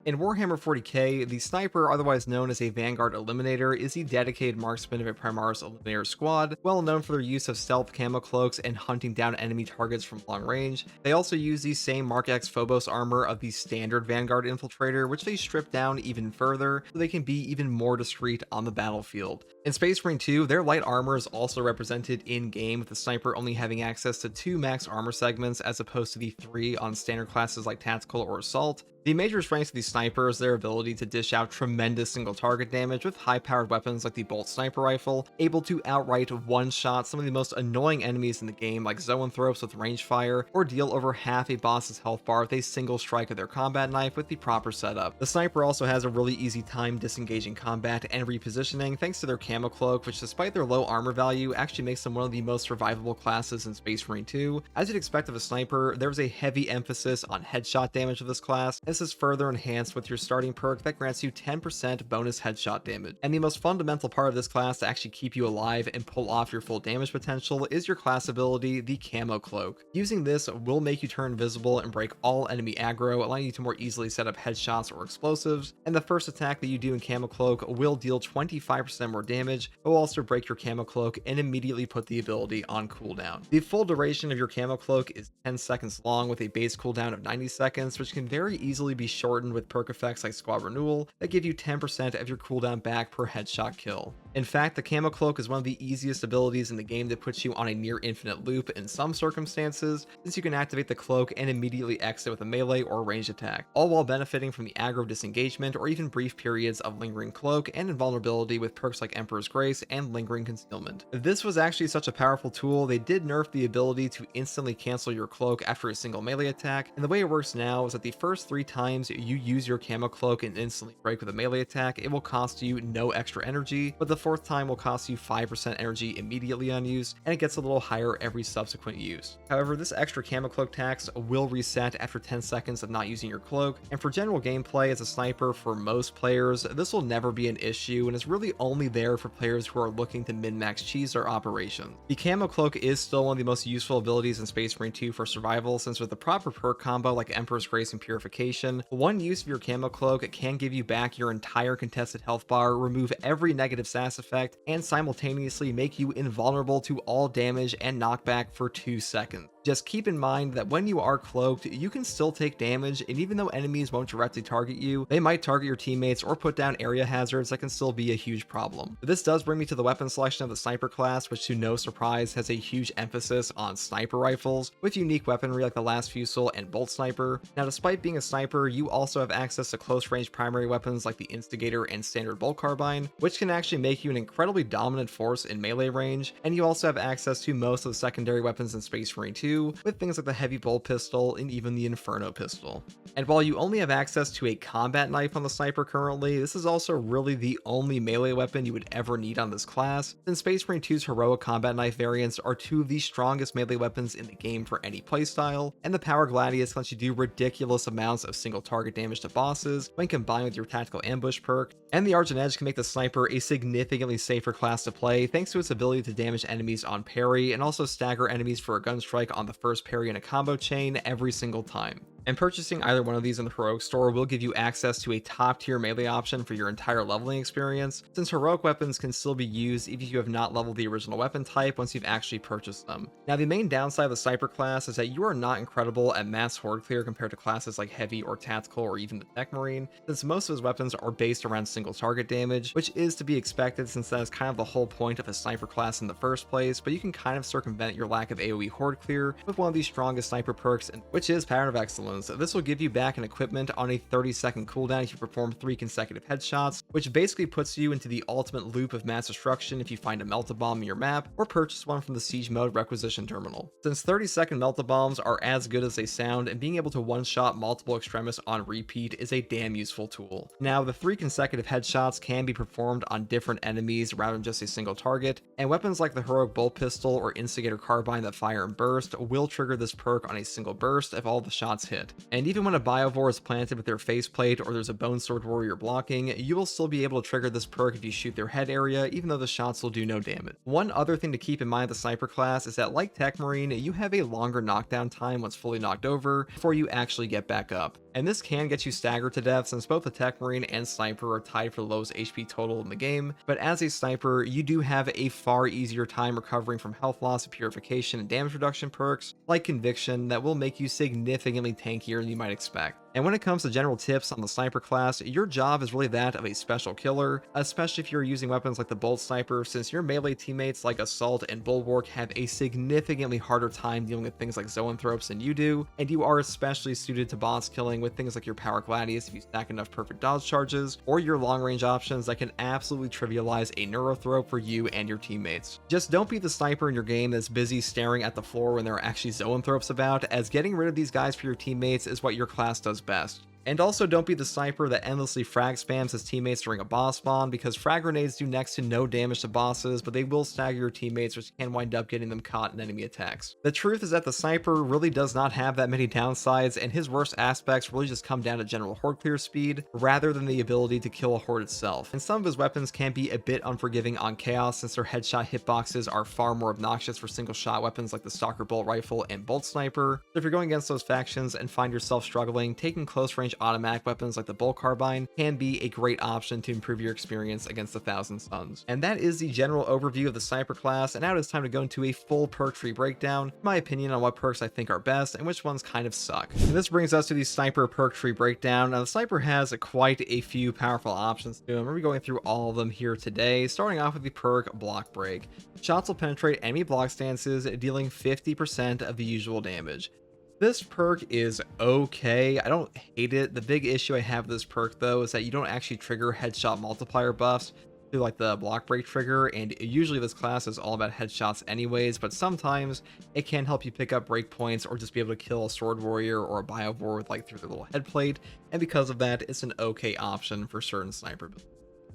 Speaker 1: In Warhammer 40k, the sniper, otherwise known as a Vanguard Eliminator, is the dedicated marksman of a Primaris Eliminator squad, well known for their use of stealth camo cloaks and hunting down enemy targets from long range. They also use the same Mark X Phobos armor of the standard Vanguard Infiltrator, which they strip down even further so they can be even more discreet on the battlefield. In Space Marine 2, their light armor is also represented in-game, with the sniper only having access to 2 max armor segments as opposed to the 3 on standard classes like Tactical or Assault. The major strengths of the sniper is their ability to dish out tremendous single target damage with high-powered weapons like the Bolt Sniper Rifle, able to outright one-shot some of the most annoying enemies in the game like Zoanthropes with range fire, or deal over half a boss's health bar with a single strike of their combat knife with the proper setup. The sniper also has a really easy time disengaging combat and repositioning thanks to their camo cloak, which despite their low armor value actually makes them one of the most survivable classes in Space Marine 2. As you'd expect of a sniper, there's a heavy emphasis on headshot damage of this class. This is further enhanced with your starting perk that grants you 10% bonus headshot damage. And the most fundamental part of this class to actually keep you alive and pull off your full damage potential is your class ability, the Camo Cloak. Using this will make you turn invisible and break all enemy aggro, allowing you to more easily set up headshots or explosives. And the first attack that you do in Camo Cloak will deal 25% more damage, but will also break your Camo Cloak and immediately put the ability on cooldown. The full duration of your Camo Cloak is 10 seconds long with a base cooldown of 90 seconds, which can very easily be shortened with perk effects like Squad Renewal that give you 10% of your cooldown back per headshot kill. In fact, the Camo Cloak is one of the easiest abilities in the game that puts you on a near infinite loop in some circumstances, since you can activate the cloak and immediately exit with a melee or ranged attack, all while benefiting from the aggro disengagement or even brief periods of lingering cloak and invulnerability with perks like Emperor's Grace and lingering concealment. This was actually such a powerful tool, they did nerf the ability to instantly cancel your cloak after a single melee attack, and the way it works now is that the first 3 times you use your Camo Cloak and instantly break with a melee attack, it will cost you no extra energy, but the 4th time will cost you 5% energy immediately on use, and it gets a little higher every subsequent use. However, this extra Camo Cloak tax will reset after 10 seconds of not using your cloak, and for general gameplay as a sniper for most players, this will never be an issue and is really only there for players who are looking to min-max cheese their operation. The Camo Cloak is still one of the most useful abilities in Space Marine 2 for survival, since with the proper perk combo like Emperor's Grace and Purification, one use of your Camo Cloak can give you back your entire contested health bar, remove every negative sass effect, and simultaneously make you invulnerable to all damage and knockback for 2 seconds. Just keep in mind that when you are cloaked, you can still take damage, and even though enemies won't directly target you, they might target your teammates or put down area hazards that can still be a huge problem. This does bring me to the weapon selection of the sniper class, which to no surprise has a huge emphasis on sniper rifles, with unique weaponry like the Last Fusel and Bolt Sniper. Now, despite being a sniper, you also have access to close range primary weapons like the Instigator and Standard Bolt Carbine, which can actually make you an incredibly dominant force in melee range, and you also have access to most of the secondary weapons in Space Marine 2, with things like the Heavy Bolt Pistol and even the Inferno Pistol. And while you only have access to a combat knife on the sniper currently, this is also really the only melee weapon you would ever need on this class, since Space Marine 2's heroic combat knife variants are 2 of the strongest melee weapons in the game for any playstyle, and the Power Gladius lets you do ridiculous amounts of single target damage to bosses when combined with your Tactical Ambush perk, and the Argent Edge can make the sniper a significantly safer class to play thanks to its ability to damage enemies on parry and also stagger enemies for a gun strike on the first parry in a combo chain every single time. And purchasing either one of these in the Heroic store will give you access to a top tier melee option for your entire leveling experience, since heroic weapons can still be used even if you have not leveled the original weapon type once you've actually purchased them. Now, the main downside of the sniper class is that you are not incredible at mass horde clear compared to classes like heavy or tactical or even the Techmarine, since most of his weapons are based around single target damage, which is to be expected since that is kind of the whole point of a sniper class in the first place, but you can kind of circumvent your lack of AoE horde clear with one of the strongest sniper perks, which is Pattern of Excellence. This will give you back an equipment on a 30-second cooldown if you perform 3 consecutive headshots, which basically puts you into the ultimate loop of mass destruction if you find a melt-a-bomb in your map or purchase one from the Siege Mode requisition terminal. Since 30-second melt-a-bombs are as good as they sound, and being able to one-shot multiple extremists on repeat is a damn useful tool. Now, the 3 consecutive headshots can be performed on different enemies rather than just a single target, and weapons like the Heroic Bolt Pistol or Instigator Carbine that fire and burst will trigger this perk on a single burst if all the shots hit. And even when a Biovore is planted with their faceplate or there's a Bone Sword Warrior blocking, you will still be able to trigger this perk if you shoot their head area, even though the shots will do no damage. One other thing to keep in mind with the Sniper class is that, like Techmarine, you have a longer knockdown time once fully knocked over before you actually get back up. And this can get you staggered to death since both the Techmarine and Sniper are tied for the lowest HP total in the game, but as a Sniper, you do have a far easier time recovering from health loss, purification, and damage reduction perks like Conviction that will make you significantly tankier than you might expect. And when it comes to general tips on the Sniper class, your job is really that of a special killer, especially if you're using weapons like the Bolt Sniper, since your melee teammates like Assault and Bulwark have a significantly harder time dealing with things like Zoanthropes than you do, and you are especially suited to boss killing with things like your Power Gladius if you stack enough perfect dodge charges, or your long range options that can absolutely trivialize a Neurothrope for you and your teammates. Just don't be the Sniper in your game that's busy staring at the floor when there are actually Zoanthropes about, as getting rid of these guys for your teammates is what your class does best. And also don't be the Sniper that endlessly frag spams his teammates during a boss spawn, because frag grenades do next to no damage to bosses, but they will stagger your teammates, which can wind up getting them caught in enemy attacks. The truth is that the Sniper really does not have that many downsides, and his worst aspects really just come down to general horde clear speed, rather than the ability to kill a horde itself. And some of his weapons can be a bit unforgiving on chaos, since their headshot hitboxes are far more obnoxious for single shot weapons like the Stalker Bolt Rifle and Bolt Sniper. So if you're going against those factions and find yourself struggling, taking close range automatic weapons like the Bolt Carbine can be a great option to improve your experience against the Thousand Suns. And that is the general overview of the Sniper class, and now it is time to go into a full perk tree breakdown, my opinion on what perks I think are best and which ones kind of suck. And this brings us to the Sniper perk tree breakdown. Now the Sniper has quite a few powerful options to him. We're going through all of them here today, starting off with the perk Block Break. Shots will penetrate enemy block stances, dealing 50% of the usual damage. This perk is okay. I don't hate it. The big issue I have with this perk though is that you don't actually trigger headshot multiplier buffs through like the block break trigger, and usually this class is all about headshots anyways, but sometimes it can help you pick up breakpoints or just be able to kill a sword warrior or a biovore with like through the little head plate, and because of that it's an okay option for certain sniper builds.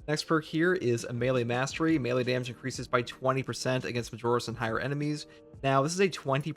Speaker 1: Next perk here is a Melee Mastery. Melee damage increases by 20% against Majoris and higher enemies. Now, this is a 20%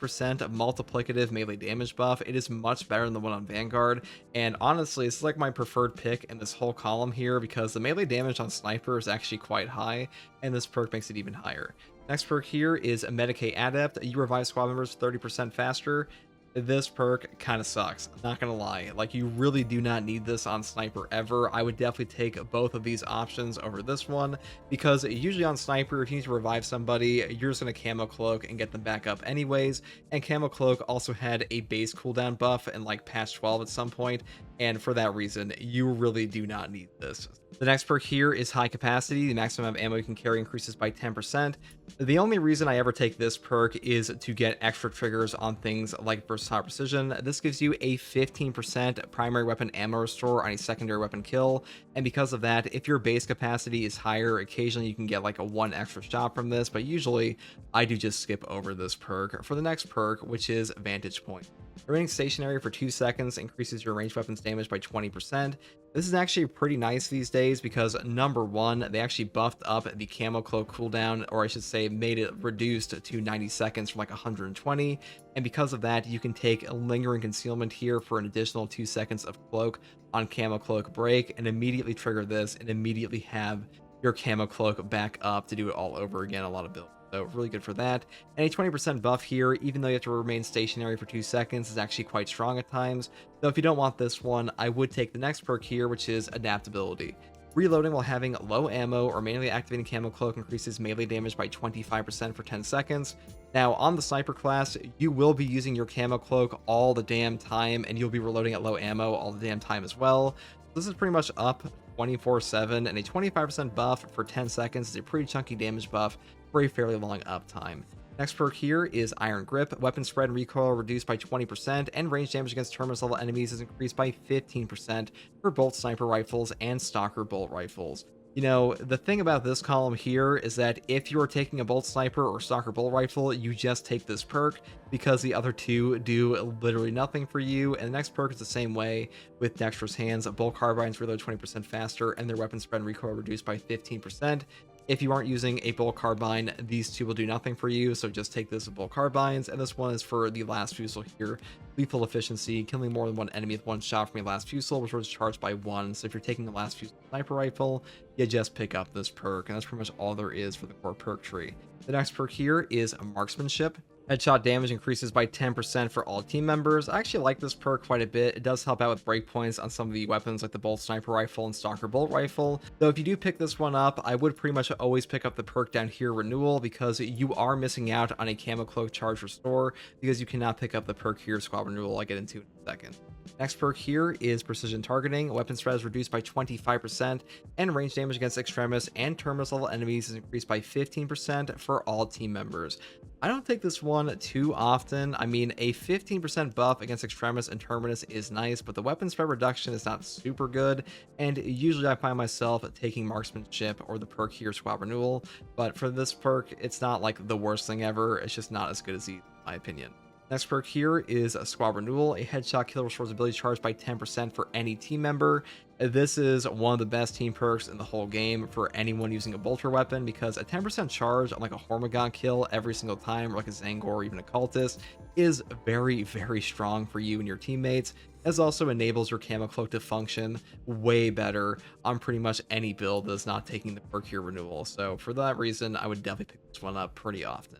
Speaker 1: multiplicative melee damage buff. It is much better than the one on Vanguard, and honestly, this is like my preferred pick in this whole column here because the melee damage on Sniper is actually quite high, and this perk makes it even higher. Next perk here is a Medicae Adept. You revive squad members 30% faster. This perk kind of sucks, I'm not gonna lie. Like, you really do not need this on Sniper ever. I would definitely take both of these options over this one, because usually on Sniper, if you need to revive somebody, you're just gonna Camo Cloak and get them back up anyways, and Camo Cloak also had a base cooldown buff in like patch 12 at some point, and for that reason, you really do not need this. The next perk here is High Capacity. The maximum amount of ammo you can carry increases by 10%. The only reason I ever take this perk is to get extra triggers on things like Versatile Precision. This gives you a 15% primary weapon ammo restore on a secondary weapon kill, and because of that, if your base capacity is higher, occasionally you can get like a 1 extra shot from this, but usually I do just skip over this perk. For the next perk, which is Vantage Point. Remaining stationary for 2 seconds increases your ranged weapons damage by 20%. This is actually pretty nice these days because, number one, they actually buffed up the Camo Cloak cooldown, or I should say made it reduced to 90 seconds from like 120, and because of that you can take a Lingering Concealment here for an additional 2 seconds of Cloak on Camo Cloak break and immediately trigger this and immediately have your Camo Cloak back up to do it all over again. A lot of builds. So really good for that. And a 20% buff here, even though you have to remain stationary for 2 seconds, is actually quite strong at times. Though if you don't want this one, I would take the next perk here, which is Adaptability. Reloading while having low ammo or manually activating Camo Cloak increases melee damage by 25% for 10 seconds. Now, on the Sniper class, you will be using your Camo Cloak all the damn time, and you'll be reloading at low ammo all the damn time as well. This is pretty much up 24/7, and a 25% buff for 10 seconds is a pretty chunky damage buff for a fairly long uptime. Next perk here is Iron Grip. Weapon spread and recoil reduced by 20%, and range damage against terminus level enemies is increased by 15% for both sniper rifles and stalker bolt rifles. You know, the thing about this column here is that if you are taking a bolt sniper or stalker bolt rifle, you just take this perk because the other two do literally nothing for you. And the next perk is the same way with Dexterous Hands. Bolt carbines reload 20% faster, and their weapon spread and recoil reduced by 15%. If you aren't using a Bull Carbine, these two will do nothing for you, so just take this with Bull Carbines, and this one is for the last fusel here. Lethal efficiency, killing more than one enemy with one shot from a last fusel, which was charged by one. So if you're taking the last fusel sniper rifle, you just pick up this perk, and that's pretty much all there is for the core perk tree. The next perk here is Marksmanship. Headshot damage increases by 10% for all team members. I actually like this perk quite a bit. It does help out with breakpoints on some of the weapons like the Bolt Sniper Rifle and Stalker Bolt Rifle. Though if you do pick this one up, I would pretty much always pick up the perk down here, Renewal, because you are missing out on a Camo Cloak Charge Restore because you cannot pick up the perk here, Squad Renewal. I'll get into in a second. Next perk here is Precision Targeting. Weapon spread is reduced by 25%, and range damage against Extremis and Terminus level enemies is increased by 15% for all team members. I don't take this one too often. I mean, a 15% buff against Extremis and Terminus is nice, but the weapon spread reduction is not super good, and usually I find myself taking Marksmanship or the perk here, Squad Renewal, but for this perk, it's not like the worst thing ever. It's just not as good as these, in my opinion. Next perk here is a Squad Renewal. A headshot kill restores ability charge by 10% for any team member. This is one of the best team perks in the whole game for anyone using a bolter weapon, because a 10% charge on like a Hormigaunt kill every single time, or like a Zangor or even a Cultist, is very, very strong for you and your teammates. This also enables your Camo Cloak to function way better on pretty much any build that's not taking the perk here, Renewal. So for that reason, I would definitely pick this one up pretty often.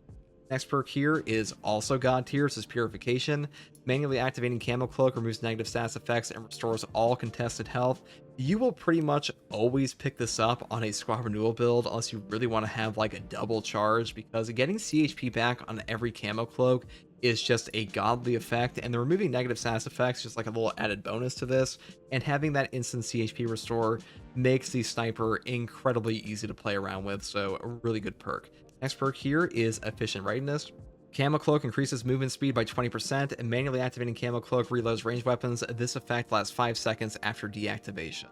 Speaker 1: Next perk here is also God tier. This is Purification. Manually activating Camo Cloak removes negative stats effects and restores all contested health. You will pretty much always pick this up on a Squad Renewal build unless you really want to have like a double charge, because getting CHP back on every Camo Cloak is just a godly effect, and the removing negative stats effects just like a little added bonus to this, and having that instant CHP restore makes the sniper incredibly easy to play around with, so a really good perk. Next perk here is Efficient Readiness. Camo Cloak increases movement speed by 20%, and manually activating Camo Cloak reloads ranged weapons. This effect lasts 5 seconds after deactivation.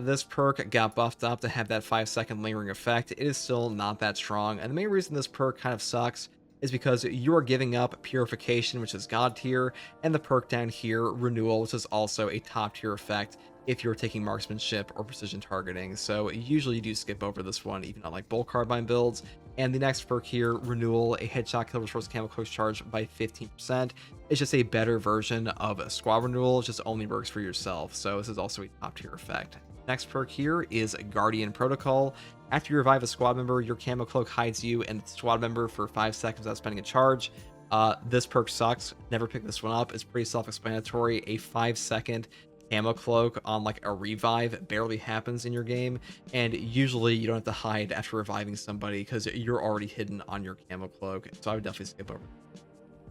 Speaker 1: This perk got buffed up to have that 5-second lingering effect. It is still not that strong, and the main reason this perk kind of sucks is because you are giving up Purification, which is God tier, and the perk down here, Renewal, which is also a top tier effect if you're taking Marksmanship or Precision Targeting. So usually you do skip over this one, even on like Bull Carbine builds. And the next perk here, Renewal, a headshot kill restores Camo Cloak charge by 15%. It's just a better version of a Squad Renewal. It just only works for yourself. So this is also a top tier effect. Next perk here is Guardian Protocol. After you revive a squad member, your Camo Cloak hides you and the squad member for 5 seconds without spending a charge. This perk sucks. Never pick this one up. It's pretty self-explanatory. A 5-second Camo Cloak on like a revive barely happens in your game, and usually you don't have to hide after reviving somebody because you're already hidden on your Camo Cloak, so I would definitely skip over.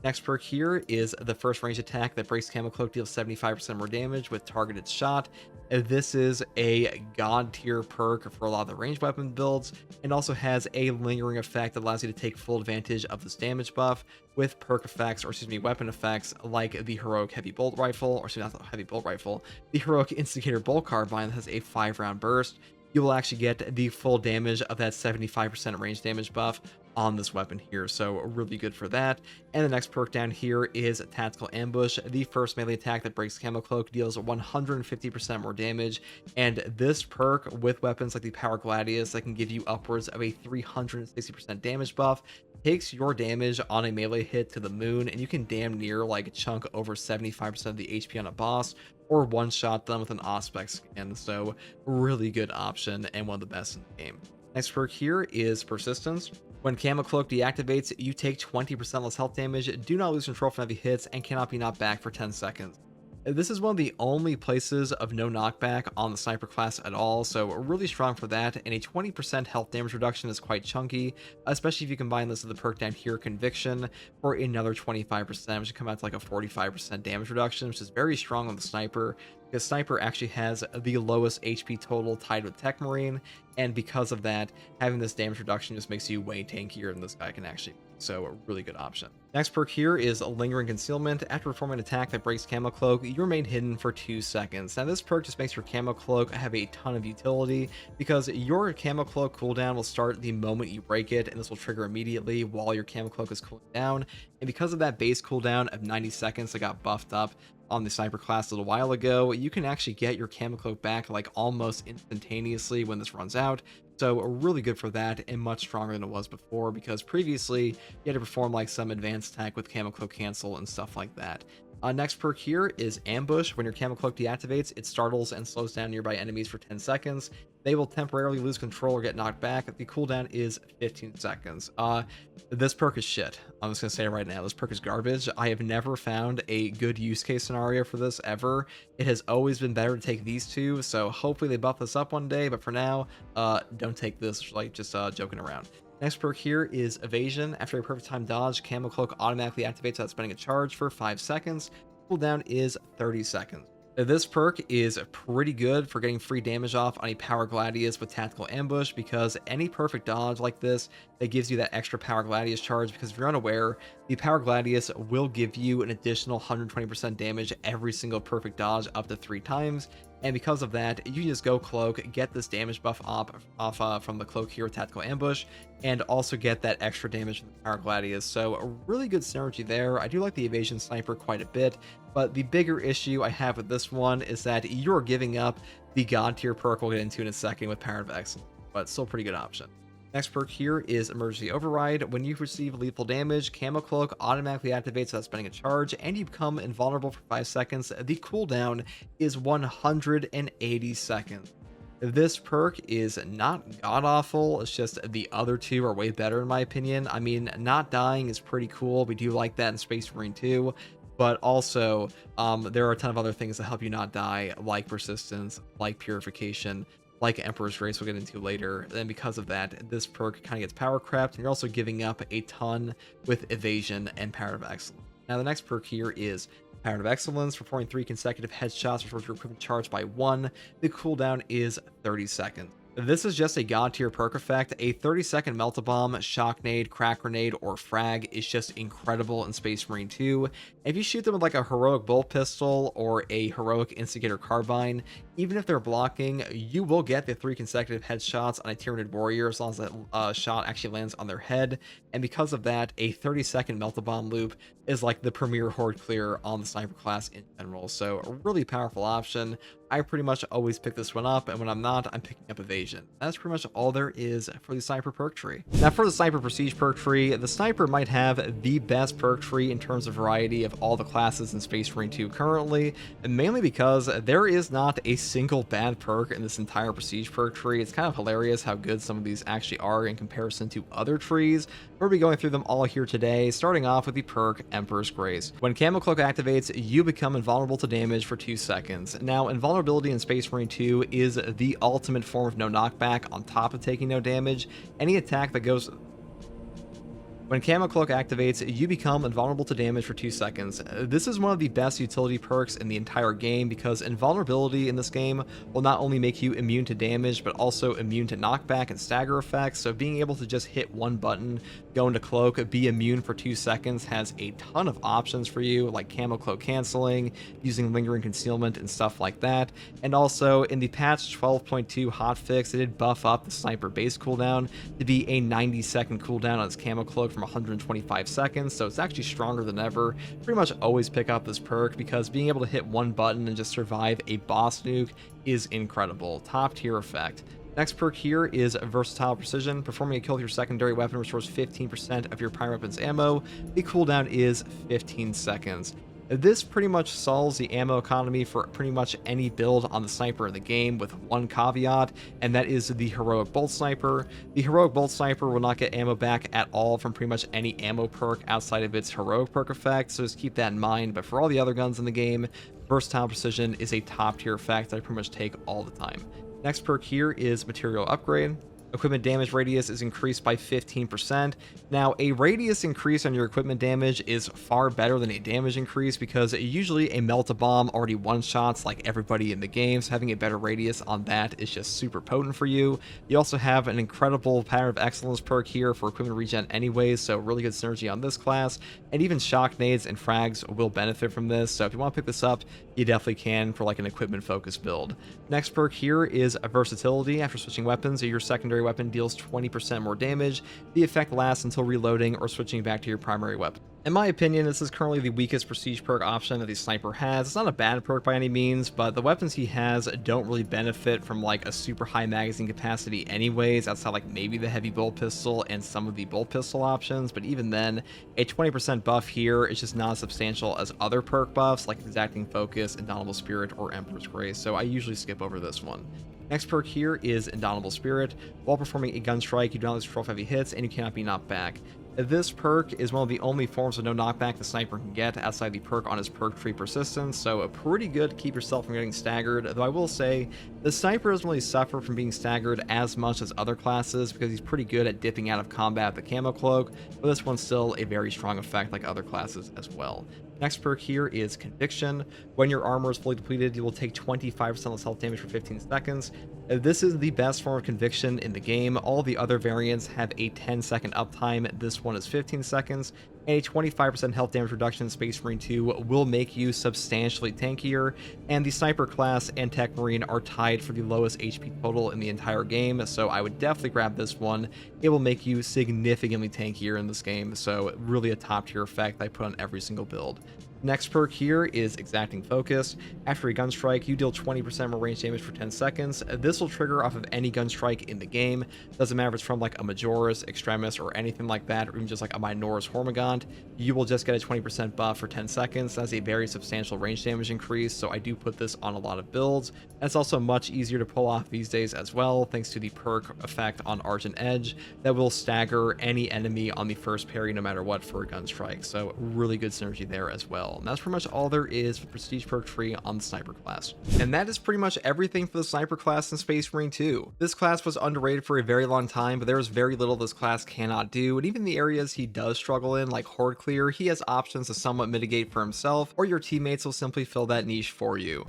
Speaker 1: Next perk here is the first range attack that breaks Camo Cloak, deals 75% more damage with targeted shot. This is a god tier perk for a lot of the ranged weapon builds, and also has a lingering effect that allows you to take full advantage of this damage buff with perk effects, or excuse me, weapon effects like the heroic heavy bolt rifle, or excuse me, not the heavy bolt rifle, the heroic instigator bolt carbine that has a 5-round burst. You will actually get the full damage of that 75% range damage buff on this weapon here, so really good for that. And the next perk down here is Tactical Ambush. The first melee attack that breaks Camo Cloak deals 150% more damage, and this perk with weapons like the Power Gladius that can give you upwards of a 360% damage buff takes your damage on a melee hit to the moon, and you can damn near like chunk over 75% of the HP on a boss, or one-shot them with an Auspex skin. So really good option and one of the best in the game. Next perk here is Persistence. When Camo Cloak deactivates, you take 20% less health damage, do not lose control from heavy hits, and cannot be knocked back for 10 seconds. This is one of the only places of no knockback on the sniper class at all, so really strong for that, and a 20% health damage reduction is quite chunky, especially if you combine this with the perk down here, Conviction, for another 25%, which would come out to like a 45% damage reduction, which is very strong on the sniper, because sniper actually has the lowest HP total tied with Techmarine, and because of that, having this damage reduction just makes you way tankier than this guy can actually be. So a really good option. Next perk here is Lingering Concealment. After performing an attack that breaks Camo Cloak, you remain hidden for 2 seconds. Now this perk just makes your Camo Cloak have a ton of utility, because your Camo Cloak cooldown will start the moment you break it, and this will trigger immediately while your Camo Cloak is cooling down. And because of that base cooldown of 90 seconds that got buffed up on the sniper class a little while ago, you can actually get your Camo Cloak back like almost instantaneously when this runs out, So really good for that, and much stronger than it was before, because previously you had to perform like some advanced attack with Camo Cloak cancel and stuff like that. Next perk here is Ambush. When your Camo Cloak deactivates, it startles and slows down nearby enemies for 10 seconds. They will temporarily lose control or get knocked back. The cooldown is 15 seconds. This perk is shit. I'm just gonna say it right now. This perk is garbage. I have never found a good use case scenario for this ever. It has always been better to take these two, so hopefully they buff this up one day, but for now, don't take this, like, just joking around. Next perk here is Evasion. After a perfect time dodge, Camo Cloak automatically activates without spending a charge for 5 seconds. Cooldown is 30 seconds. This perk is pretty good for getting free damage off on a Power Gladius with Tactical Ambush, because any perfect dodge like this that gives you that extra Power Gladius charge, because if you're unaware, the Power Gladius will give you an additional 120% damage every single perfect dodge up to 3 times. And because of that, you can just go Cloak, get this damage buff off from the Cloak here with Tactical Ambush, and also get that extra damage from the Power Gladius. So a really good synergy there. I do like the Evasion Sniper quite a bit, but the bigger issue I have with this one is that you're giving up the God tier perk we'll get into in a second with Power of Excellence, but still a pretty good option. Next perk here is Emergency Override. When you receive lethal damage, Camo Cloak automatically activates without spending a charge, and you become invulnerable for 5 seconds. The cooldown is 180 seconds. This perk is not god-awful, it's just the other two are way better in my opinion. I mean, not dying is pretty cool. We do like that in Space Marine 2. But also, there are a ton of other things that help you not die, like Persistence, like Purification, like Emperor's Grace we'll get into later. And because of that, this perk kind of gets power crept, and you're also giving up a ton with Evasion and Power of Excellence. Now the next perk here is Power of Excellence. Performing 3 consecutive headshots restores your equipment charge by 1. The cooldown is 30 seconds. This is just a god tier perk effect. A 30-second Melt-A-Bomb, Shock Nade, Crack Grenade, or Frag is just incredible in Space Marine 2. If you shoot them with like a Heroic Bolt Pistol or a Heroic Instigator Carbine, even if they're blocking, you will get the 3 consecutive headshots on a Tyranid Warrior as long as that shot actually lands on their head. And because of that, a 30-second Melt-A-Bomb loop is like the premier horde clear on the sniper class in general. So a really powerful option. I pretty much always pick this one up, and when I'm not, I'm picking up Evasion. That's pretty much all there is for the Sniper perk tree. Now for the Sniper Prestige perk tree, the Sniper might have the best perk tree in terms of variety of all the classes in Space Marine 2 currently, and mainly because there is not a single bad perk in this entire Prestige perk tree. It's kind of hilarious how good some of these actually are in comparison to other trees. We'll be going through them all here today, starting off with the perk Emperor's Grace. When Camo Cloak activates, you become invulnerable to damage for 2 seconds. Now, invulnerability in Space Marine 2 is the ultimate form of no knockback on top of taking no damage. Any attack that goes... When Camo Cloak activates, you become invulnerable to damage for 2 seconds. This is one of the best utility perks in the entire game, because invulnerability in this game will not only make you immune to damage, but also immune to knockback and stagger effects. So being able to just hit one button, go into Cloak, be immune for 2 seconds has a ton of options for you, like Camo Cloak canceling, using lingering concealment and stuff like that. And also in the patch 12.2 hotfix, it did buff up the Sniper base cooldown to be a 90-second cooldown on its Camo Cloak from 125 seconds, so it's actually stronger than ever. Pretty much always pick up this perk, because being able to hit one button and just survive a boss nuke is incredible. Top tier effect. Next perk here is Versatile Precision. Performing a kill with your secondary weapon restores 15% of your primary weapon's ammo. The cooldown is 15 seconds. This pretty much solves the ammo economy for pretty much any build on the Sniper in the game, with one caveat, and that is the Heroic Bolt Sniper. The Heroic Bolt Sniper will not get ammo back at all from pretty much any ammo perk outside of its Heroic perk effect, so just keep that in mind. But for all the other guns in the game, Versatile Precision is a top tier effect that I pretty much take all the time. Next perk here is Material Upgrade. Equipment damage radius is increased by 15%. Now, a radius increase on your equipment damage is far better than a damage increase, because usually a Melt-A-Bomb already one-shots like everybody in the game, so having a better radius on that is just super potent for you. You also have an incredible Power of Excellence perk here for equipment regen anyways, so really good synergy on this class. And even Shock Nades and Frags will benefit from this, so if you want to pick this up, you definitely can for like an equipment-focused build. Next perk here is Versatility. After switching weapons, your secondary weapon deals 20% more damage. The effect lasts until reloading or switching back to your primary weapon. In my opinion, this is currently the weakest prestige perk option that the sniper has. It's not a bad perk by any means, but the weapons he has don't really benefit from like a super high magazine capacity anyways, outside like maybe the heavy bolt pistol and some of the bolt pistol options. But even then, a 20% buff here is just not as substantial as other perk buffs like Exacting Focus, Indomitable Spirit, or Emperor's Grace, so I usually skip over this one. Next perk here is Indomitable Spirit. While performing a gun strike, you do not lose control of heavy hits, and you cannot be knocked back. This perk is one of the only forms of no knockback the sniper can get outside the perk on his perk tree persistence, so pretty good to keep yourself from getting staggered, though I will say the sniper doesn't really suffer from being staggered as much as other classes because he's pretty good at dipping out of combat with the camo cloak, but this one's still a very strong effect like other classes as well. Next perk here is Conviction. When your armor is fully depleted, you will take 25% less health damage for 15 seconds. This is the best form of Conviction in the game. All the other variants have a 10-second uptime. This one is 15 seconds. And a 25% health damage reduction in Space Marine 2 will make you substantially tankier, and the Sniper class and Techmarine are tied for the lowest HP total in the entire game, so I would definitely grab this one. It will make you significantly tankier in this game, so really a top tier effect I put on every single build. Next perk here is Exacting Focus. After a gun strike, you deal 20% more range damage for 10 seconds. This will trigger off of any gun strike in the game. Doesn't matter if it's from like a Majoris, Extremis, or anything like that, or even just like a Minoris Hormigaunt. You will just get a 20% buff for 10 seconds. That's a very substantial range damage increase, so I do put this on a lot of builds. And it's also much easier to pull off these days as well, thanks to the perk effect on Argent Edge that will stagger any enemy on the first parry no matter what for a gun strike. So really good synergy there as well. And that's pretty much all there is for prestige perk tree on the sniper class. And that is pretty much everything for the sniper class in Space Marine 2. This class was underrated for a very long time, but there is very little this class cannot do, and even the areas he does struggle in, like horde clear, he has options to somewhat mitigate for himself, or your teammates will simply fill that niche for you.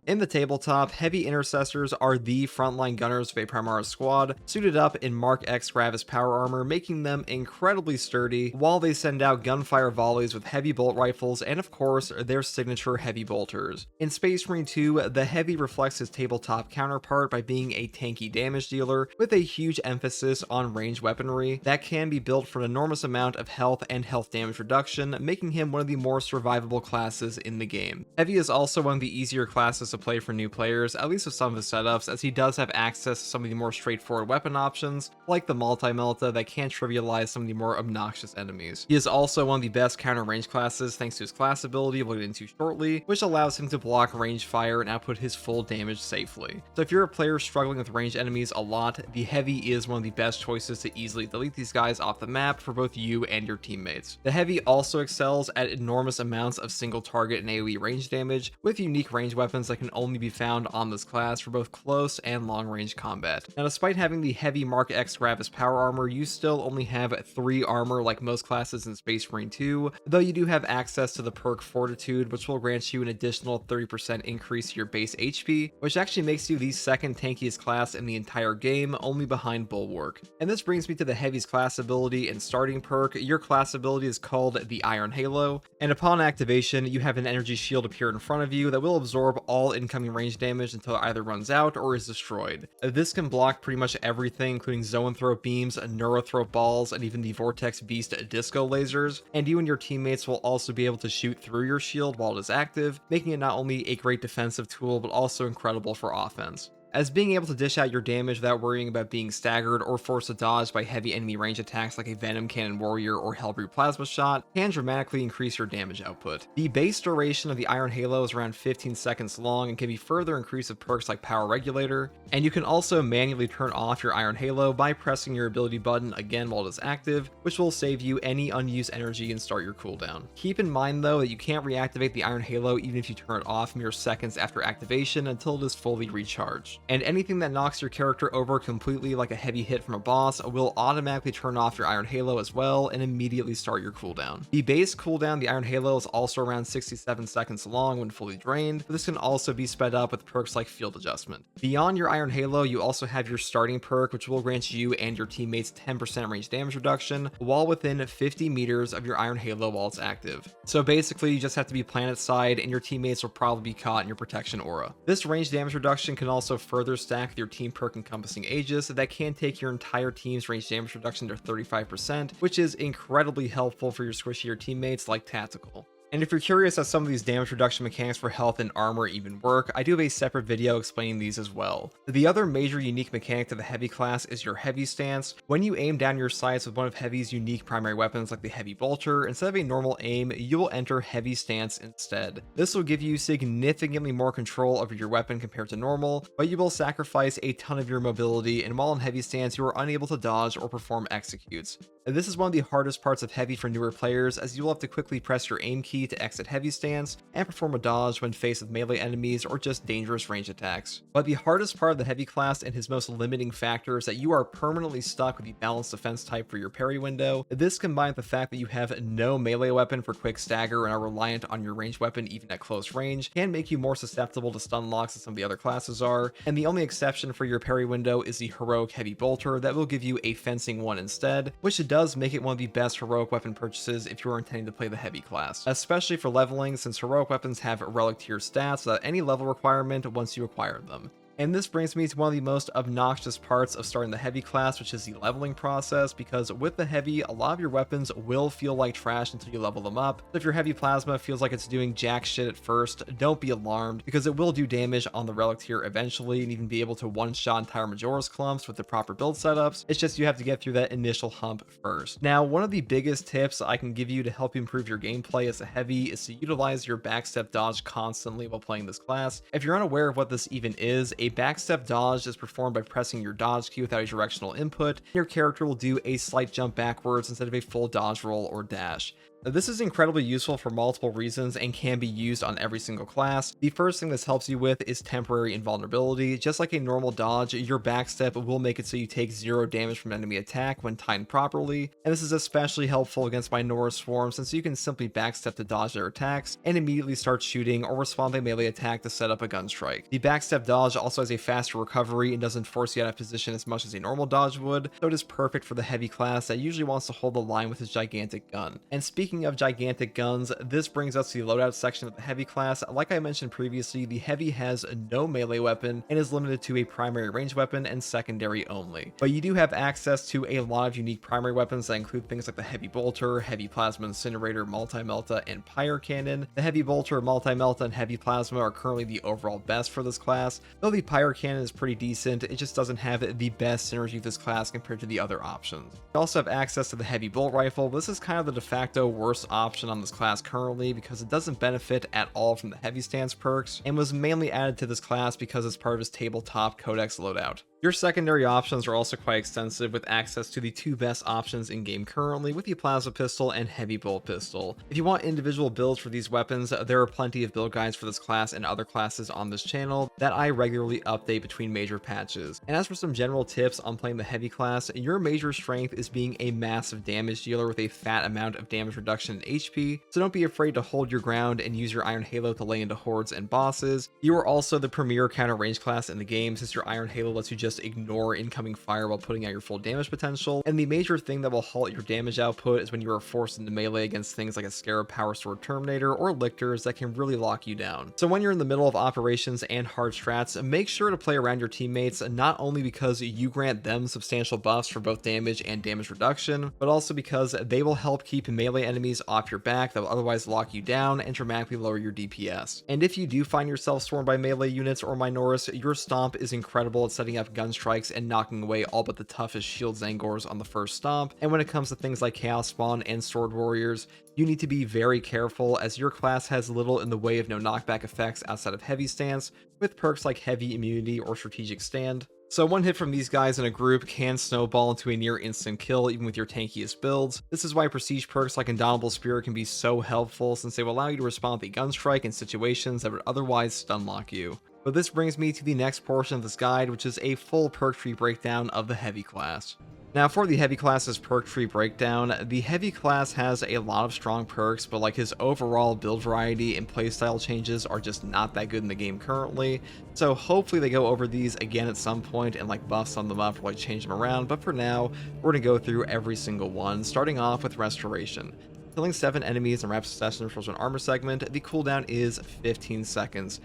Speaker 1: In the tabletop, heavy intercessors are the frontline gunners of a Primaris squad, suited up in Mark X Gravis power armor, making them incredibly sturdy, while they send out gunfire volleys with heavy bolt rifles and of course their signature heavy bolters. In Space Marine 2, the heavy reflects his tabletop counterpart by being a tanky damage dealer with a huge emphasis on ranged weaponry that can be built for an enormous amount of health and health damage reduction, making him one of the more survivable classes in the game. Heavy is also one of the easier classes to play for new players, at least with some of his setups, as he does have access to some of the more straightforward weapon options, like the multi-melta that can trivialize some of the more obnoxious enemies. He is also one of the best counter range classes thanks to his class ability we'll get into shortly, which allows him to block range fire and output his full damage safely. So if you're a player struggling with ranged enemies a lot, the Heavy is one of the best choices to easily delete these guys off the map for both you and your teammates. The Heavy also excels at enormous amounts of single target and AoE range damage, with unique range weapons that can only be found on this class for both close and long range combat. Now, despite having the heavy Mark X Gravis power armor, you still only have 3 armor like most classes in Space Marine 2, though you do have access to the perk Fortitude, which will grant you an additional 30% increase to your base HP, which actually makes you the second tankiest class in the entire game, only behind Bulwark. And this brings me to the Heavy's class ability and starting perk. Your class ability is called the Iron Halo, and upon activation, you have an energy shield appear in front of you that will absorb all incoming range damage until it either runs out or is destroyed. This can block pretty much everything, including Zoanthrope beams, Neurothrope balls, and even the Vortex Beast disco lasers, and you and your teammates will also be able to shoot through your shield while it is active, making it not only a great defensive tool, but also incredible for offense, as being able to dish out your damage without worrying about being staggered or forced to dodge by heavy enemy range attacks like a Venom Cannon Warrior or Hellbrute Plasma Shot can dramatically increase your damage output. The base duration of the Iron Halo is around 15 seconds long and can be further increased with perks like Power Regulator, and you can also manually turn off your Iron Halo by pressing your ability button again while it is active, which will save you any unused energy and start your cooldown. Keep in mind though that you can't reactivate the Iron Halo even if you turn it off mere seconds after activation until it is fully recharged. And anything that knocks your character over completely, like a heavy hit from a boss, will automatically turn off your Iron Halo as well and immediately start your cooldown. The base cooldown, the Iron Halo, is also around 67 seconds long when fully drained, but this can also be sped up with perks like Field Adjustment. Beyond your Iron Halo, you also have your starting perk, which will grant you and your teammates 10% range damage reduction while within 50 meters of your Iron Halo while it's active. So basically, you just have to be planet side and your teammates will probably be caught in your protection aura. This range damage reduction can also further stack with your team perk encompassing Aegis that can take your entire team's range damage reduction to 35%, which is incredibly helpful for your squishier teammates like Tactical. And if you're curious how some of these damage reduction mechanics for health and armor even work, I do have a separate video explaining these as well. The other major unique mechanic to the heavy class is your heavy stance. When you aim down your sights with one of heavy's unique primary weapons like the heavy bolter, instead of a normal aim, you will enter heavy stance instead. This will give you significantly more control over your weapon compared to normal, but you will sacrifice a ton of your mobility, and while in heavy stance you are unable to dodge or perform executes. This is one of the hardest parts of heavy for newer players, as you will have to quickly press your aim key to exit heavy stance and perform a dodge when faced with melee enemies or just dangerous range attacks. But the hardest part of the heavy class and his most limiting factor is that you are permanently stuck with the balanced defense type for your parry window. This, combined with the fact that you have no melee weapon for quick stagger and are reliant on your ranged weapon even at close range, can make you more susceptible to stun locks than some of the other classes are. And the only exception for your parry window is the heroic heavy bolter that will give you a fencing one instead, which does make it one of the best heroic weapon purchases if you are intending to play the heavy class, especially for leveling, since heroic weapons have relic tier stats without any level requirement once you acquire them. And this brings me to one of the most obnoxious parts of starting the heavy class, which is the leveling process, because with the heavy, a lot of your weapons will feel like trash until you level them up. So if your heavy plasma feels like it's doing jack shit at first, don't be alarmed, because it will do damage on the relic tier eventually and even be able to one-shot entire Majora's clumps with the proper build setups. It's just you have to get through that initial hump first. Now, one of the biggest tips I can give you to help you improve your gameplay as a heavy is to utilize your backstep dodge constantly while playing this class. If you're unaware of what this even is, a backstep dodge is performed by pressing your dodge key without a directional input. Your character will do a slight jump backwards instead of a full dodge roll or dash. This is incredibly useful for multiple reasons and can be used on every single class. The first thing this helps you with is temporary invulnerability. Just like a normal dodge, your backstep will make it so you take 0 damage from an enemy attack when timed properly, and this is especially helpful against Minora's Swarm, since you can simply backstep to dodge their attacks and immediately start shooting or respond to a melee attack to set up a gun strike. The backstep dodge also has a faster recovery and doesn't force you out of position as much as a normal dodge would, so it is perfect for the heavy class that usually wants to hold the line with his gigantic gun. And speaking of gigantic guns, this brings us to the loadout section of the heavy class. Like I mentioned previously, the heavy has no melee weapon and is limited to a primary range weapon and secondary only. But you do have access to a lot of unique primary weapons that include things like the heavy bolter, heavy plasma incinerator, multi-melta, and pyre cannon. The heavy bolter, multi-melta, and heavy plasma are currently the overall best for this class, though the pyre cannon is pretty decent. It just doesn't have the best synergy with this class compared to the other options. You also have access to the heavy bolt rifle. This is kind of the de facto worst option on this class currently because it doesn't benefit at all from the heavy stance perks and was mainly added to this class because it's part of his tabletop codex loadout. Your secondary options are also quite extensive, with access to the 2 best options in game currently, with the plasma pistol and heavy bolt pistol. If you want individual builds for these weapons, there are plenty of build guides for this class and other classes on this channel that I regularly update between major patches. And as for some general tips on playing the heavy class, your major strength is being a massive damage dealer with a fat amount of damage reduction in HP, so don't be afraid to hold your ground and use your Iron Halo to lay into hordes and bosses. You are also the premier counter range class in the game, since your Iron Halo lets you just ignore incoming fire while putting out your full damage potential, and the major thing that will halt your damage output is when you are forced into melee against things like a Scarab Power Sword Terminator or Lictors that can really lock you down. So when you're in the middle of operations and hard strats, make sure to play around your teammates, not only because you grant them substantial buffs for both damage and damage reduction, but also because they will help keep melee enemies off your back that will otherwise lock you down and dramatically lower your DPS. And if you do find yourself swarmed by melee units or Minoris, your stomp is incredible at setting up gun strikes and knocking away all but the toughest shield Zangors on the first stomp. And when it comes to things like Chaos Spawn and Sword Warriors, you need to be very careful, as your class has little in the way of no knockback effects outside of heavy stance, with perks like heavy immunity or strategic stand. So one hit from these guys in a group can snowball into a near instant kill even with your tankiest builds. This is why prestige perks like Indomitable Spirit can be so helpful, since they will allow you to respond with a gun strike in situations that would otherwise stun lock you. But this brings me to the next portion of this guide, which is a full perk tree breakdown of the heavy class. Now for the heavy class's perk tree breakdown, the heavy class has a lot of strong perks, but like his overall build variety and playstyle changes are just not that good in the game currently. So hopefully they go over these again at some point and like buff some of them up or like change them around, but for now, we're gonna go through every single one, starting off with Restoration. Killing 7 enemies in rapid succession for an armor segment, the cooldown is 15 seconds.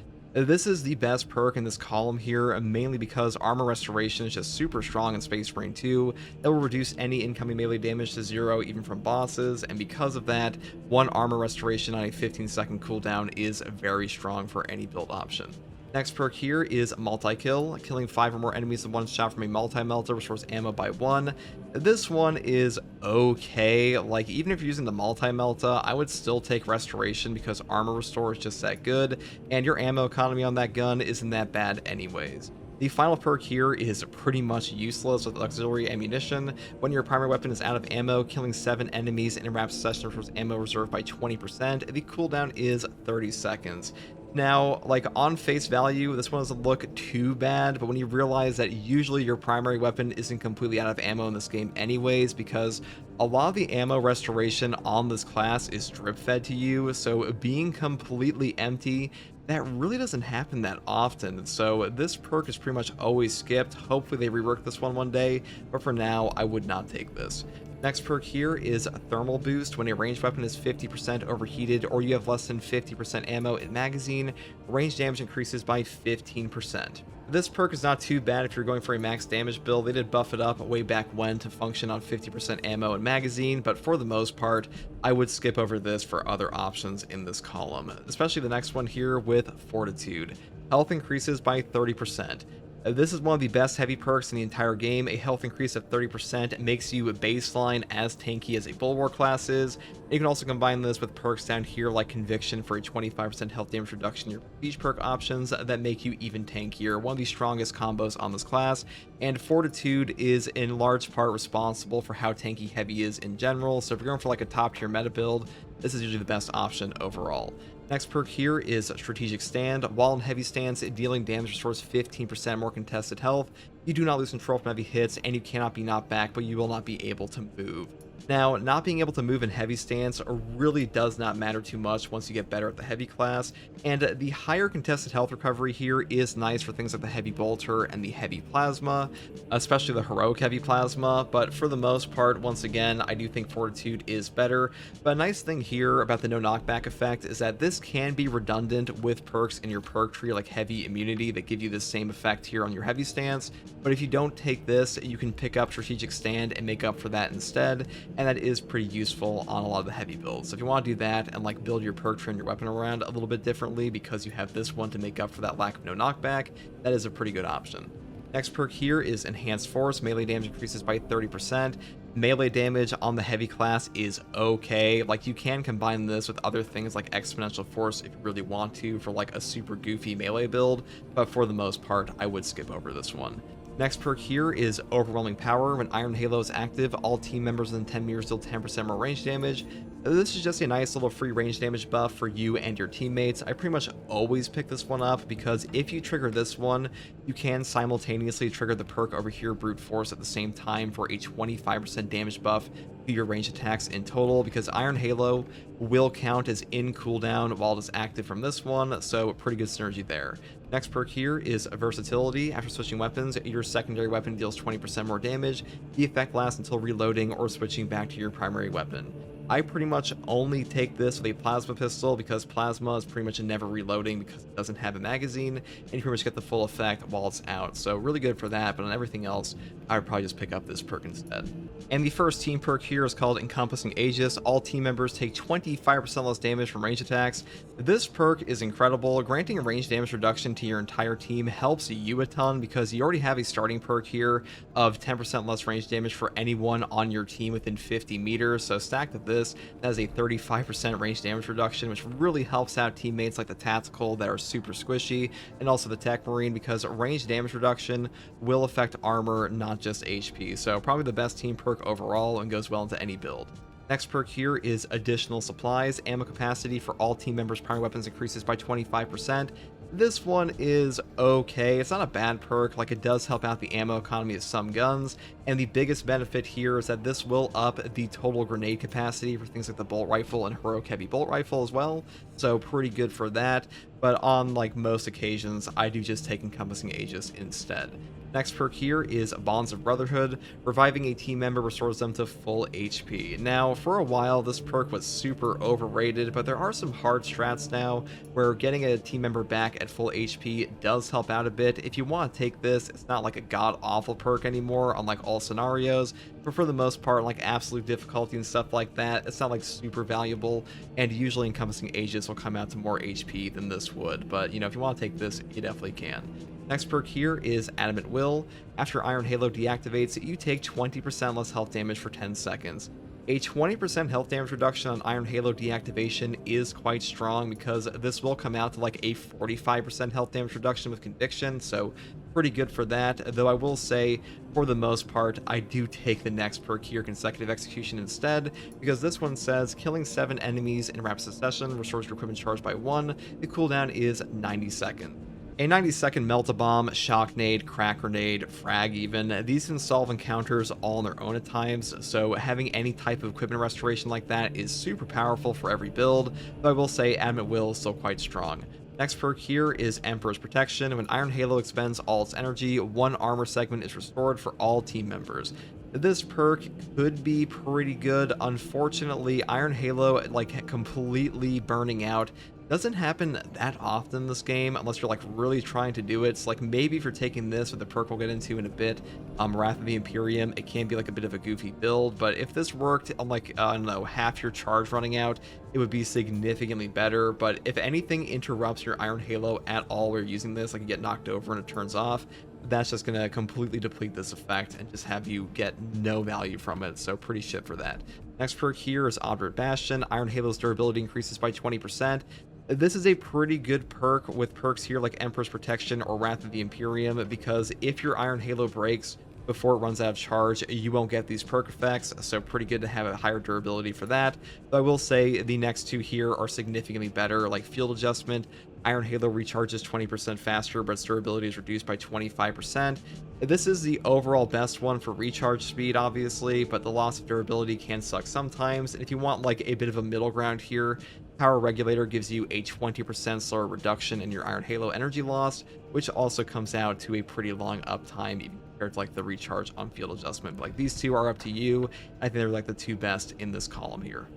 Speaker 1: This is the best perk in this column here, mainly because armor restoration is just super strong in Space Marine 2. It will reduce any incoming melee damage to 0 even from bosses, and because of that, 1 armor restoration on a 15-second cooldown is very strong for any build option. Next perk here is multi-kill. Killing 5 or more enemies in one shot from a multi-melter restores ammo by 1. This one is okay. Like, even if you're using the multi-melta, I would still take restoration because armor restore is just that good, and your ammo economy on that gun isn't that bad anyways. The final perk here is pretty much useless with auxiliary ammunition. When your primary weapon is out of ammo, killing 7 enemies in a rapid succession restores ammo reserve by 20%. The cooldown is 30 seconds. Now, like, on face value, this one doesn't look too bad, but when you realize that usually your primary weapon isn't completely out of ammo in this game anyways, because a lot of the ammo restoration on this class is drip fed to you, so being completely empty, that really doesn't happen that often. So this perk is pretty much always skipped. Hopefully they rework this one day, but for now, I would not take this. Next perk here is Thermal Boost. When a ranged weapon is 50% overheated or you have less than 50% ammo in magazine, range damage increases by 15%. This perk is not too bad if you're going for a max damage build. They did buff it up way back when to function on 50% ammo and magazine, but for the most part, I would skip over this for other options in this column, especially the next one here with Fortitude. Health increases by 30%. This is one of the best heavy perks in the entire game. A health increase of 30% makes you baseline as tanky as a Bulwark class is. You can also combine this with perks down here like Conviction for a 25% health damage reduction in your prestige perk options that make you even tankier. One of the strongest combos on this class, and Fortitude is in large part responsible for how tanky heavy is in general, so if you're going for like a top tier meta build, this is usually the best option overall. Next perk here is Strategic Stand. While in heavy stance, dealing damage restores 15% more contested health. You do not lose control from heavy hits, and you cannot be knocked back, but you will not be able to move. Now, not being able to move in heavy stance really does not matter too much once you get better at the heavy class, and the higher contested health recovery here is nice for things like the heavy bolter and the heavy plasma, especially the heroic heavy plasma, but for the most part, once again, I do think Fortitude is better. But a nice thing here about the no knockback effect is that this can be redundant with perks in your perk tree like heavy immunity that give you the same effect here on your heavy stance, but if you don't take this, you can pick up Strategic Stand and make up for that instead, and that is pretty useful on a lot of the heavy builds. So if you want to do that and like build your perk tree and your weapon around a little bit differently because you have this one to make up for that lack of no knockback, that is a pretty good option. Next perk here is Enhanced Force. Melee damage increases by 30%. Melee damage on the heavy class is okay. Like, you can combine this with other things like Exponential Force if you really want to for like a super goofy melee build, but for the most part, I would skip over this one. Next perk here is Overwhelming Power. When Iron Halo is active, all team members within 10 meters deal 10% more range damage. This is just a nice little free range damage buff for you and your teammates. I pretty much always pick this one up because if you trigger this one, you can simultaneously trigger the perk over here, Brute Force, at the same time for a 25% damage buff to your range attacks in total, because Iron Halo will count as in cooldown while it is active from this one, so pretty good synergy there. Next perk here is Versatility. After switching weapons, your secondary weapon deals 20% more damage. The effect lasts until reloading or switching back to your primary weapon. I pretty much only take this with a plasma pistol because plasma is pretty much never reloading because it doesn't have a magazine, and you pretty much get the full effect while it's out. So really good for that, but on everything else, I would probably just pick up this perk instead. And the first team perk here is called Encompassing Aegis. All team members take 25% less damage from range attacks. This perk is incredible. Granting a range damage reduction to your entire team helps you a ton because you already have a starting perk here of 10% less range damage for anyone on your team within 50 meters. So stacked with this, that is a 35% range damage reduction, which really helps out teammates like the Tactical that are super squishy, and also the Techmarine, because range damage reduction will affect armor, not just HP. So probably the best team perk overall and goes well into any build. Next perk here is Additional Supplies. Ammo capacity for all team members' primary weapons increases by 25%. This one is okay. It's not a bad perk. Like, it does help out the ammo economy of some guns, and the biggest benefit here is that this will up the total grenade capacity for things like the bolt rifle and heroic heavy bolt rifle as well, so pretty good for that. but on like most occasions, I do just take Encompassing Aegis instead. Next perk here is Bonds of Brotherhood. Reviving a team member restores them to full HP. Now, for a while, this perk was super overrated, but there are some hard strats now where getting a team member back at full HP does help out a bit. If you want to take this, it's not like a god-awful perk anymore, unlike all scenarios, but for the most part, like absolute difficulty and stuff like that, it's not like super valuable, and usually Encompassing Aegis will come out to more HP than this would, but you know, if you want to take this, you definitely can. Next perk here is Adamant Will. After Iron Halo deactivates, you take 20% less health damage for 10 seconds. A 20% health damage reduction on Iron Halo deactivation is quite strong because this will come out to like a 45% health damage reduction with Conviction, so pretty good for that. Though I will say, for the most part, I do take the next perk here, Consecutive Execution, instead, because this one says killing 7 enemies in rapid succession restores your equipment charge by 1. The cooldown is 90 seconds. A 90-second Melt-A-Bomb, Shock Nade, Crack Grenade, Frag even, these can solve encounters all on their own at times, so having any type of equipment restoration like that is super powerful for every build, though I will say Adamant Will is still quite strong. Next perk here is Emperor's Protection. When Iron Halo expends all its energy, 1 armor segment is restored for all team members. This perk could be pretty good. Unfortunately, Iron Halo, like completely burning out, doesn't happen that often in this game unless you're like really trying to do it. So like maybe if you're taking this with the perk we'll get into in a bit, Wrath of the Imperium, it can be like a bit of a goofy build, but if this worked on like I don't know, half your charge running out, it would be significantly better. But if anything interrupts your Iron Halo at all while you're using this, like you get knocked over and it turns off, that's just going to completely deplete this effect and just have you get no value from it, so pretty shit for that. Next perk here is Obdurate Bastion. Iron Halo's durability increases by 20%. This is a pretty good perk with perks here like Emperor's Protection or Wrath of the Imperium, because if your Iron Halo breaks before it runs out of charge, you won't get these perk effects, so pretty good to have a higher durability for that. But I will say the next two here are significantly better, like Field Adjustment. Iron Halo recharges 20% faster, but its durability is reduced by 25%. This is the overall best one for recharge speed, obviously, but the loss of durability can suck sometimes. And if you want like a bit of a middle ground here, Power Regulator gives you a 20% slower reduction in your Iron Halo energy loss, which also comes out to a pretty long uptime even compared to like the recharge on Field Adjustment. But like these two are up to you. I think they're like the two best in this column here.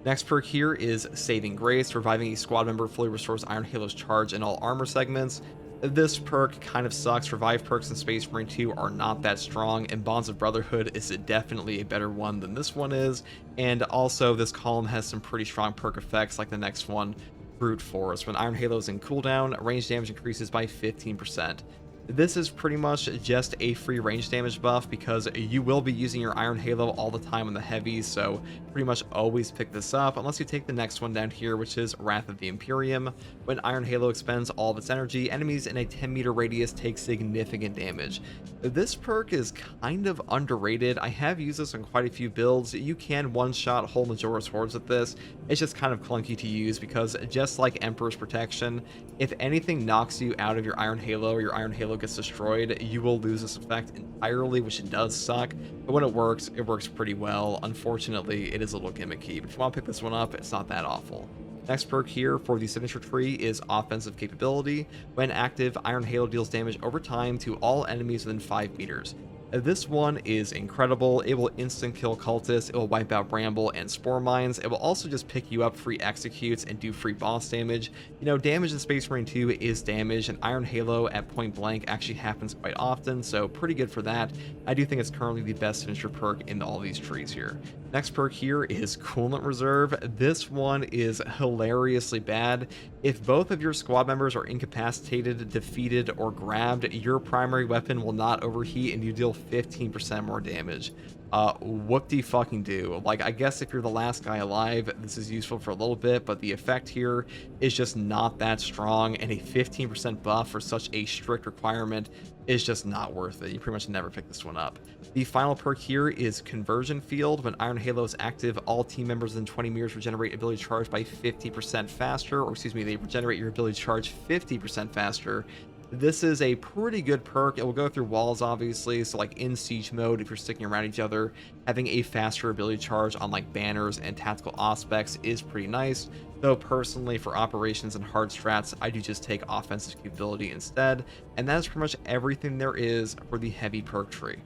Speaker 1: Next perk here is Saving Grace. Reviving a squad member fully restores Iron Halo's charge in all armor segments. This perk kind of sucks. Revive perks in Space Marine 2 are not that strong, and Bonds of Brotherhood is definitely a better one than this one is. And also, this column has some pretty strong perk effects, like the next one, Brute Force. When Iron Halo is in cooldown, range damage increases by 15%. This is pretty much just a free range damage buff because you will be using your Iron Halo all the time on the heavies, so pretty much always pick this up unless you take the next one down here, which is Wrath of the Imperium. When Iron Halo expends all of its energy, enemies in a 10-meter radius take significant damage. This perk is kind of underrated. I have used this on quite a few builds. You can one-shot whole Majora's Hordes with this. It's just kind of clunky to use because just like Emperor's Protection, if anything knocks you out of your Iron Halo or your Iron Halo gets destroyed, you will lose this effect entirely, which it does suck, but when it works pretty well. Unfortunately, it is a little gimmicky, but if you want to pick this one up, it's not that awful. Next perk here for the signature tree is Offensive Capability. When active, Iron Halo deals damage over time to all enemies within 5 meters. This one is incredible. It will instant kill cultists, it will wipe out Bramble and Spore Mines, it will also just pick you up free executes and do free boss damage. You know, damage in Space Marine 2 is damage, and Iron Halo at point blank actually happens quite often, so pretty good for that. I do think it's currently the best signature perk in all these trees here. Next perk here is Coolant Reserve. This one is hilariously bad. If both of your squad members are incapacitated, defeated, or grabbed, your primary weapon will not overheat and you deal 15% more damage. Whoop-de-fucking-do. Like, I guess if you're the last guy alive, this is useful for a little bit, but the effect here is just not that strong, and a 15% buff for such a strict requirement is just not worth it. You pretty much never pick this one up. The final perk here is Conversion Field. When Iron Halo is active, all team members within 20 meters regenerate ability charge by 50% faster, or excuse me, they regenerate your ability charge 50% faster This is a pretty good perk. It will go through walls, obviously, so like in siege mode, if you're sticking around each other, having a faster ability charge on like banners and tactical aspects is pretty nice. Though personally, for operations and hard strats, I do just take offensive capability instead, and that is pretty much everything there is for the heavy perk tree.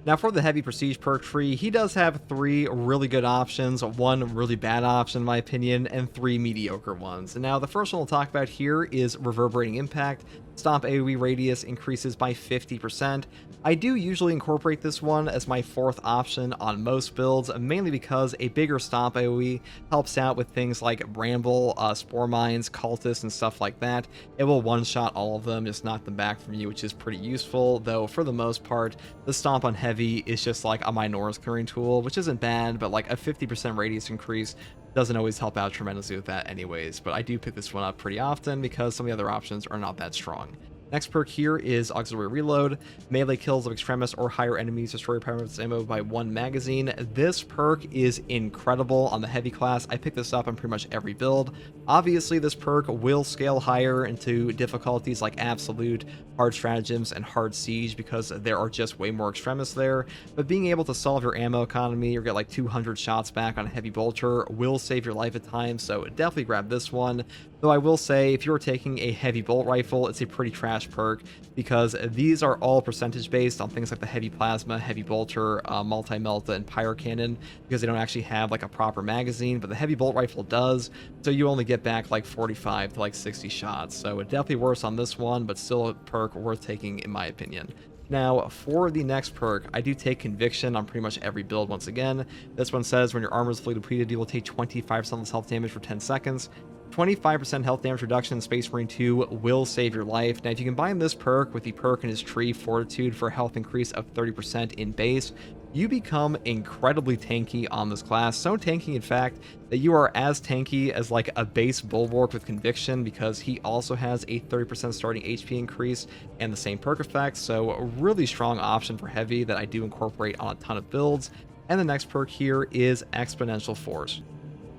Speaker 1: Now for the heavy prestige perk tree, he does have 3 really good options, 1 really bad option in my opinion, and 3 mediocre ones. Now the first one we'll talk about here is reverberating impact. Stomp AoE radius increases by 50%. I do usually incorporate this one as my 4th option on most builds, mainly because a bigger stomp AoE helps out with things like Bramble, Spore Mines, Cultists, and stuff like that. It will one-shot all of them, just knock them back from you, which is pretty useful, though for the most part, the stomp on heavy is just like a Minora's clearing tool, which isn't bad, but like a 50% radius increase doesn't always help out tremendously with that anyways, but I do pick this one up pretty often because some of the other options are not that strong. Next perk here is Auxiliary Reload. Melee kills of Extremis or higher enemies destroy pyromancer's ammo by 1 magazine. This perk is incredible on the heavy class. I pick this up on pretty much every build. Obviously, this perk will scale higher into difficulties like Absolute, Hard Stratagems, and Hard Siege because there are just way more Extremis there. But being able to solve your ammo economy or get like 200 shots back on a heavy bolter will save your life at times, so definitely grab this one. Though I will say, if you're taking a heavy bolt rifle, it's a pretty trash perk because these are all percentage based on things like the heavy plasma, heavy bolter, multi-melta, and pyro cannon because they don't actually have like a proper magazine, but the heavy bolt rifle does, so you only get back like 45 to like 60 shots. So it definitely worse on this one, but still a perk worth taking in my opinion. Now, for the next perk, I do take Conviction on pretty much every build once again. This one says when your armor is fully depleted, you will take 25% less health damage for 10 seconds. 25% health damage reduction in Space Marine 2 will save your life. Now, if you combine this perk with the perk in his tree, Fortitude, for a health increase of 30% in base, you become incredibly tanky on this class. So tanky, in fact, that you are as tanky as like a base Bulwark with Conviction because he also has a 30% starting HP increase and the same perk effect. So a really strong option for heavy that I do incorporate on a ton of builds. And the next perk here is Exponential Force.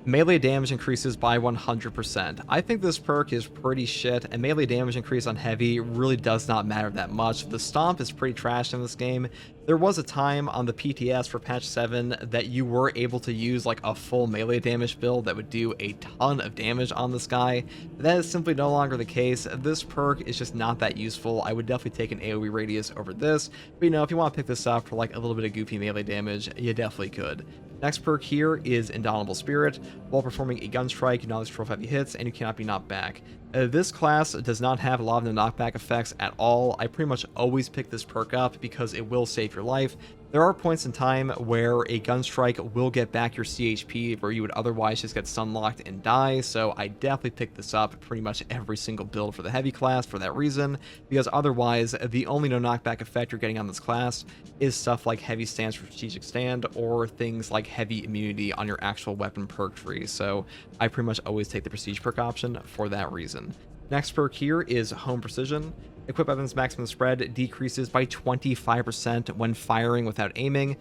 Speaker 1: Melee damage increases by 100%. I think this perk is pretty shit, and melee damage increase on heavy really does not matter that much. The stomp is pretty trash in this game. There was a time on the PTS for patch 7 that you were able to use like a full melee damage build that would do a ton of damage on this guy. That is simply no longer the case. This perk is just not that useful. I would definitely take an AoE radius over this, but you know, if you want to pick this up for like a little bit of goofy melee damage, you definitely could. Next perk here is Indomitable Spirit. While performing a gun strike, you not control heavy hits, and you cannot be knocked back. This class does not have a lot of the knockback effects at all. I pretty much always pick this perk up because it will save your life. There are points in time where a gun strike will get back your CHP where you would otherwise just get stunlocked and die, so I definitely pick this up pretty much every single build for the heavy class for that reason, because otherwise the only no knockback effect you're getting on this class is stuff like heavy stance for strategic stand or things like heavy immunity on your actual weapon perk tree, so I pretty much always take the prestige perk option for that reason. Next perk here is Home Precision. Equip weapons maximum spread decreases by 25% when firing without aiming.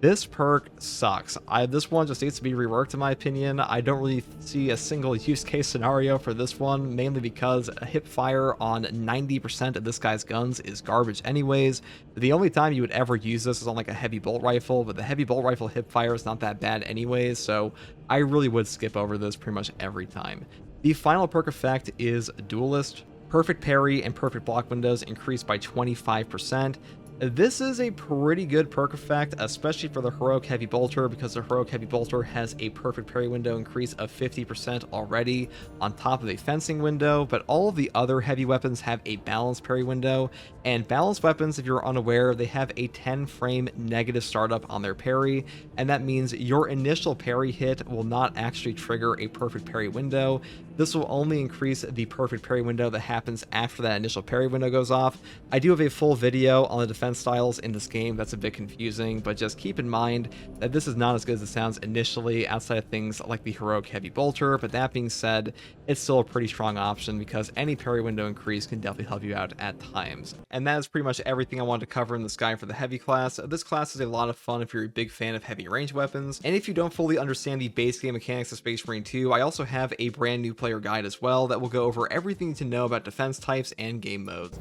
Speaker 1: This perk sucks. This one just needs to be reworked in my opinion. I don't really see a single use case scenario for this one, mainly because a hip fire on 90% of this guy's guns is garbage anyways. The only time you would ever use this is on like a heavy bolt rifle, but the heavy bolt rifle hip fire is not that bad anyways, so I really would skip over this pretty much every time. The final perk effect is Duelist. Perfect parry and perfect block windows increase by 25%. This is a pretty good perk effect, especially for the Heroic Heavy Bolter, because the Heroic Heavy Bolter has a perfect parry window increase of 50% already on top of a fencing window, but all of the other heavy weapons have a balanced parry window, and balanced weapons, if you're unaware, they have a 10 frame negative startup on their parry, and that means your initial parry hit will not actually trigger a perfect parry window. This will only increase the perfect parry window that happens after that initial parry window goes off. I do have a full video on the defense styles in this game that's a bit confusing, but just keep in mind that this is not as good as it sounds initially outside of things like the heroic heavy bolter, but that being said, it's still a pretty strong option because any parry window increase can definitely help you out at times. And that is pretty much everything I wanted to cover in this guide for the heavy class. This class is a lot of fun if you're a big fan of heavy range weapons, and if you don't fully understand the base game mechanics of Space Marine 2, I also have a brand new player guide as well that will go over everything to know about defense types and game modes.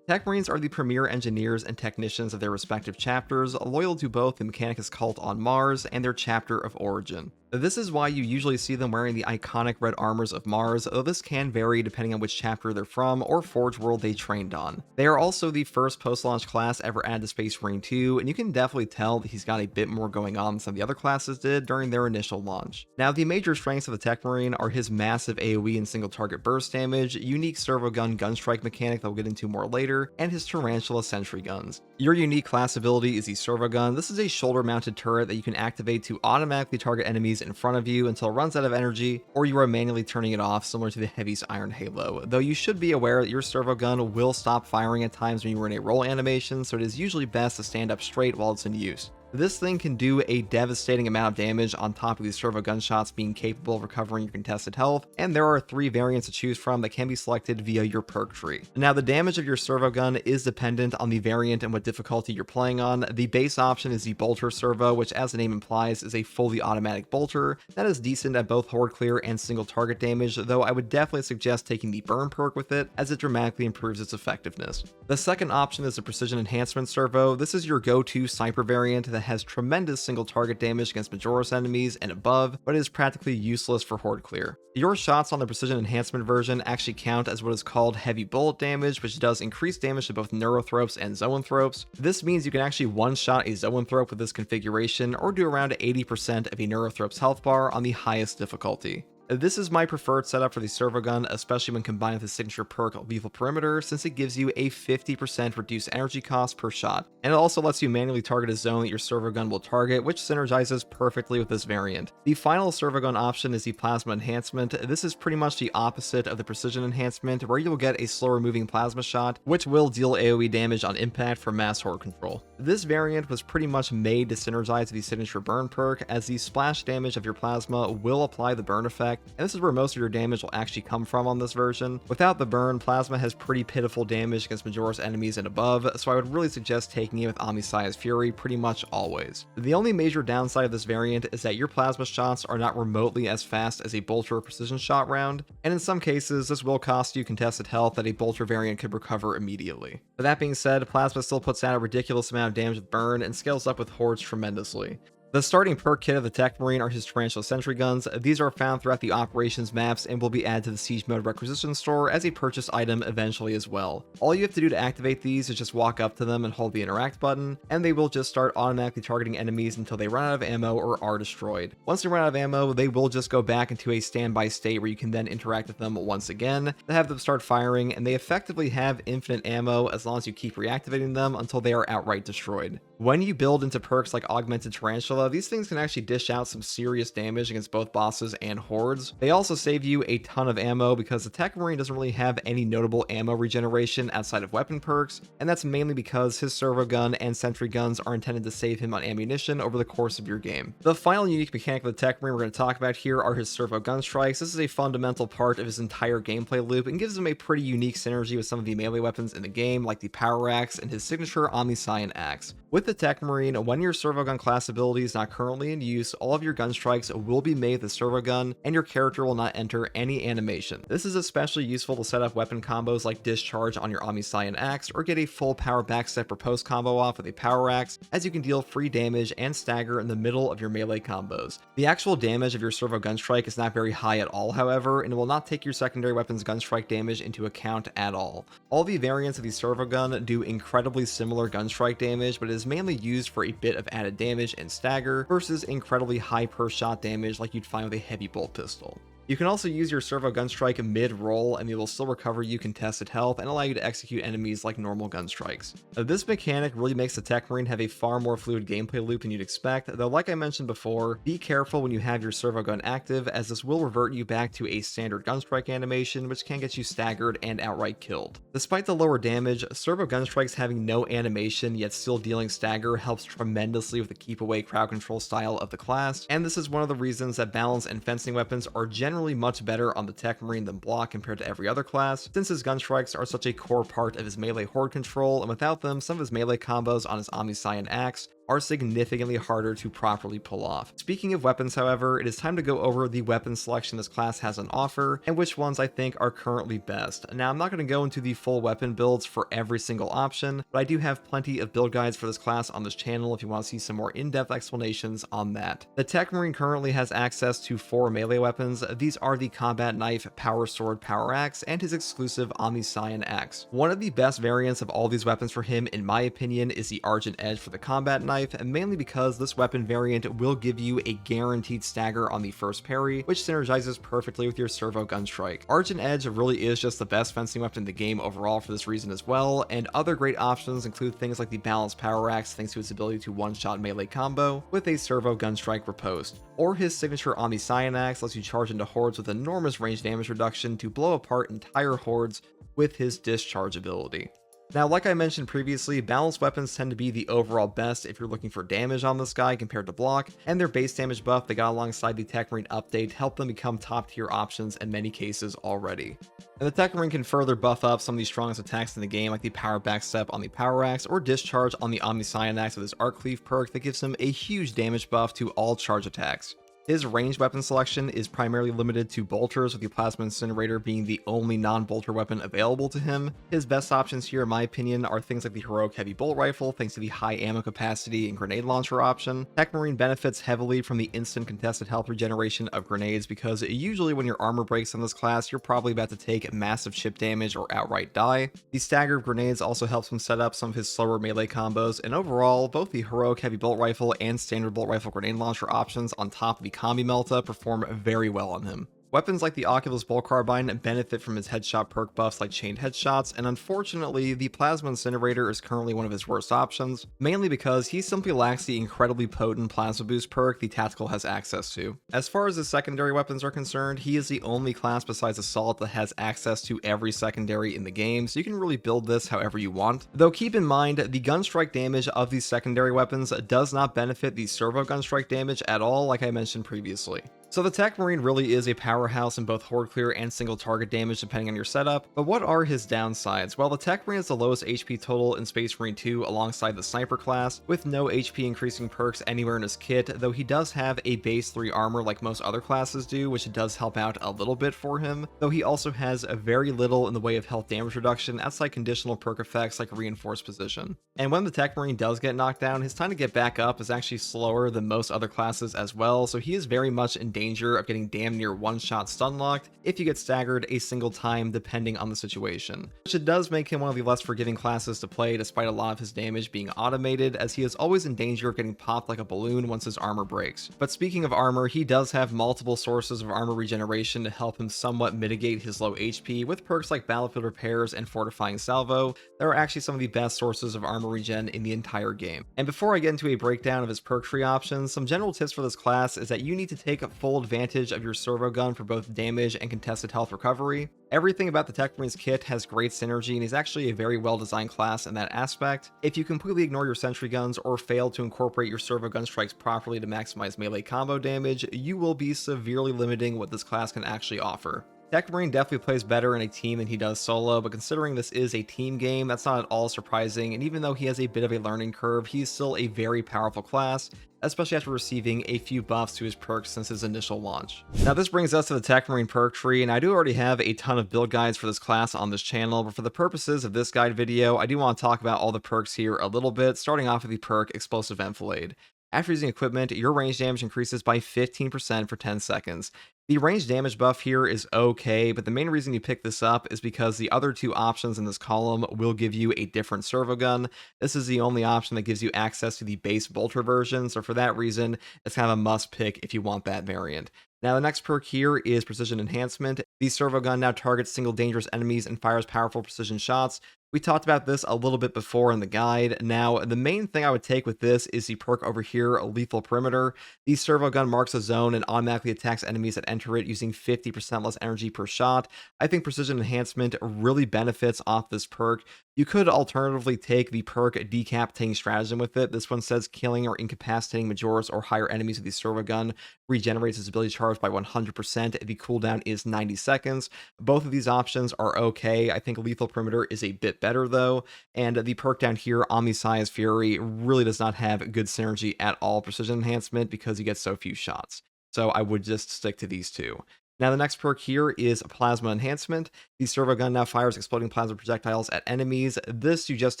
Speaker 1: Techmarines are the premier engineers and technicians of their respective chapters, loyal to both the Mechanicus cult on Mars and their chapter of origin. This is why you usually see them wearing the iconic red armors of Mars, though this can vary depending on which chapter they're from or Forge World they trained on. They are also the first post-launch class ever added to Space Marine 2, and you can definitely tell that he's got a bit more going on than some of the other classes did during their initial launch. Now, the major strengths of the Techmarine are his massive AoE and single target burst damage, unique servo gun gunstrike mechanic that we'll get into more later, and his tarantula sentry guns. Your unique class ability is the servo gun. This is a shoulder-mounted turret that you can activate to automatically target enemies in front of you until it runs out of energy, or you are manually turning it off, similar to the Heavy's Iron Halo, though you should be aware that your servo gun will stop firing at times when you are in a roll animation, so it is usually best to stand up straight while it's in use. This thing can do a devastating amount of damage on top of these servo gunshots being capable of recovering your contested health, and there are 3 variants to choose from that can be selected via your perk tree. Now, the damage of your servo gun is dependent on the variant and what difficulty you're playing on. The base option is the bolter servo, which as the name implies is a fully automatic bolter that is decent at both horde clear and single target damage, though I would definitely suggest taking the burn perk with it as it dramatically improves its effectiveness. The second option is the precision enhancement servo. This is your go-to sniper variant that has tremendous single target damage against Majoris enemies and above, but is practically useless for horde clear. Your shots on the precision enhancement version actually count as what is called heavy bullet damage, which does increase damage to both neurothropes and zoanthropes. This means you can actually one-shot a zoanthrope with this configuration, or do around 80% of a neurothrope's health bar on the highest difficulty. This is my preferred setup for the servo gun, especially when combined with the signature perk Lethal Perimeter, since it gives you a 50% reduced energy cost per shot, and it also lets you manually target a zone that your servo gun will target, which synergizes perfectly with this variant. The final servo gun option is the Plasma Enhancement. This is pretty much the opposite of the Precision Enhancement, where you'll get a slower moving plasma shot, which will deal AoE damage on impact for mass horde control. This variant was pretty much made to synergize the signature burn perk, as the splash damage of your plasma will apply the burn effect, and this is where most of your damage will actually come from on this version. Without the burn, plasma has pretty pitiful damage against Majoris enemies and above, so I would really suggest taking it with Amisaya's Fury pretty much always. The only major downside of this variant is that your plasma shots are not remotely as fast as a bolter or precision shot round, and in some cases this will cost you contested health that a bolter variant could recover immediately. But that being said, plasma still puts out a ridiculous amount of damage with burn and scales up with hordes tremendously. The starting perk kit of the Techmarine are his Tarantula Sentry Guns. These are found throughout the operations maps and will be added to the Siege Mode requisition store as a purchase item eventually as well. All you have to do to activate these is just walk up to them and hold the interact button, and they will just start automatically targeting enemies until they run out of ammo or are destroyed. Once they run out of ammo, they will just go back into a standby state where you can then interact with them once again to have them start firing, and they effectively have infinite ammo as long as you keep reactivating them until they are outright destroyed. When you build into perks like Augmented Tarantula, these things can actually dish out some serious damage against both bosses and hordes. They also save you a ton of ammo because the Techmarine doesn't really have any notable ammo regeneration outside of weapon perks, and that's mainly because his servo gun and sentry guns are intended to save him on ammunition over the course of your game. The final unique mechanic of the Techmarine we're going to talk about here are his servo gun strikes. This is a fundamental part of his entire gameplay loop and gives him a pretty unique synergy with some of the melee weapons in the game, like the Power Axe and his signature Omniscient Axe. With the Techmarine, when your servo gun class ability is not currently in use, all of your gun strikes will be made with the servo gun, and your character will not enter any animation. This is especially useful to set up weapon combos like Discharge on your Omniscient Axe, or get a full power backstep or post combo off with a Power Axe, as you can deal free damage and stagger in the middle of your melee combos. The actual damage of your servo gun strike is not very high at all, however, and it will not take your secondary weapon's gun strike damage into account at all. All the variants of the servo gun do incredibly similar gun strike damage, but it is mainly used for a bit of added damage and stagger versus incredibly high per shot damage like you'd find with a heavy bolt pistol. You can also use your servo gun strike mid-roll, and it will still recover you contested health and allow you to execute enemies like normal gun strikes. This mechanic really makes the Techmarine have a far more fluid gameplay loop than you'd expect, though like I mentioned before, be careful when you have your servo gun active, as this will revert you back to a standard gun strike animation, which can get you staggered and outright killed. Despite the lower damage, servo gun strikes having no animation yet still dealing stagger helps tremendously with the keep away crowd control style of the class, and this is one of the reasons that balance and fencing weapons are generally much better on the Techmarine than block compared to every other class, since his gun strikes are such a core part of his melee horde control, and without them, some of his melee combos on his Omniscient axe are significantly harder to properly pull off. Speaking of weapons, however, it is time to go over the weapon selection this class has on offer, and which ones I think are currently best. Now, I'm not going to go into the full weapon builds for every single option, but I do have plenty of build guides for this class on this channel if you want to see some more in-depth explanations on that. The Techmarine currently has access to 4 melee weapons. These are the Combat Knife, Power Sword, Power Axe, and his exclusive Omniscient Axe. One of the best variants of all these weapons for him, in my opinion, is the Argent Edge for the Combat Knife, and mainly because this weapon variant will give you a guaranteed stagger on the first parry, which synergizes perfectly with your servo gun strike. Argent Edge really is just the best fencing weapon in the game overall for this reason as well, and other great options include things like the Balanced Power Axe thanks to its ability to one-shot melee combo with a servo gun strike riposte, or his signature Omniscient Axe lets you charge into hordes with enormous range damage reduction to blow apart entire hordes with his discharge ability. Now, like I mentioned previously, balanced weapons tend to be the overall best if you're looking for damage on this guy compared to block, and their base damage buff they got alongside the Techmarine update helped them become top tier options in many cases already. And the Techmarine can further buff up some of the strongest attacks in the game, like the Power Backstep on the Power Axe, or Discharge on the Omniscient Axe with his Arc Cleave perk that gives him a huge damage buff to all charge attacks. His ranged weapon selection is primarily limited to bolters, with the Plasma Incinerator being the only non-bolter weapon available to him. His best options here, in my opinion, are things like the Heroic Heavy Bolt Rifle, thanks to the high ammo capacity and grenade launcher option. Techmarine benefits heavily from the instant contested health regeneration of grenades, because usually when your armor breaks in this class, you're probably about to take massive chip damage or outright die. The stagger of grenades also helps him set up some of his slower melee combos, and overall, both the Heroic Heavy Bolt Rifle and Standard Bolt Rifle grenade launcher options on top of the Combi Melta perform very well on him. Weapons like the Oculus Bolt Carbine benefit from his headshot perk buffs like chained headshots, and unfortunately, the Plasma Incinerator is currently one of his worst options, mainly because he simply lacks the incredibly potent Plasma Boost perk the Tactical has access to. As far as his secondary weapons are concerned, he is the only class besides Assault that has access to every secondary in the game, so you can really build this however you want. Though keep in mind, the gun strike damage of these secondary weapons does not benefit the servo gun strike damage at all, like I mentioned previously. So the Techmarine really is a powerhouse in both horde clear and single target damage depending on your setup, but what are his downsides? Well, the Techmarine has the lowest HP total in Space Marine 2 alongside the Sniper class, with no HP increasing perks anywhere in his kit, though he does have a base 3 armor like most other classes do, which does help out a little bit for him, though he also has very little in the way of health damage reduction outside conditional perk effects like Reinforced Position. And when the Techmarine does get knocked down, his time to get back up is actually slower than most other classes as well, so he is very much in danger of getting damn near one-shot stun locked if you get staggered a single time depending on the situation, which it does make him one of the less forgiving classes to play despite a lot of his damage being automated, as he is always in danger of getting popped like a balloon once his armor breaks. But speaking of armor, he does have multiple sources of armor regeneration to help him somewhat mitigate his low HP, with perks like Battlefield Repairs and Fortifying Salvo that are actually some of the best sources of armor regen in the entire game. And before I get into a breakdown of his perk tree options, some general tips for this class is that you need to take full advantage of your servo gun for both damage and contested health recovery. Everything about the Techmarine's kit has great synergy, and he's actually a very well designed class in that aspect. If you completely ignore your sentry guns or fail to incorporate your servo gun strikes properly to maximize melee combo damage, you will be severely limiting what this class can actually offer. Techmarine definitely plays better in a team than he does solo, but considering this is a team game, that's not at all surprising, and even though he has a bit of a learning curve, he's still a very powerful class, especially after receiving a few buffs to his perks since his initial launch. Now this brings us to the Techmarine perk tree, and I do already have a ton of build guides for this class on this channel, but for the purposes of this guide video, I do want to talk about all the perks here a little bit, starting off with the perk Explosive Enfilade. After using equipment, your range damage increases by 15% for 10 seconds. The range damage buff here is okay, but the main reason you pick this up is because the other two options in this column will give you a different servo gun. This is the only option that gives you access to the base bolter version, so for that reason, it's kind of a must pick if you want that variant. Now, the next perk here is Precision Enhancement. The servo gun now targets single dangerous enemies and fires powerful precision shots. We talked about this a little bit before in the guide. Now, the main thing I would take with this is the perk over here, Lethal Perimeter. The servo gun marks a zone and automatically attacks enemies that enter it using 50% less energy per shot. I think Precision Enhancement really benefits off this perk. You could alternatively take the perk Decapitating Stratagem with it. This one says killing or incapacitating Majoris or higher enemies with the servo gun regenerates its ability charge by 100%. The cooldown is 90 seconds. Both of these options are okay. I think Lethal Perimeter is a bit better though, and the perk down here, Omniscience Fury, really does not have good synergy at all Precision Enhancement because you get so few shots. So I would just stick to these two. Now, the next perk here is Plasma Enhancement. The servo gun now fires exploding plasma projectiles at enemies. This you just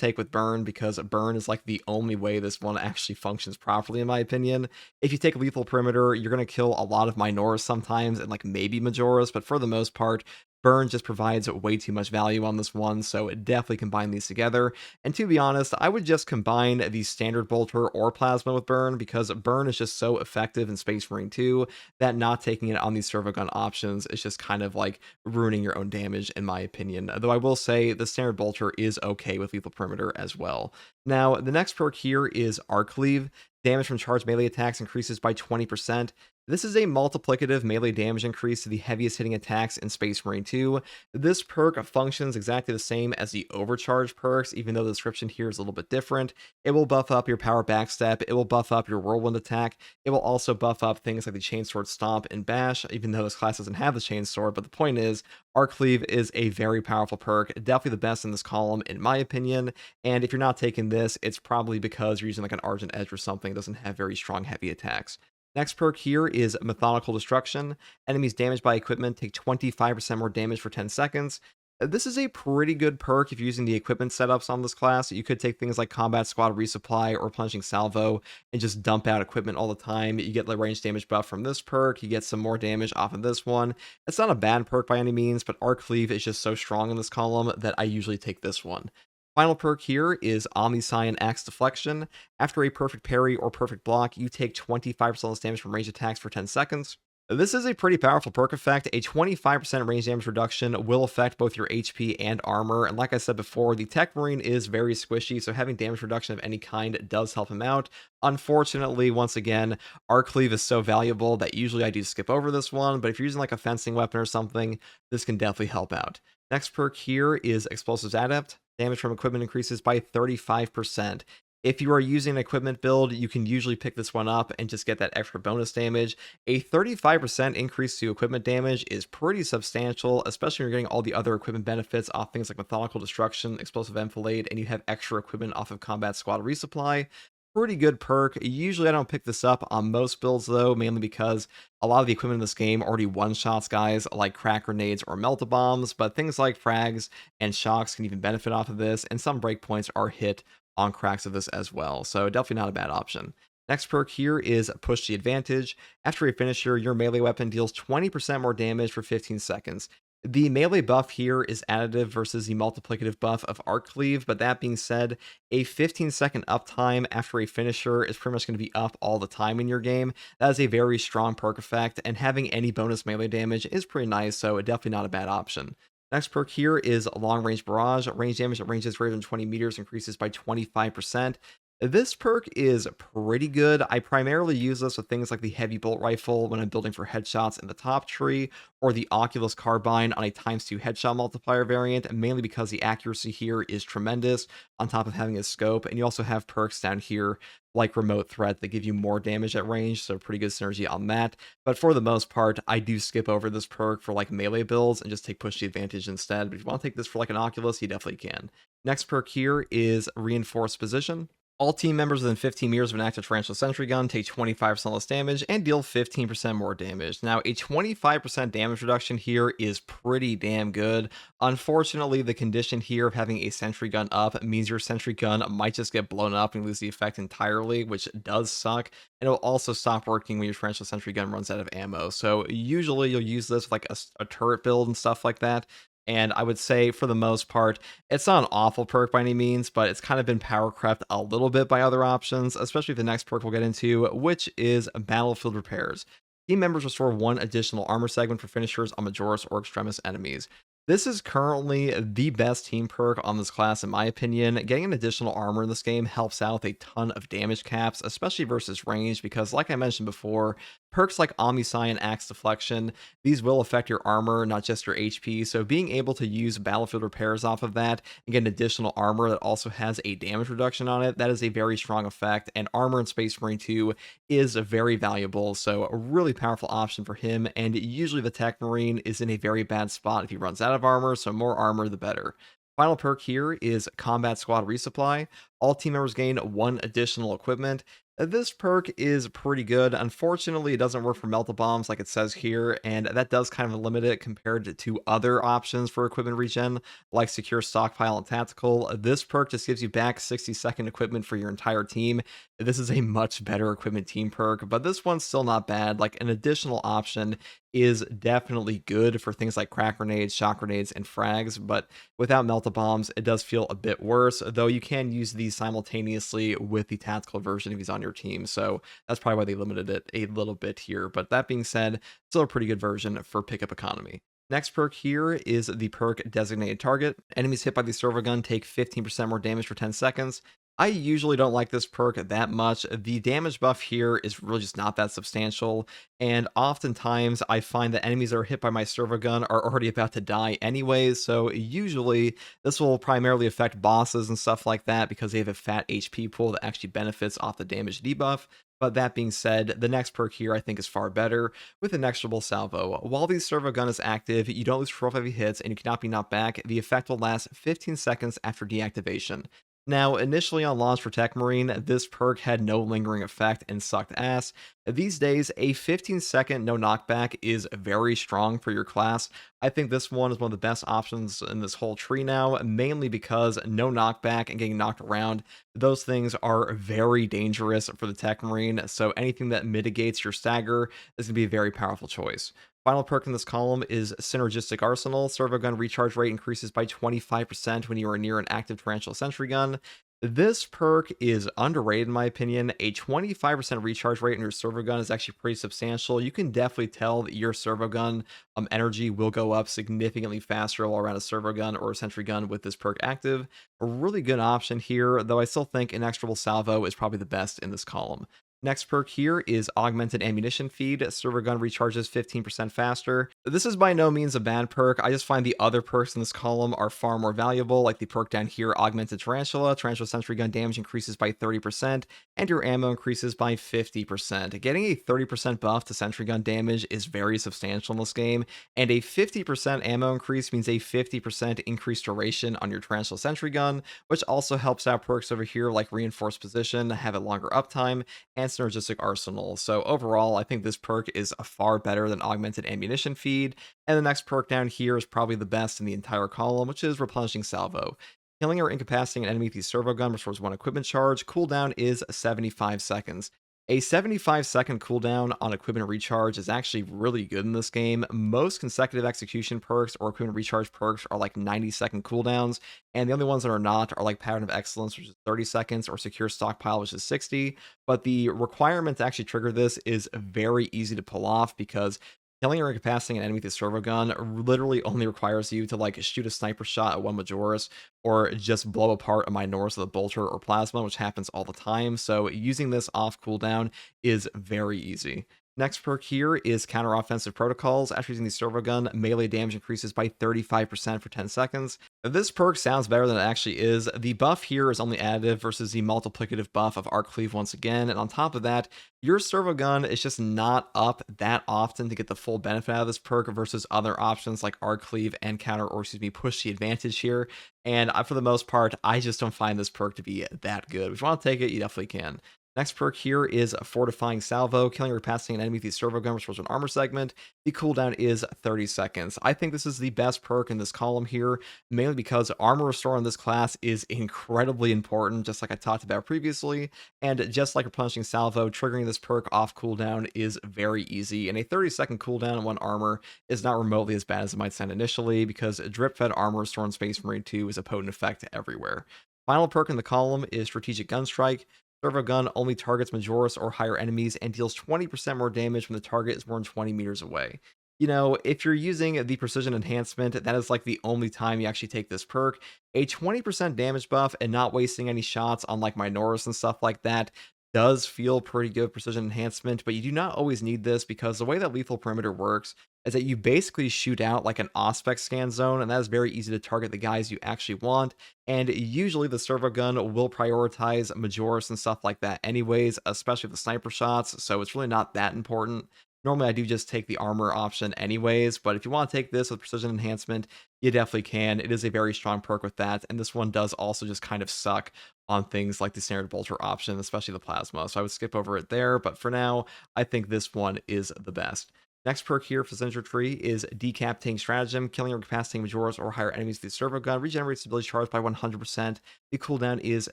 Speaker 1: take with Burn because Burn is like the only way this one actually functions properly, in my opinion. If you take Lethal Perimeter, you're going to kill a lot of Minoras sometimes and like maybe Majoras, but for the most part, Burn just provides way too much value on this one, so definitely combine these together. And to be honest, I would just combine the standard bolter or plasma with Burn because Burn is just so effective in Space Marine 2 that not taking it on these servo gun options is just kind of like ruining your own damage, in my opinion. Though I will say the standard bolter is okay with Lethal Perimeter as well. Now, the next perk here is Arc Cleave. Damage from charged melee attacks increases by 20%. This is a multiplicative melee damage increase to the heaviest hitting attacks in Space Marine 2. This perk functions exactly the same as the overcharge perks, even though the description here is a little bit different. It will buff up your power backstep, it will buff up your whirlwind attack, it will also buff up things like the chainsword stomp and bash, even though this class doesn't have the chainsword, but the point is, Arc Cleave is a very powerful perk, definitely the best in this column in my opinion, and if you're not taking this, it's probably because you're using like an Argent Edge or something that doesn't have very strong heavy attacks. Next perk here is Methodical Destruction. Enemies damaged by equipment take 25% more damage for 10 seconds. This is a pretty good perk if you're using the equipment setups on this class. You could take things like Combat Squad Resupply or Plunging Salvo and just dump out equipment all the time. You get the range damage buff from this perk, you get some more damage off of this one. It's not a bad perk by any means, but Arc Cleave is just so strong in this column that I usually take this one. Final perk here is Omniscient Axe Deflection. After a perfect parry or perfect block, you take 25% less damage from range attacks for 10 seconds. This is a pretty powerful perk effect. A 25% range damage reduction will affect both your HP and armor, and like I said before, the Techmarine is very squishy, so having damage reduction of any kind does help him out. Unfortunately, once again, Arc Cleave is so valuable that usually I do skip over this one, but if you're using like a fencing weapon or something, this can definitely help out. Next perk here is Explosives Adept. Damage from equipment increases by 35%. If you are using an equipment build, you can usually pick this one up and just get that extra bonus damage. A 35% increase to equipment damage is pretty substantial, especially when you're getting all the other equipment benefits off things like Methodical Destruction, Explosive Enfilade, and you have extra equipment off of Combat Squad Resupply. Pretty good perk. Usually I don't pick this up on most builds though, mainly because a lot of the equipment in this game already one-shots guys like crack grenades or melt-a-bombs, but things like frags and shocks can even benefit off of this, and some breakpoints are hit on cracks of this as well, so definitely not a bad option. Next perk here is Push the Advantage. After a finisher, your melee weapon deals 20% more damage for 15 seconds. The melee buff here is additive versus the multiplicative buff of Arc Cleave, but that being said, a 15-second uptime after a finisher is pretty much going to be up all the time in your game. That is a very strong perk effect, and having any bonus melee damage is pretty nice, so definitely not a bad option. Next perk here is Long Range Barrage. Range damage at ranges greater than 20 meters increases by 25%. This perk is pretty good. I primarily use this with things like the Heavy Bolt Rifle when I'm building for headshots in the top tree, or the Oculus Carbine on a ×2 headshot multiplier variant, mainly because the accuracy here is tremendous, on top of having a scope, and you also have perks down here like Remote Threat that give you more damage at range, so pretty good synergy on that. But for the most part, I do skip over this perk for like melee builds and just take Push the Advantage instead, but if you want to take this for like an Oculus, you definitely can. Next perk here is Reinforced Position. All team members within 15 meters of an active Tarantula Sentry Gun take 25% less damage and deal 15% more damage. Now, a 25% damage reduction here is pretty damn good. Unfortunately, the condition here of having a Sentry Gun up means your Sentry Gun might just get blown up and lose the effect entirely, which does suck. And it will also stop working when your Tarantula Sentry Gun runs out of ammo. So usually you'll use this with like a turret build and stuff like that. And I would say, for the most part, it's not an awful perk by any means, but it's kind of been power crept a little bit by other options, especially the next perk we'll get into, which is Battlefield Repairs. Team members restore one additional armor segment for finishers on Majoris or Extremis enemies. This is currently the best team perk on this class, in my opinion. Getting an additional armor in this game helps out with a ton of damage caps, especially versus range, because, like I mentioned before, perks like Omnisci and Axe Deflection, these will affect your armor, not just your HP. So, being able to use battlefield repairs off of that and get an additional armor that also has a damage reduction on it, that is a very strong effect. And armor in Space Marine 2 is very valuable, so a really powerful option for him. And usually, the Techmarine is in a very bad spot if he runs out of armor, so more armor the better. Final perk here is Combat Squad Resupply. All team members gain one additional equipment. This perk is pretty good. Unfortunately, it doesn't work for Melta Bombs like it says here, and that does kind of limit it compared to other options for equipment regen, like Secure Stockpile and Tactical. This perk just gives you back 60-second equipment for your entire team. This is a much better equipment team perk, but this one's still not bad. Like, an additional option is definitely good for things like crack grenades, shock grenades, and frags, but without Melta Bombs, it does feel a bit worse, though you can use these simultaneously with the tactical version if he's on your team, so that's probably why they limited it a little bit here. But that being said, still a pretty good version for pickup economy. Next perk here is the perk Designated Target. Enemies hit by the servo gun take 15% more damage for 10 seconds. I usually don't like this perk that much. The damage buff here is really just not that substantial, and oftentimes I find that enemies that are hit by my servo gun are already about to die anyways, so usually this will primarily affect bosses and stuff like that because they have a fat HP pool that actually benefits off the damage debuff. But that being said, the next perk here I think is far better with Inexorable Salvo. While the servo gun is active, you don't lose control of heavy hits and you cannot be knocked back. The effect will last 15 seconds after deactivation. Now, initially on launch for Techmarine, this perk had no lingering effect and sucked ass. These days, a 15-second no knockback is very strong for your class. I think this one is one of the best options in this whole tree now, mainly because no knockback and getting knocked around, those things are very dangerous for the Techmarine, so anything that mitigates your stagger is going to be a very powerful choice. Final perk in this column is Synergistic Arsenal. Servo gun recharge rate increases by 25% when you are near an active Tarantula Sentry gun. This perk is underrated in my opinion. A 25% recharge rate on your servo gun is actually pretty substantial. You can definitely tell that your servo gun energy will go up significantly faster while around a servo gun or a sentry gun with this perk active. A really good option here, though I still think Inexorable Salvo is probably the best in this column. Next perk here is Augmented Ammunition Feed. Servo gun recharges 15% faster. This is by no means a bad perk. I just find the other perks in this column are far more valuable, like the perk down here, Augmented Tarantula. Tarantula Sentry Gun damage increases by 30%, and your ammo increases by 50%. Getting a 30% buff to Sentry Gun damage is very substantial in this game, and a 50% ammo increase means a 50% increased duration on your Tarantula Sentry Gun, which also helps out perks over here like Reinforced Position, have a longer uptime, and Synergistic Arsenal. So overall, I think this perk is far better than Augmented Ammunition Feed, and the next perk down here is probably the best in the entire column, which is Replenishing Salvo. Killing or incapacitating an enemy with the servo gun restores one equipment charge. Cooldown is 75 seconds. A 75-second cooldown on equipment recharge is actually really good in this game. Most consecutive execution perks or equipment recharge perks are like 90-second cooldowns, and the only ones that are not are like Pattern of Excellence, which is 30 seconds, or Secure Stockpile, which is 60. But the requirement to actually trigger this is very easy to pull off because killing or incapacitating an enemy with a servo gun literally only requires you to like shoot a sniper shot at one Majoris or just blow apart a Minoris with a bolter or plasma, which happens all the time. So using this off cooldown is very easy. Next perk here is Counteroffensive Protocols. After using the servo gun, melee damage increases by 35% for 10 seconds. This perk sounds better than it actually is. The buff here is only additive versus the multiplicative buff of Arc Cleave once again, and on top of that, your servo gun is just not up that often to get the full benefit out of this perk versus other options like Arc Cleave and Push the Advantage here. And for the most part, I just don't find this perk to be that good. If you want to take it, you definitely can. Next perk here is Fortifying Salvo. Killing or incapacitating an enemy with the servo gun restores an armor segment. The cooldown is 30 seconds. I think this is the best perk in this column here, mainly because armor restore in this class is incredibly important, just like I talked about previously. And just like Replenishing Salvo, triggering this perk off cooldown is very easy. And a 30-second cooldown on one armor is not remotely as bad as it might sound initially, because drip-fed armor restore in Space Marine 2 is a potent effect everywhere. Final perk in the column is Strategic Gunstrike. Servo gun only targets Majoris or higher enemies and deals 20% more damage when the target is more than 20 meters away. If you're using the precision enhancement, that is like the only time you actually take this perk. A 20% damage buff and not wasting any shots on like Minoris and stuff like that does feel pretty good precision enhancement, but you do not always need this because the way that lethal perimeter works is that you basically shoot out like an aspect scan zone, and that is very easy to target the guys you actually want. And usually the servo gun will prioritize Majoris and stuff like that, anyways, especially the sniper shots. So it's really not that important. Normally, I do just take the armor option anyways, but if you want to take this with precision enhancement, you definitely can. It is a very strong perk with that, and this one does also just kind of suck on things like the standard bolter option, especially the plasma. So I would skip over it there, but for now, I think this one is the best. Next perk here for Signature Tree is Decapitating Stratagem. Killing or incapacitating Majoris or higher enemies with the servo gun regenerates ability charge by 100%. The cooldown is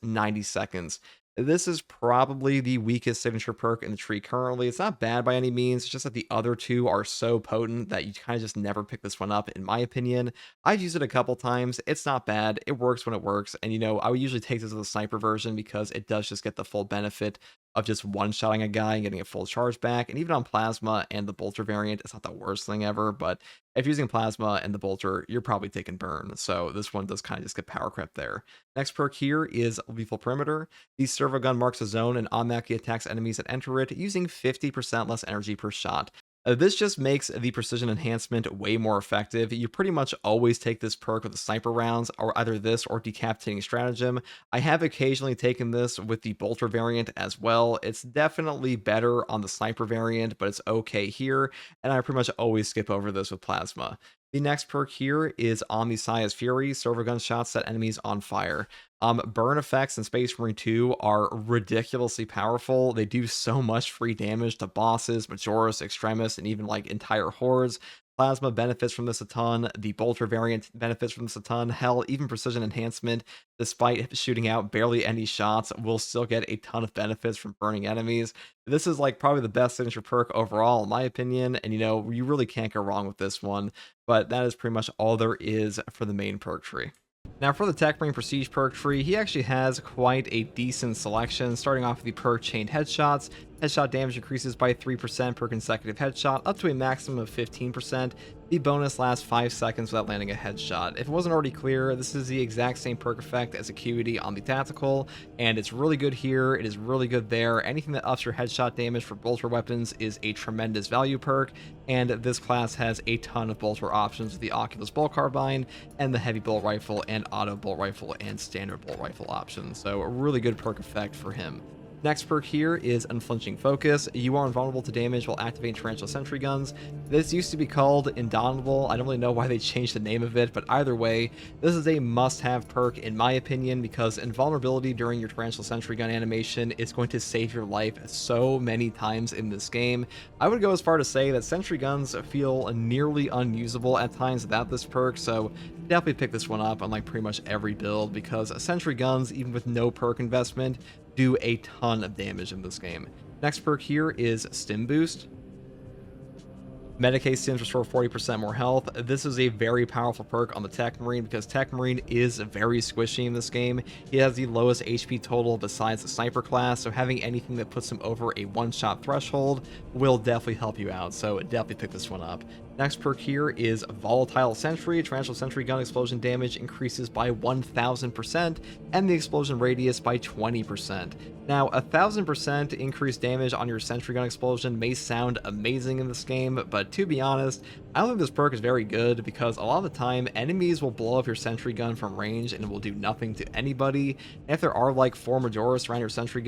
Speaker 1: 90 seconds. This is probably the weakest signature perk in the tree currently. It's not bad by any means. It's just that the other two are so potent that you kind of just never pick this one up, in my opinion. I've used it a couple times. It's not bad. It works when it works. And, I would usually take this as a sniper version because it does just get the full benefit of just one-shotting a guy and getting a full charge back. And even on Plasma and the Bolter variant, it's not the worst thing ever. But if you're using Plasma and the Bolter, you're probably taking burn. So this one does kind of just get power crept there. Next perk here is Lethal Perimeter. The servo gun marks a zone and automatically attacks enemies that enter it using 50% less energy per shot. This just makes the precision enhancement way more effective. You pretty much always take this perk with the sniper rounds, or either this or Decapitating Stratagem. I have occasionally taken this with the Bolter variant as well. It's definitely better on the sniper variant, but it's okay here, and I pretty much always skip over this with Plasma. The next perk here is Omniscience Fury. Servo gun shots set enemies on fire. Burn effects in Space Marine 2 are ridiculously powerful. They do so much free damage to bosses, Majoris, Extremis, and even like entire hordes. Plasma benefits from this a ton. The Bolter variant benefits from this a ton. Hell, even precision enhancement, despite shooting out barely any shots, will still get a ton of benefits from burning enemies. This is like probably the best signature perk overall, in my opinion. And you really can't go wrong with this one. But that is pretty much all there is for the main perk tree. Now for the Techmarine Prestige perk tree, he actually has quite a decent selection, starting off with the perk Chained Headshots. Headshot damage increases by 3% per consecutive headshot, up to a maximum of 15%. The bonus lasts 5 seconds without landing a headshot. If it wasn't already clear, this is the exact same perk effect as Acuity on the Tactical, and it's really good here, it is really good there. Anything that ups your headshot damage for bolter weapons is a tremendous value perk, and this class has a ton of bolter options with the Oculus Bolt Carbine, and the Heavy Bolt Rifle, and Auto Bolt Rifle, and Standard Bolt Rifle options, so a really good perk effect for him. Next perk here is Unflinching Focus. You are invulnerable to damage while activating Tarantula Sentry Guns. This used to be called Indomitable. I don't really know why they changed the name of it, but either way, this is a must-have perk in my opinion because invulnerability during your Tarantula Sentry Gun animation is going to save your life so many times in this game. I would go as far to say that Sentry Guns feel nearly unusable at times without this perk, so definitely pick this one up on like pretty much every build because Sentry Guns, even with no perk investment, do a ton of damage in this game. Next perk here is Stim Boost. Medicae stims restore 40% more health. This is a very powerful perk on the Techmarine because Techmarine is very squishy in this game. He has the lowest HP total besides the sniper class, so having anything that puts him over a one-shot threshold will definitely help you out, so definitely pick this one up. Next perk here is Volatile Sentry. Tarantula Sentry Gun explosion damage increases by 1000% and the explosion radius by 20%. Now, 1000% increased damage on your Sentry Gun explosion may sound amazing in this game, but to be honest, I don't think this perk is very good because a lot of the time, enemies will blow up your Sentry Gun from range and it will do nothing to anybody. And if there are like 4 Majoris around your Sentry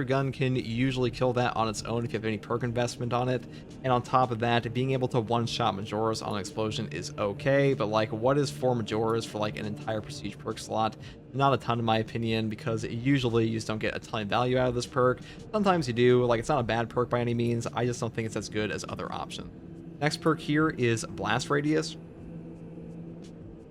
Speaker 1: Gun can usually kill that on its own if you have any perk investment on it. And on top of that, being able to one-shot Majoris on an explosion is okay, but like what is 4 Majoris for like an entire Prestige perk slot? Not a ton in my opinion, because usually you just don't get a ton of value out of this perk. Sometimes you do, like it's not a bad perk by any means, I just don't think it's as good as other options. Next perk here is Blast Radius.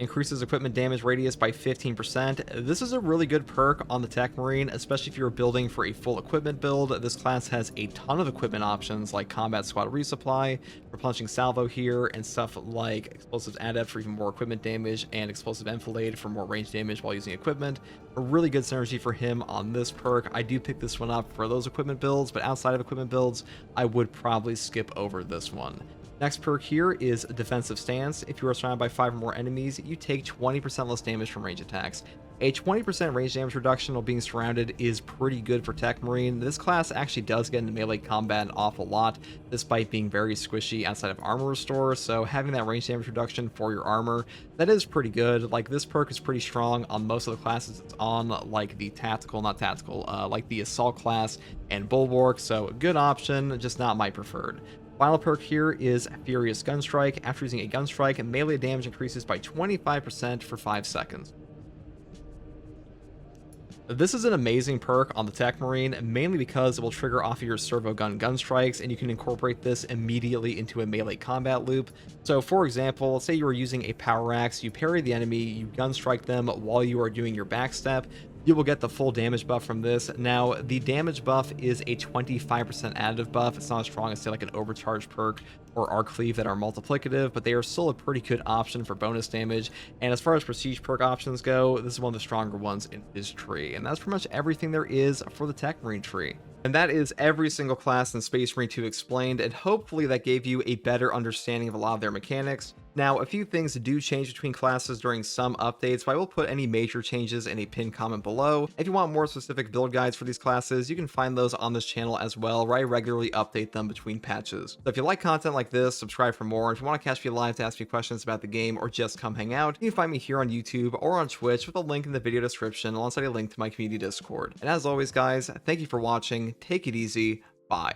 Speaker 1: Increases equipment damage radius by 15%. This is a really good perk on the Techmarine, especially if you're building for a full equipment build. This class has a ton of equipment options like combat squad resupply, replenishing salvo here, and stuff like explosives adept for even more equipment damage, and explosive enfilade for more range damage while using equipment. A really good synergy for him on this perk. I do pick this one up for those equipment builds, but outside of equipment builds, I would probably skip over this one. Next perk here is Defensive Stance. If you are surrounded by 5 or more enemies, you take 20% less damage from range attacks. A 20% range damage reduction while being surrounded is pretty good for Techmarine. This class actually does get into melee combat an awful lot, despite being very squishy outside of armor restore, so having that range damage reduction for your armor, that is pretty good. Like, this perk is pretty strong on most of the classes it's on, like the like the Assault class and Bulwark, so a good option, just not my preferred. Final perk here is Furious Gunstrike. After using a Gunstrike, melee damage increases by 25% for 5 seconds. This is an amazing perk on the Techmarine, mainly because it will trigger off of your servo gun strikes, and you can incorporate this immediately into a melee combat loop. So for example, say you are using a power axe, you parry the enemy, you gun strike them while you are doing your backstep, you will get the full damage buff from this. Now, the damage buff is a 25% additive buff. It's not as strong as, say, like an overcharge perk or arc cleave that are multiplicative, but they are still a pretty good option for bonus damage. And as far as prestige perk options go, this is one of the stronger ones in his tree. And that's pretty much everything there is for the Techmarine tree. And that is every single class in Space Marine 2 explained, and hopefully that gave you a better understanding of a lot of their mechanics. Now, a few things do change between classes during some updates, but I will put any major changes in a pinned comment below. If you want more specific build guides for these classes, you can find those on this channel as well, where I regularly update them between patches. So if you like content like this, subscribe for more. And if you want to catch me live to ask me questions about the game or just come hang out, you can find me here on YouTube or on Twitch with a link in the video description alongside a link to my community Discord. And as always, guys, thank you for watching. Take it easy. Bye.